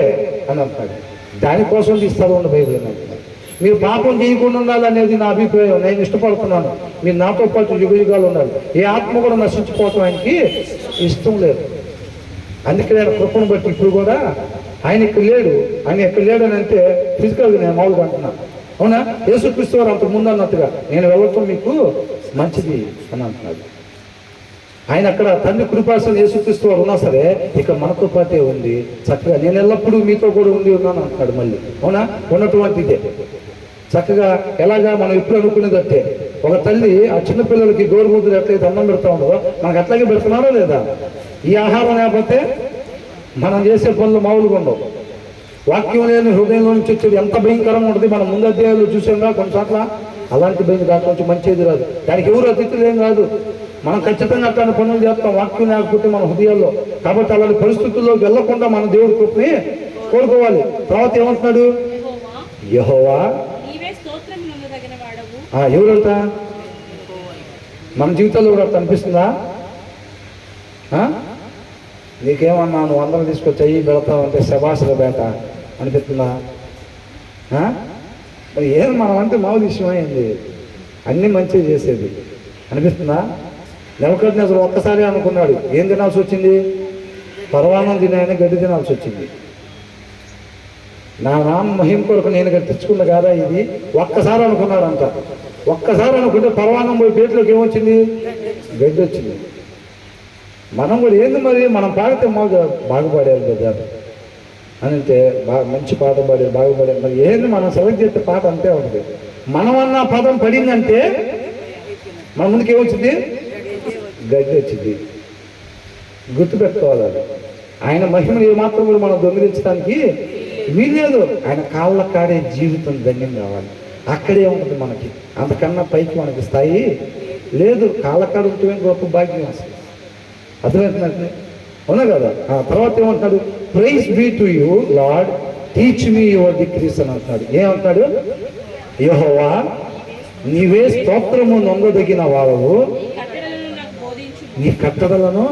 అని అంటాడు. దానికోసం తీస్తారు ఉన్న బైబిల్ అని అంటున్నాడు. మీరు పాపం చేయకుండా ఉండాలనేది నా అభిప్రాయం. నేను ఇష్టపడుతున్నాను. మీరు నాతో పాటు యుగయుగాలు ఉండాలి. ఏ ఆత్మ కూడా నశించిపోవటం ఆయనకి ఇష్టం లేదు. అందుకే నేను కృపను బట్టి ఇప్పుడు కూడా ఆయన ఇక్కడ లేడు. ఆయన ఎక్కడ లేడు అని అంటే ఫిజికల్గా నేను మామూలుగా అంటున్నాను. అవునా? యేసుక్రీస్తు వారు అంతకు ముందు అన్నట్టుగా నేను వెళ్ళటం మీకు మంచిది అని అంటున్నాడు. ఆయన అక్కడ తండ్రి కృపాసన యేసుక్రీస్తు వారు ఉన్నా సరే ఇక మనతో పాటే ఉంది. చక్కగా నేను ఎల్లప్పుడూ మీతో కూడా ఉన్నాను అంటున్నాడు. మళ్ళీ అవునా? ఉన్నటువంటిదే చక్కగా ఎలాగా మనం ఎప్పుడు అనుకునేదట్టే ఒక తల్లి ఆ చిన్నపిల్లలకి గోరుముద్దులు ఎట్లయితే అన్నం పెడతా ఉండదో మనకు అట్లాగే పెడుతున్నారో లేదా? ఈ ఆహారం లేకపోతే మనం చేసే పనులు మామూలుగా ఉండవు. వాక్యం లేని హృదయంలో నుంచి వచ్చేది ఎంత భయంకరంగా ఉంటుంది. మనం ముందు అధ్యాయాలు చూసాంగా కొన్నిసార్లు. అలాంటి భయం దాంట్లో నుంచి మంచిది రాదు. దానికి ఎవరు అతిథులు ఏం కాదు. మనం ఖచ్చితంగా అట్లాంటి పనులు చేస్తాం వాక్యం లేకపోతే మన హృదయాల్లో. కాబట్టి అలాంటి పరిస్థితుల్లోకి వెళ్లకుండా మన దేవుడి కృపని కోరుకోవాలి. తర్వాత ఏమంటున్నాడు? యెహోవా ఎవరంట? మన జీవితంలో కూడా అనిపిస్తుందా? నీకేమన్నా నువ్వు అందరం తీసుకొచ్చి అయ్యి పెడతావంటే శబాసుల బేట అనిపిస్తుందా? మరి ఏం మనం అంటే మామూలు విషయం అయింది, అన్నీ మంచిగా చేసేది అనిపిస్తుందా? నెబుకద్నెజరు ఒక్కసారి అనుకున్నాడు, ఏం తినాల్సి వచ్చింది? పరవాన్నం తినాయని గడ్డి తినాల్సి వచ్చింది. నా నామ మహిమ కొరకు నేను తెచ్చుకున్న కాదా ఇది? ఒక్కసారి అనుకున్నాడు అంట. ఒక్కసారి అనుకుంటే పరవాన్నం పోయి పేట్లోకి ఏమొచ్చింది? గడ్డి వచ్చింది. మనం కూడా ఏంది మరి మనం పాడితే బాగా పాడారు కదా అని అంటే మంచి పాట పాడారు, బాగా పాడారు. మరి ఏంది మనం సెలెక్ట్ చేస్తే పాట అంతే ఉంటుంది. మనం అన్న పదం పడిందంటే మన ముందుకు ఏమొచ్చింది? గడ్డి వచ్చింది. గుర్తుపెట్టుకోవాలి. అది ఆయన మహిమను ఏమాత్రం కూడా మనం దొంగిలించడానికి వీలేదు. ఆయన కాళ్ళ కాడే జీవితం ధన్యం కావాలి. అక్కడే ఉంటుంది మనకి. అంతకన్నా పైకి మనకి స్థాయి లేదు. కాళ్ళ కాడ ఉంటే గొప్ప భాగ్యం అసలు. అర్థమవుతుందంటే అవునా కదా? తర్వాత ఏమంటున్నాడు? Praise be to you Lord, teach me your decrees అని అంటున్నాడు. ఏమంటున్నాడు? యెహోవా నీవే స్తోత్రము నొందదగిన వాడవు, నీ కట్టడలను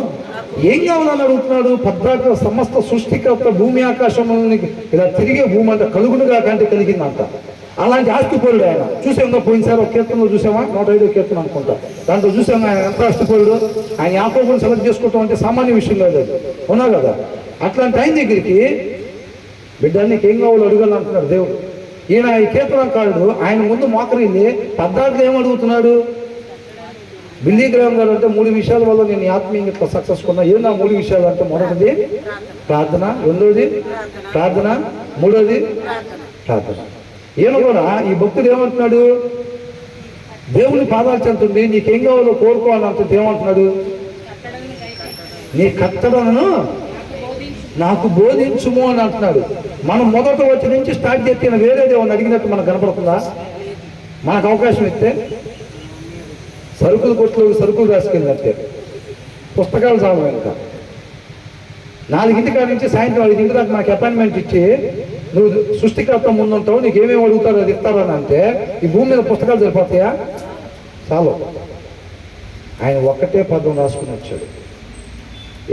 ఏం కావాలని అడుగుతున్నాడు? పద్దాక సమస్త సృష్టికర్త భూమి ఆకాశంలోని ఇలా తిరిగే భూమి అంట కలుగునుగా కంటే కలిగిందంట. అలాంటి ఆస్తిపరుడు ఆయన. చూసాము పోయినసారి ఒక కీర్తనలో చూసామా, 105వ కీర్తన అనుకుంటా. దాంట్లో చూసాము ఆయన ఎంత ఆస్తిపరుడు. ఆయన యాకోబుని సెలెక్ట్ చేసుకోవటం అంటే సామాన్య విషయం లేదు. అవునా కదా? అట్లాంటి ఆయన దగ్గరికి బిడ్డ నీకు ఏం కావాలో అడగాలని అంటున్నాడు దేవుడు. ఈయన ఈ కీర్తనకారుడు ఆయన ముందు మోకరిల్లి పద్దాకలు ఏమడుగుతున్నాడు? బిల్లీ గ్రహం గారు అంటే 3 విషయాల వల్ల నేను ఆత్మీయంగా సక్సెస్ కొన్నా. ఏం నా 3 విషయాలు అంటే మొదటిది ప్రార్థన, రెండోది ప్రార్థన, మూడోది ప్రార్థన. ఈయన కూడా ఈ భక్తుడు ఏమంటున్నాడు? దేవుని పాదాలు చెందుతుంది, నీకేం కావాలో కోరుకోవాలంటే ఏమంటున్నాడు? నీ కట్టడలను నాకు బోధించుము అని అంటున్నాడు. మనం మొదట వచ్చి నుంచి స్టార్ట్ చేస్తే వేరేది ఏమన్నా అడిగినట్టు మనకు కనపడుతుందా? మనకు అవకాశం ఇస్తే సరుకులు కొట్లు సరుకులు రాసుకెళ్ళినట్టే పుస్తకాలు చాలు. ఇంకా 4 కాడ నుంచి సాయంత్రం 5 దాకా మనకి అపాయింట్మెంట్ ఇచ్చి నువ్వు సృష్టికర్త ముందుంటావు, నీకు ఏమేమి అడుగుతారో అది ఇస్తారని అంటే ఈ భూమి మీద పుస్తకాలు సరిపోతాయా? చాలు. ఆయన ఒక్కటే పదం రాసుకుని వచ్చాడు.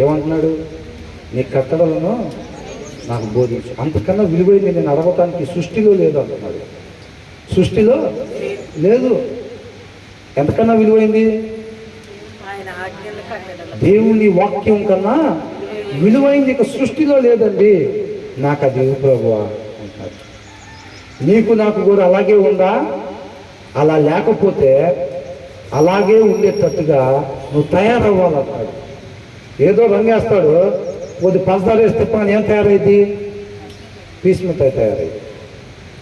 ఏమంటున్నాడు? నీ కట్టడలను నాకు బోధించు. అంతకన్నా విలువైంది నేను అడగటానికి సృష్టిలో లేదు అంటున్నాడు. సృష్టిలో లేదు. ఎంతకన్నా విలువైంది? దేవుని వాక్యం కన్నా విలువైంది ఇక సృష్టిలో లేదండి. నాకు అది ప్రభువా అంటాడు. నీకు నాకు కూడా అలాగే ఉందా? అలా లేకపోతే అలాగే ఉండేటట్టుగా నువ్వు తయారవ్వాలంటాడు. ఏదో రంగేస్తాడు, కొద్ది పంచదార వేస్తే పని ఏం తయారైంది? పీస్ మిఠాయి తయారైంది.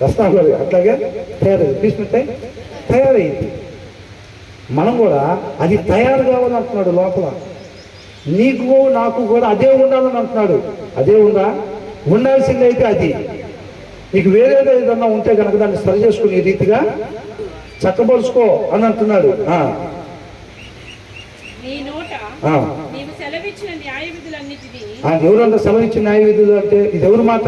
రసనాలు అట్లాగే తయారైంది, పీస్ మిఠాయి తయారైంది. మనం కూడా అది తయారు కావాలంటున్నాడు లోపల. నీకు నాకు కూడా అదే ఉండాలని అంటున్నాడు. అదే ఉందా? ఉండాల్సింది అయితే అది. నీకు వేరేదో ఏదన్నా ఉంటే కనుక దాన్ని సరి చేసుకునే రీతిగా చక్కపరుచుకో అని అంటున్నాడు. ఎవరంతా సెలవిచ్చిన న్యాయ విధులు అంటే ఇది ఎవరి మాట?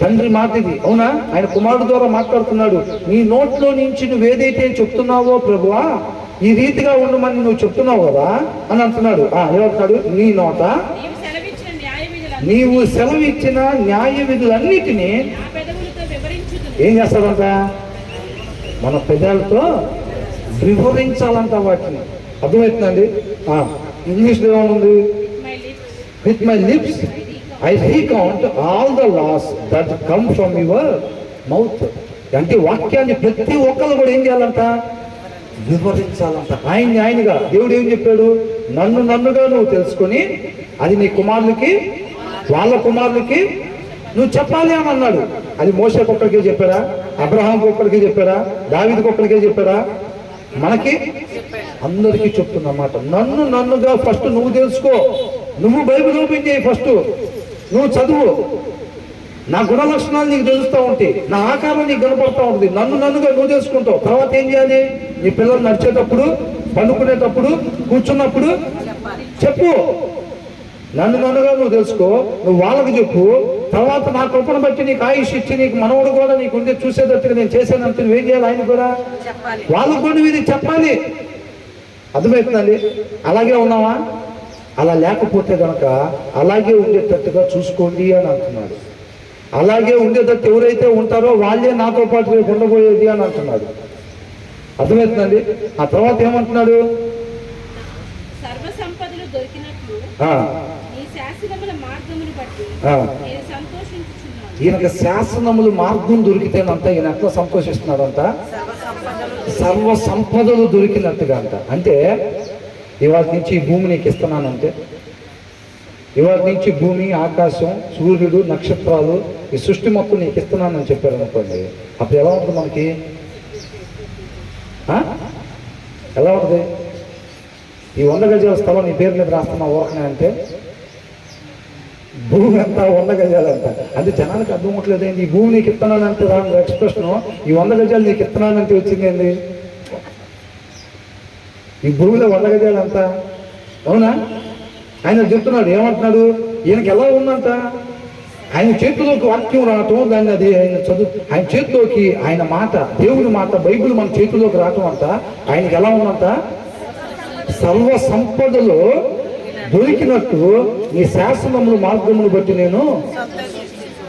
తండ్రి మాట ఇది. అవునా? ఆయన కుమారుడు ద్వారా మాట్లాడుతున్నాడు. నీ నోట్లో నుంచి నువ్వు ఏదైతే చెప్తున్నావో ప్రభువా ఈ రీతిగా ఉండమని నువ్వు చెప్తున్నావు కదా అని అంటున్నాడు. ఏమంటున్నాడు? నీ నోట నీవు సెలవిచ్చిన న్యాయ విధులన్నిటినీ ఏం చేస్తాడంట? మన పెదాలతో వివరించాలంట వాటిని. అర్థమవుతుందండి? ఇంగ్లీష్లో ఏమనుంది? With my lips I recount all the laws that come from your mouth. అంటే వాక్యాన్ని ప్రతి ఒక్కరు కూడా ఏం చేయాలంట? వివరించాలంట. ఆయనగా దేవుడు ఏం చెప్పాడు? నన్నుగా నువ్వు తెలుసుకొని అది నీ కుమారులకి వాళ్ళ కుమారులకి నువ్వు చెప్పాలి అని అన్నాడు. అది మోషేకి ఒక్కడికే చెప్పాడా? అబ్రహాంకి ఒక్కడికే చెప్పాడా? దావీదుకి ఒక్కడికే చెప్పాడా? మనకి అందరికీ చెప్తున్నమాట. నన్నుగా ఫస్ట్ నువ్వు తెలుసుకో. నువ్వు బైబిల్ ఓపెన్ చేయి. ఫస్ట్ నువ్వు చదువు. నా గుణ లక్షణాలు నీకు తెలుస్తూ ఉంటాయి, నా ఆకారం నీకు కనపడుతూ ఉంటుంది. నన్నుగా నువ్వు తెలుసుకుంటావు. తర్వాత ఏం చేయాలి? నీ పిల్లలు నడిచేటప్పుడు, పండుకునేటప్పుడు, కూర్చున్నప్పుడు చెప్పు. నన్నుగా నువ్వు తెలుసుకో. నువ్వు వాళ్ళకి చెప్పు. తర్వాత నా కృపను బట్టి నీకు ఆయుష్ ఇచ్చి నీకు మనవడు కూడా నీకు ఉండే చూసేటట్టుగా నేను చేశానంత నువ్వేం చేయాలి? ఆయన కూడా వాళ్ళకు కూడా ఇది చెప్పాలి. అర్థమవుతుందండి? అలాగే ఉన్నావా? అలా లేకపోతే కనుక అలాగే ఉండేటట్టుగా చూసుకోండి అని అంటున్నాడు. అలాగే ఉండేటట్టు ఎవరైతే ఉంటారో వాళ్ళే నాతో పాటు రేపు ఉండబోయేది అని అంటున్నాడు. అర్థమవుతుందండి? ఆ తర్వాత ఏమంటున్నాడు? ఈయనకి శాసనములు మార్గం దొరికితేనంత ఈయన ఎట్లా సంతోషిస్తున్నాడంట? సర్వ సంపదలు దొరికినట్టుగా అంట. అంటే ఇవాళ నుంచి ఈ భూమి నీకు ఇస్తున్నానంటే, ఇవాళ నుంచి భూమి, ఆకాశం, సూర్యుడు, నక్షత్రాలు, ఈ సృష్టి మొత్తం నీకు ఇస్తున్నానని చెప్పారు అనుకోండి. అప్పుడు ఎలా ఉంటుంది మనకి? ఎలా ఉంటుంది? ఈ 100 గజాల స్థలం నీ పేరు మీద రాస్తున్నా ఊరకనే అంటే భూమి అంతా 100 గజాలంట. అంటే జనానికి అర్థం అవ్వట్లేదు. ఏంటి ఈ భూమి నీకు ఇస్తున్నానంటే దాని ఎక్స్ప్రెషన్, ఈ 100 గజాలు నీకు ఇస్తున్నానంటే వచ్చింది ఏంది? ఈ భూమిలో 100 గజాలంట. అవునా? ఆయన చెప్తున్నాడు. ఏమంటున్నాడు? ఈయనకి ఎలా ఉందంట? ఆయన చేతిలోకి వాక్యం రావటం, దాన్ని అది ఆయన ఆయన చేతిలోకి ఆయన మాట, దేవుని మాట, బైబిల్ మన చేతిలోకి రావటం అంట ఆయనకి ఎలా ఉందంట? సర్వ సంపదలు దొరికినట్టు ఈ శాసనములు మార్గమును బట్టి నేను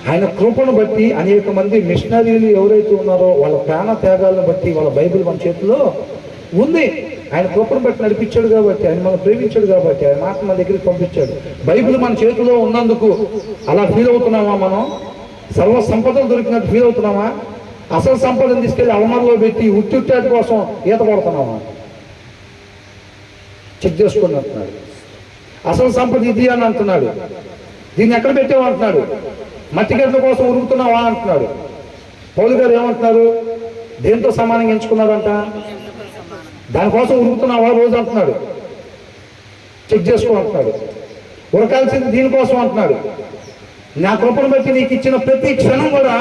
ఆయన కృపను బట్టి అనేక మంది మిషనరీలు ఎవరైతే ఉన్నారో వాళ్ళ ప్రాణ త్యాగాలను బట్టి వాళ్ళ బైబిల్ మన చేతిలో ఉంది. ఆయన కృపను బట్టి నడిపించాడు కాబట్టి, ఆయన మనం ప్రేమించాడు కాబట్టి, ఆయన మాట మన దగ్గరికి పంపించాడు. బైబిల్ మన చేతిలో ఉన్నందుకు అలా ఫీల్ అవుతున్నామా? మనం సర్వ సంపదలు దొరికినట్టు ఫీల్ అవుతున్నామా? అసలు సంపదను తీసుకెళ్ళి అలమారులో పెట్టి ఉట్టిట్టాటి కోసం ఈత పడుతున్నామా? చెక్ చేసుకుని అంటున్నాడు. అసలు సంపద ఇది అని అంటున్నాడు. దీన్ని ఎక్కడ పెట్టావు అంటున్నాడు. మట్టి గడ్డల కోసం ఉరుకుతున్నావా అంటున్నాడు. పౌలు గారు ఏమంటున్నారు? దేంతో సమానంగా ఎంచుకున్నాడంట? దానికోసం ఉరుకుతున్నావా రోజు అంటున్నాడు. చెక్ చేసుకో అంటున్నాడు. ఉరకాల్సింది దీనికోసం అంటున్నాడు. నా కృపను బట్టి నీకు ఇచ్చిన ప్రతి క్షణం కూడా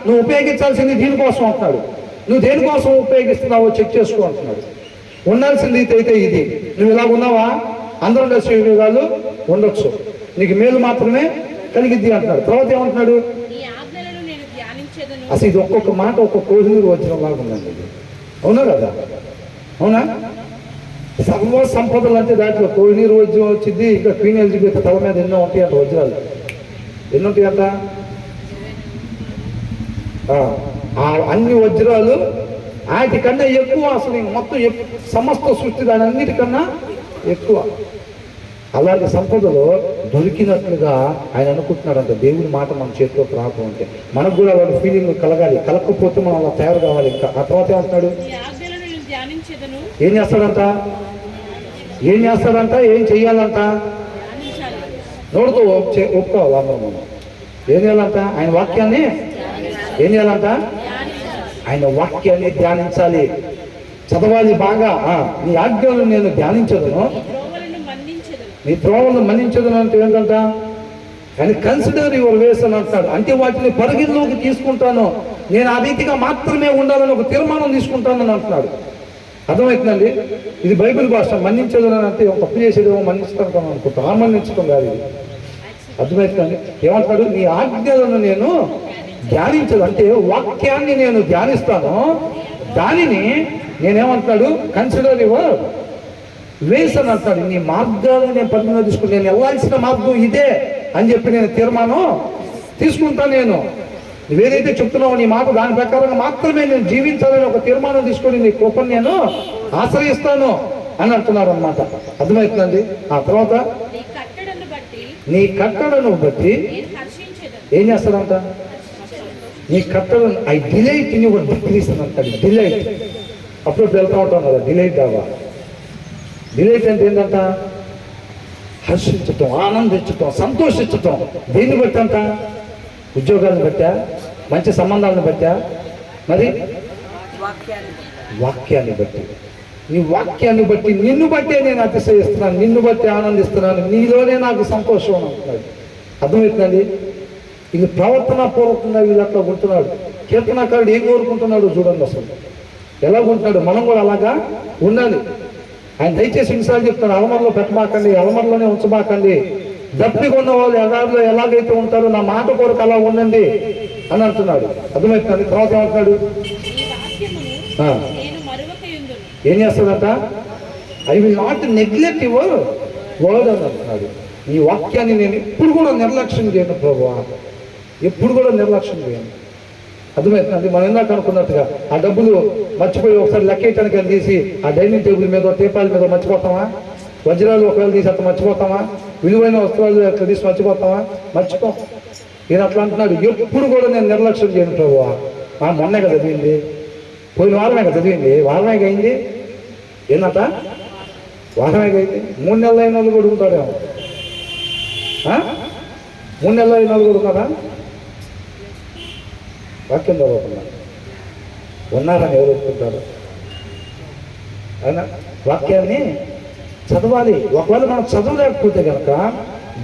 నువ్వు ఉపయోగించాల్సింది దీనికోసం అంటున్నాడు. నువ్వు దేనికోసం ఉపయోగిస్తున్నావో చెక్ చేసుకో అంటున్నాడు. ఉండాల్సింది అయితే ఇది. నువ్వు ఇలా ఉన్నావా? అందరూ కలిసి వాళ్ళు ఉండొచ్చు, నీకు మేలు మాత్రమే కలిగిద్ది అంటున్నాడు. తర్వాత ఏమంటున్నాడు? అసలు ఇది ఒక్కొక్క మాట ఒక్కొక్క కోహినూరు వచ్చిన లాగా ఉందండి. అవునా కదా? అవునా? సర్వ సంపదలు అంటే దాంట్లో కోహినూరు వజ్రం వచ్చింది. ఇంకా క్వీన్ ఎలిజబెత్ తల మీద ఎన్నో ఉంటాయంట వజ్రాలు. ఎన్ని ఉంటాయంట? అన్ని వజ్రాలు వాటికన్నా ఎక్కువ. అసలు మొత్తం సమస్త సృష్టి దాని అన్నిటికన్నా ఎక్కువ. అలాంటి సంపదలు దొరికినట్లుగా ఆయన అనుకుంటున్నాడంట. దేవుని మాట మన చేతిలోకి రాకు అంటే మనకు కూడా అలాంటి ఫీలింగ్ కలగాలి. కలగకపోతే మనం అలా తయారు కావాలి. ఇంకా ఆ తర్వాత ఏమంటున్నాడు? ఏం చేస్తాడంట? ఏం చెయ్యాలంట? నోడుతో ఒప్పుకోవాలి అందరం మనం. ఏం చేయాలంట? ఆయన వాక్యాన్ని ఏం చేయాలంట? ఆయన వాక్యాన్ని ధ్యానించాలి. చదవాలి బాగా. నీ ఆజ్ఞలను నేను ధ్యానించదును, నీ త్రోవలను మన్నించదును అంటే ఏంటంట, కానీ కన్సిడర్ యువర్ వేస్ అని అంటున్నాడు. అంటే వాటిని పరిగణలోకి తీసుకుంటాను, నేను ఆ రీతిగా మాత్రమే ఉండాలని ఒక తీర్మానం తీసుకుంటానని అంటున్నాడు. అర్థమవుతుందండి? ఇది బైబిల్ భాష. మన్నించదు అంటే తప్పు చేసేదేమో మన్నిస్తాను అనుకుంటా, మన్నించడం కాదు ఇది. అర్థమవుతుందండి? ఏమంటున్నాడు, నీ ఆజ్ఞలను నేను ధ్యానించదు అంటే వాక్యాన్ని నేను ధ్యానిస్తాను, దానిని నేనేమంటున్నాడు, కన్సిడర్ యువర్ వేస్ అని అంటున్నాడు. నీ మార్గాలను నేను పరిగణలో తీసుకుని, నేను వెళ్ళాల్సిన మార్గం ఇదే అని చెప్పి నేను తీర్మానం తీసుకుంటాను. నేను నువ్వేదైతే చెప్తున్నావో నీ మాట దాని ప్రకారంగా మాత్రమే నేను జీవించాలని ఒక తీర్మానం తీసుకొని నీ కృపను నేను ఆశ్రయిస్తాను అని అంటున్నాడు అనమాట. అర్థమవుతుందండి? ఆ తర్వాత నీ కట్టడను బట్టి ఏం చేస్తాడంట, నీ కట్టడను I delight in your decrees అని అంటాడు. డిలైట్ అప్పుడు వెళ్తూ ఉంటాం కదా, డిలైట్ దావా. డిలైట్ అంటే ఏంటంట, హర్షించటం, ఆనందించటం, సంతోషించటం. దేన్ని బట్టి అంట, ఉద్యోగాలను బట్టా, మంచి సంబంధాలను బట్టా, మరి వాక్యాన్ని బట్టి. నీ వాక్యాన్ని బట్టి, నిన్ను బట్టే నేను అతిశయిస్తున్నాను, నిన్ను బట్టి ఆనందిస్తున్నాను, నీలోనే నాకు సంతోషం అని అంటున్నాడు. అర్థమవుతుందండి? ఇది ప్రవర్తన పూర్వకంగా వీళ్ళు అట్లా ఉంటున్నాడు. కీర్తనకారుడు ఏం కోరుకుంటున్నాడు చూడండి, అసలు ఎలా ఉంటున్నాడు. మనం కూడా అలాగా ఉండాలి. ఆయన దయచేసి ఇన్నిసార్లు చెప్తాడు, అలమరలో పెట్టమాకండి, అలమరలోనే ఉంచమాకండి. దప్పిగా ఉన్న వాళ్ళు ఎడారిలో ఎలాగైతే ఉంటారో నా మాట కొరకు అలా ఉండండి అని అంటున్నాడు. అర్థమవుతుంది? తర్వాత ఏమంటున్నాడు, ఏం చేస్తాడంట, I will not neglect your word అని అంటున్నాడు. ఈ వాక్యాన్ని నేను ఎప్పుడు కూడా నిర్లక్ష్యం చేయను ప్రభువా, ఎప్పుడు కూడా నిర్లక్ష్యం చేయను. అర్థమవుతుంది? మనం ఇందాక అనుకున్నట్టుగా ఆ డబ్బులు మర్చిపోయి ఒకసారి లెక్కేయటానికి అని తీసి ఆ డైనింగ్ టేబుల్ మీద, టీపాల మీద మర్చిపోతామా? వజ్రాలు ఒకవేళ తీసి అట్లా మర్చిపోతామా? విలువైన వస్త్రాలు అట్లా తీసి మర్చిపోతామా? మర్చిపోం. ఈయన అట్లా అంటున్నాడు, ఎప్పుడు కూడా నేను నిర్లక్ష్యం చేయను ప్రభువా. మొన్నే కదా చదివింది, పోయిన వారమే కదా చదివింది, వారమే అయింది. ఏంటంట, వారమే అయింది. 3 నెలలు అయిన వాళ్ళు కూడా ఉంటాడేమో. 3 నెలలు అయిన వాళ్ళు కూడా ఉన్నారా? వాక్యం చదవకుండా ఉన్నారని ఎవరు ఒప్పుకుంటారు? అయినా వాక్యాన్ని చదవాలి. ఒకవేళ మనం చదవలేకపోతే కనుక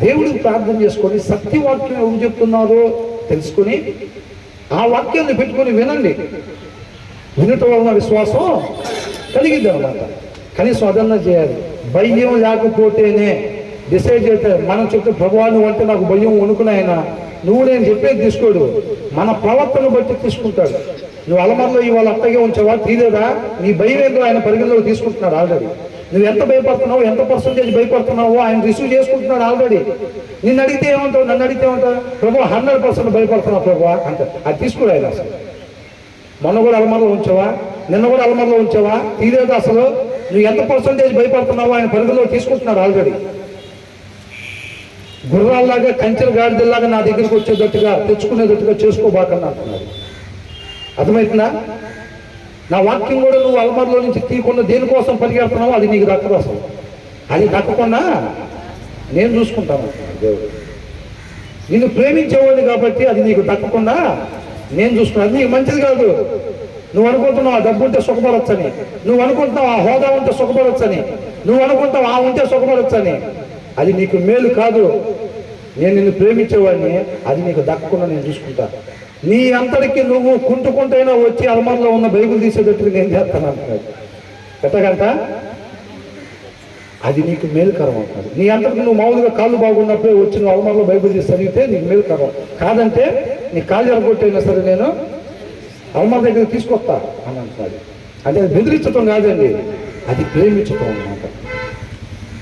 దేవుడికి ప్రార్థన చేసుకొని సత్యవాక్యం ఎవరు చెప్తున్నారో తెలుసుకొని ఆ వాక్యాన్ని పెట్టుకొని వినండి. వినటం వలన విశ్వాసం కలిగిద్ది అన్నమాట. కనీసం అదన్నా చేయాలి. భయం లేకపోతేనే డిసైడ్ చేస్తే, మనం చెప్తే ప్రభువాను అంటే నాకు భయం వణుకునాయనా, నువ్వు నేను చెప్పేది తీసుకోడు, మన ప్రవర్తన బట్టి తీసుకుంటాడు. నువ్వు అలమరలో ఇవాళ అత్తగే ఉంచావా, తీరేదా, నీ భయం ఏంటో ఆయన పరిగణలోకి తీసుకుంటున్నాడు ఆల్రెడీ. నువ్వు ఎంత భయపడుతున్నావు, ఎంత పర్సెంటేజ్ భయపడుతున్నావో ఆయన రిసీవ్ చేసుకుంటున్నాడు ఆల్రెడీ. నిన్ను అడిగితే ఏమంటావు, నన్ను అడిగితే ఏమంటావు, ప్రభు 100% భయపడుతున్నావు ప్రభు అంటే అది తీసుకోడు ఆయన. అసలు మొన్న కూడా అలమరలో ఉంచావా, నిన్న కూడా అలమరలో ఉంచావా, తీరేదా అసలు నువ్వు ఎంత పర్సెంటేజ్ భయపడుతున్నావో ఆయన పరిగణలోకి తీసుకుంటున్నాడు ఆల్రెడీ. గుర్రాల్లాగా, కంచెల గాడిదల్లాగా నా దగ్గరికి వచ్చేటట్టుగా, తెచ్చుకునేటట్టుగా చేసుకోబాకన్నా అంటున్నాడు. అర్థమవుతుందా? నా వాక్యం కూడా నువ్వు అలమరలో నుంచి తీయకుండా దేనికోసం పరిగెడుతున్నావు, అది నీకు దక్కదు. అసలు అది దక్కకుండా నేను చూసుకుంటాను దేవుడు. నిన్ను ప్రేమించేవాడిని కాబట్టి అది నీకు దక్కకుండా నేను చూసుకున్నాను. అది నీకు మంచిది కాదు. నువ్వు అనుకుంటున్నావు ఆ డబ్బు ఉంటే సుఖపడొచ్చని, నువ్వు అనుకుంటున్నావు ఆ హోదా ఉంటే సుఖపడొచ్చని, నువ్వు అనుకుంటావు ఆ ఉంటే సుఖపడొచ్చని. అది నీకు మేలు కాదు. నేను నిన్ను ప్రేమించేవాడిని, అది నీకు దక్కకుండా నేను చూసుకుంటా. నీ అంతటికి నువ్వు కుంటుకుంటైనా వచ్చి అలమరలో ఉన్న బైబిల్ తీసేటట్టుగా నేను చేస్తాను అంటున్నాడు. ఎట్టగంట అది నీకు మేలుకరం అంటాడు. నీ అంతటికి నువ్వు మామూలుగా కాళ్ళు బాగున్నప్పుడే వచ్చి నువ్వు అలమరలో బైబిల్ తీసి చదివితే నీకు మేలుకరం. కాదంటే నీ కాళ్ళు జరగొట్టైనా సరే నేను అలమర దగ్గర తీసుకొస్తా అని అంటున్నాడు. అంటే అది బెదిరించటం కాదండి, అది ప్రేమించటం అన్నమాట.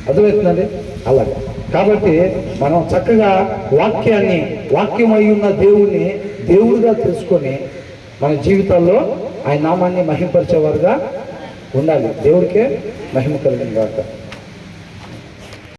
అర్థమవుతుందండి? అలాగే కాబట్టి మనం చక్కగా వాక్యాన్ని, వాక్యమై ఉన్న దేవుణ్ణి దేవుడిగా తెలుసుకొని మన జీవితాల్లో ఆయన నామాన్ని మహిమపరిచేవారుగా ఉండాలి. దేవుడికే మహిమ కలిగిన గాక.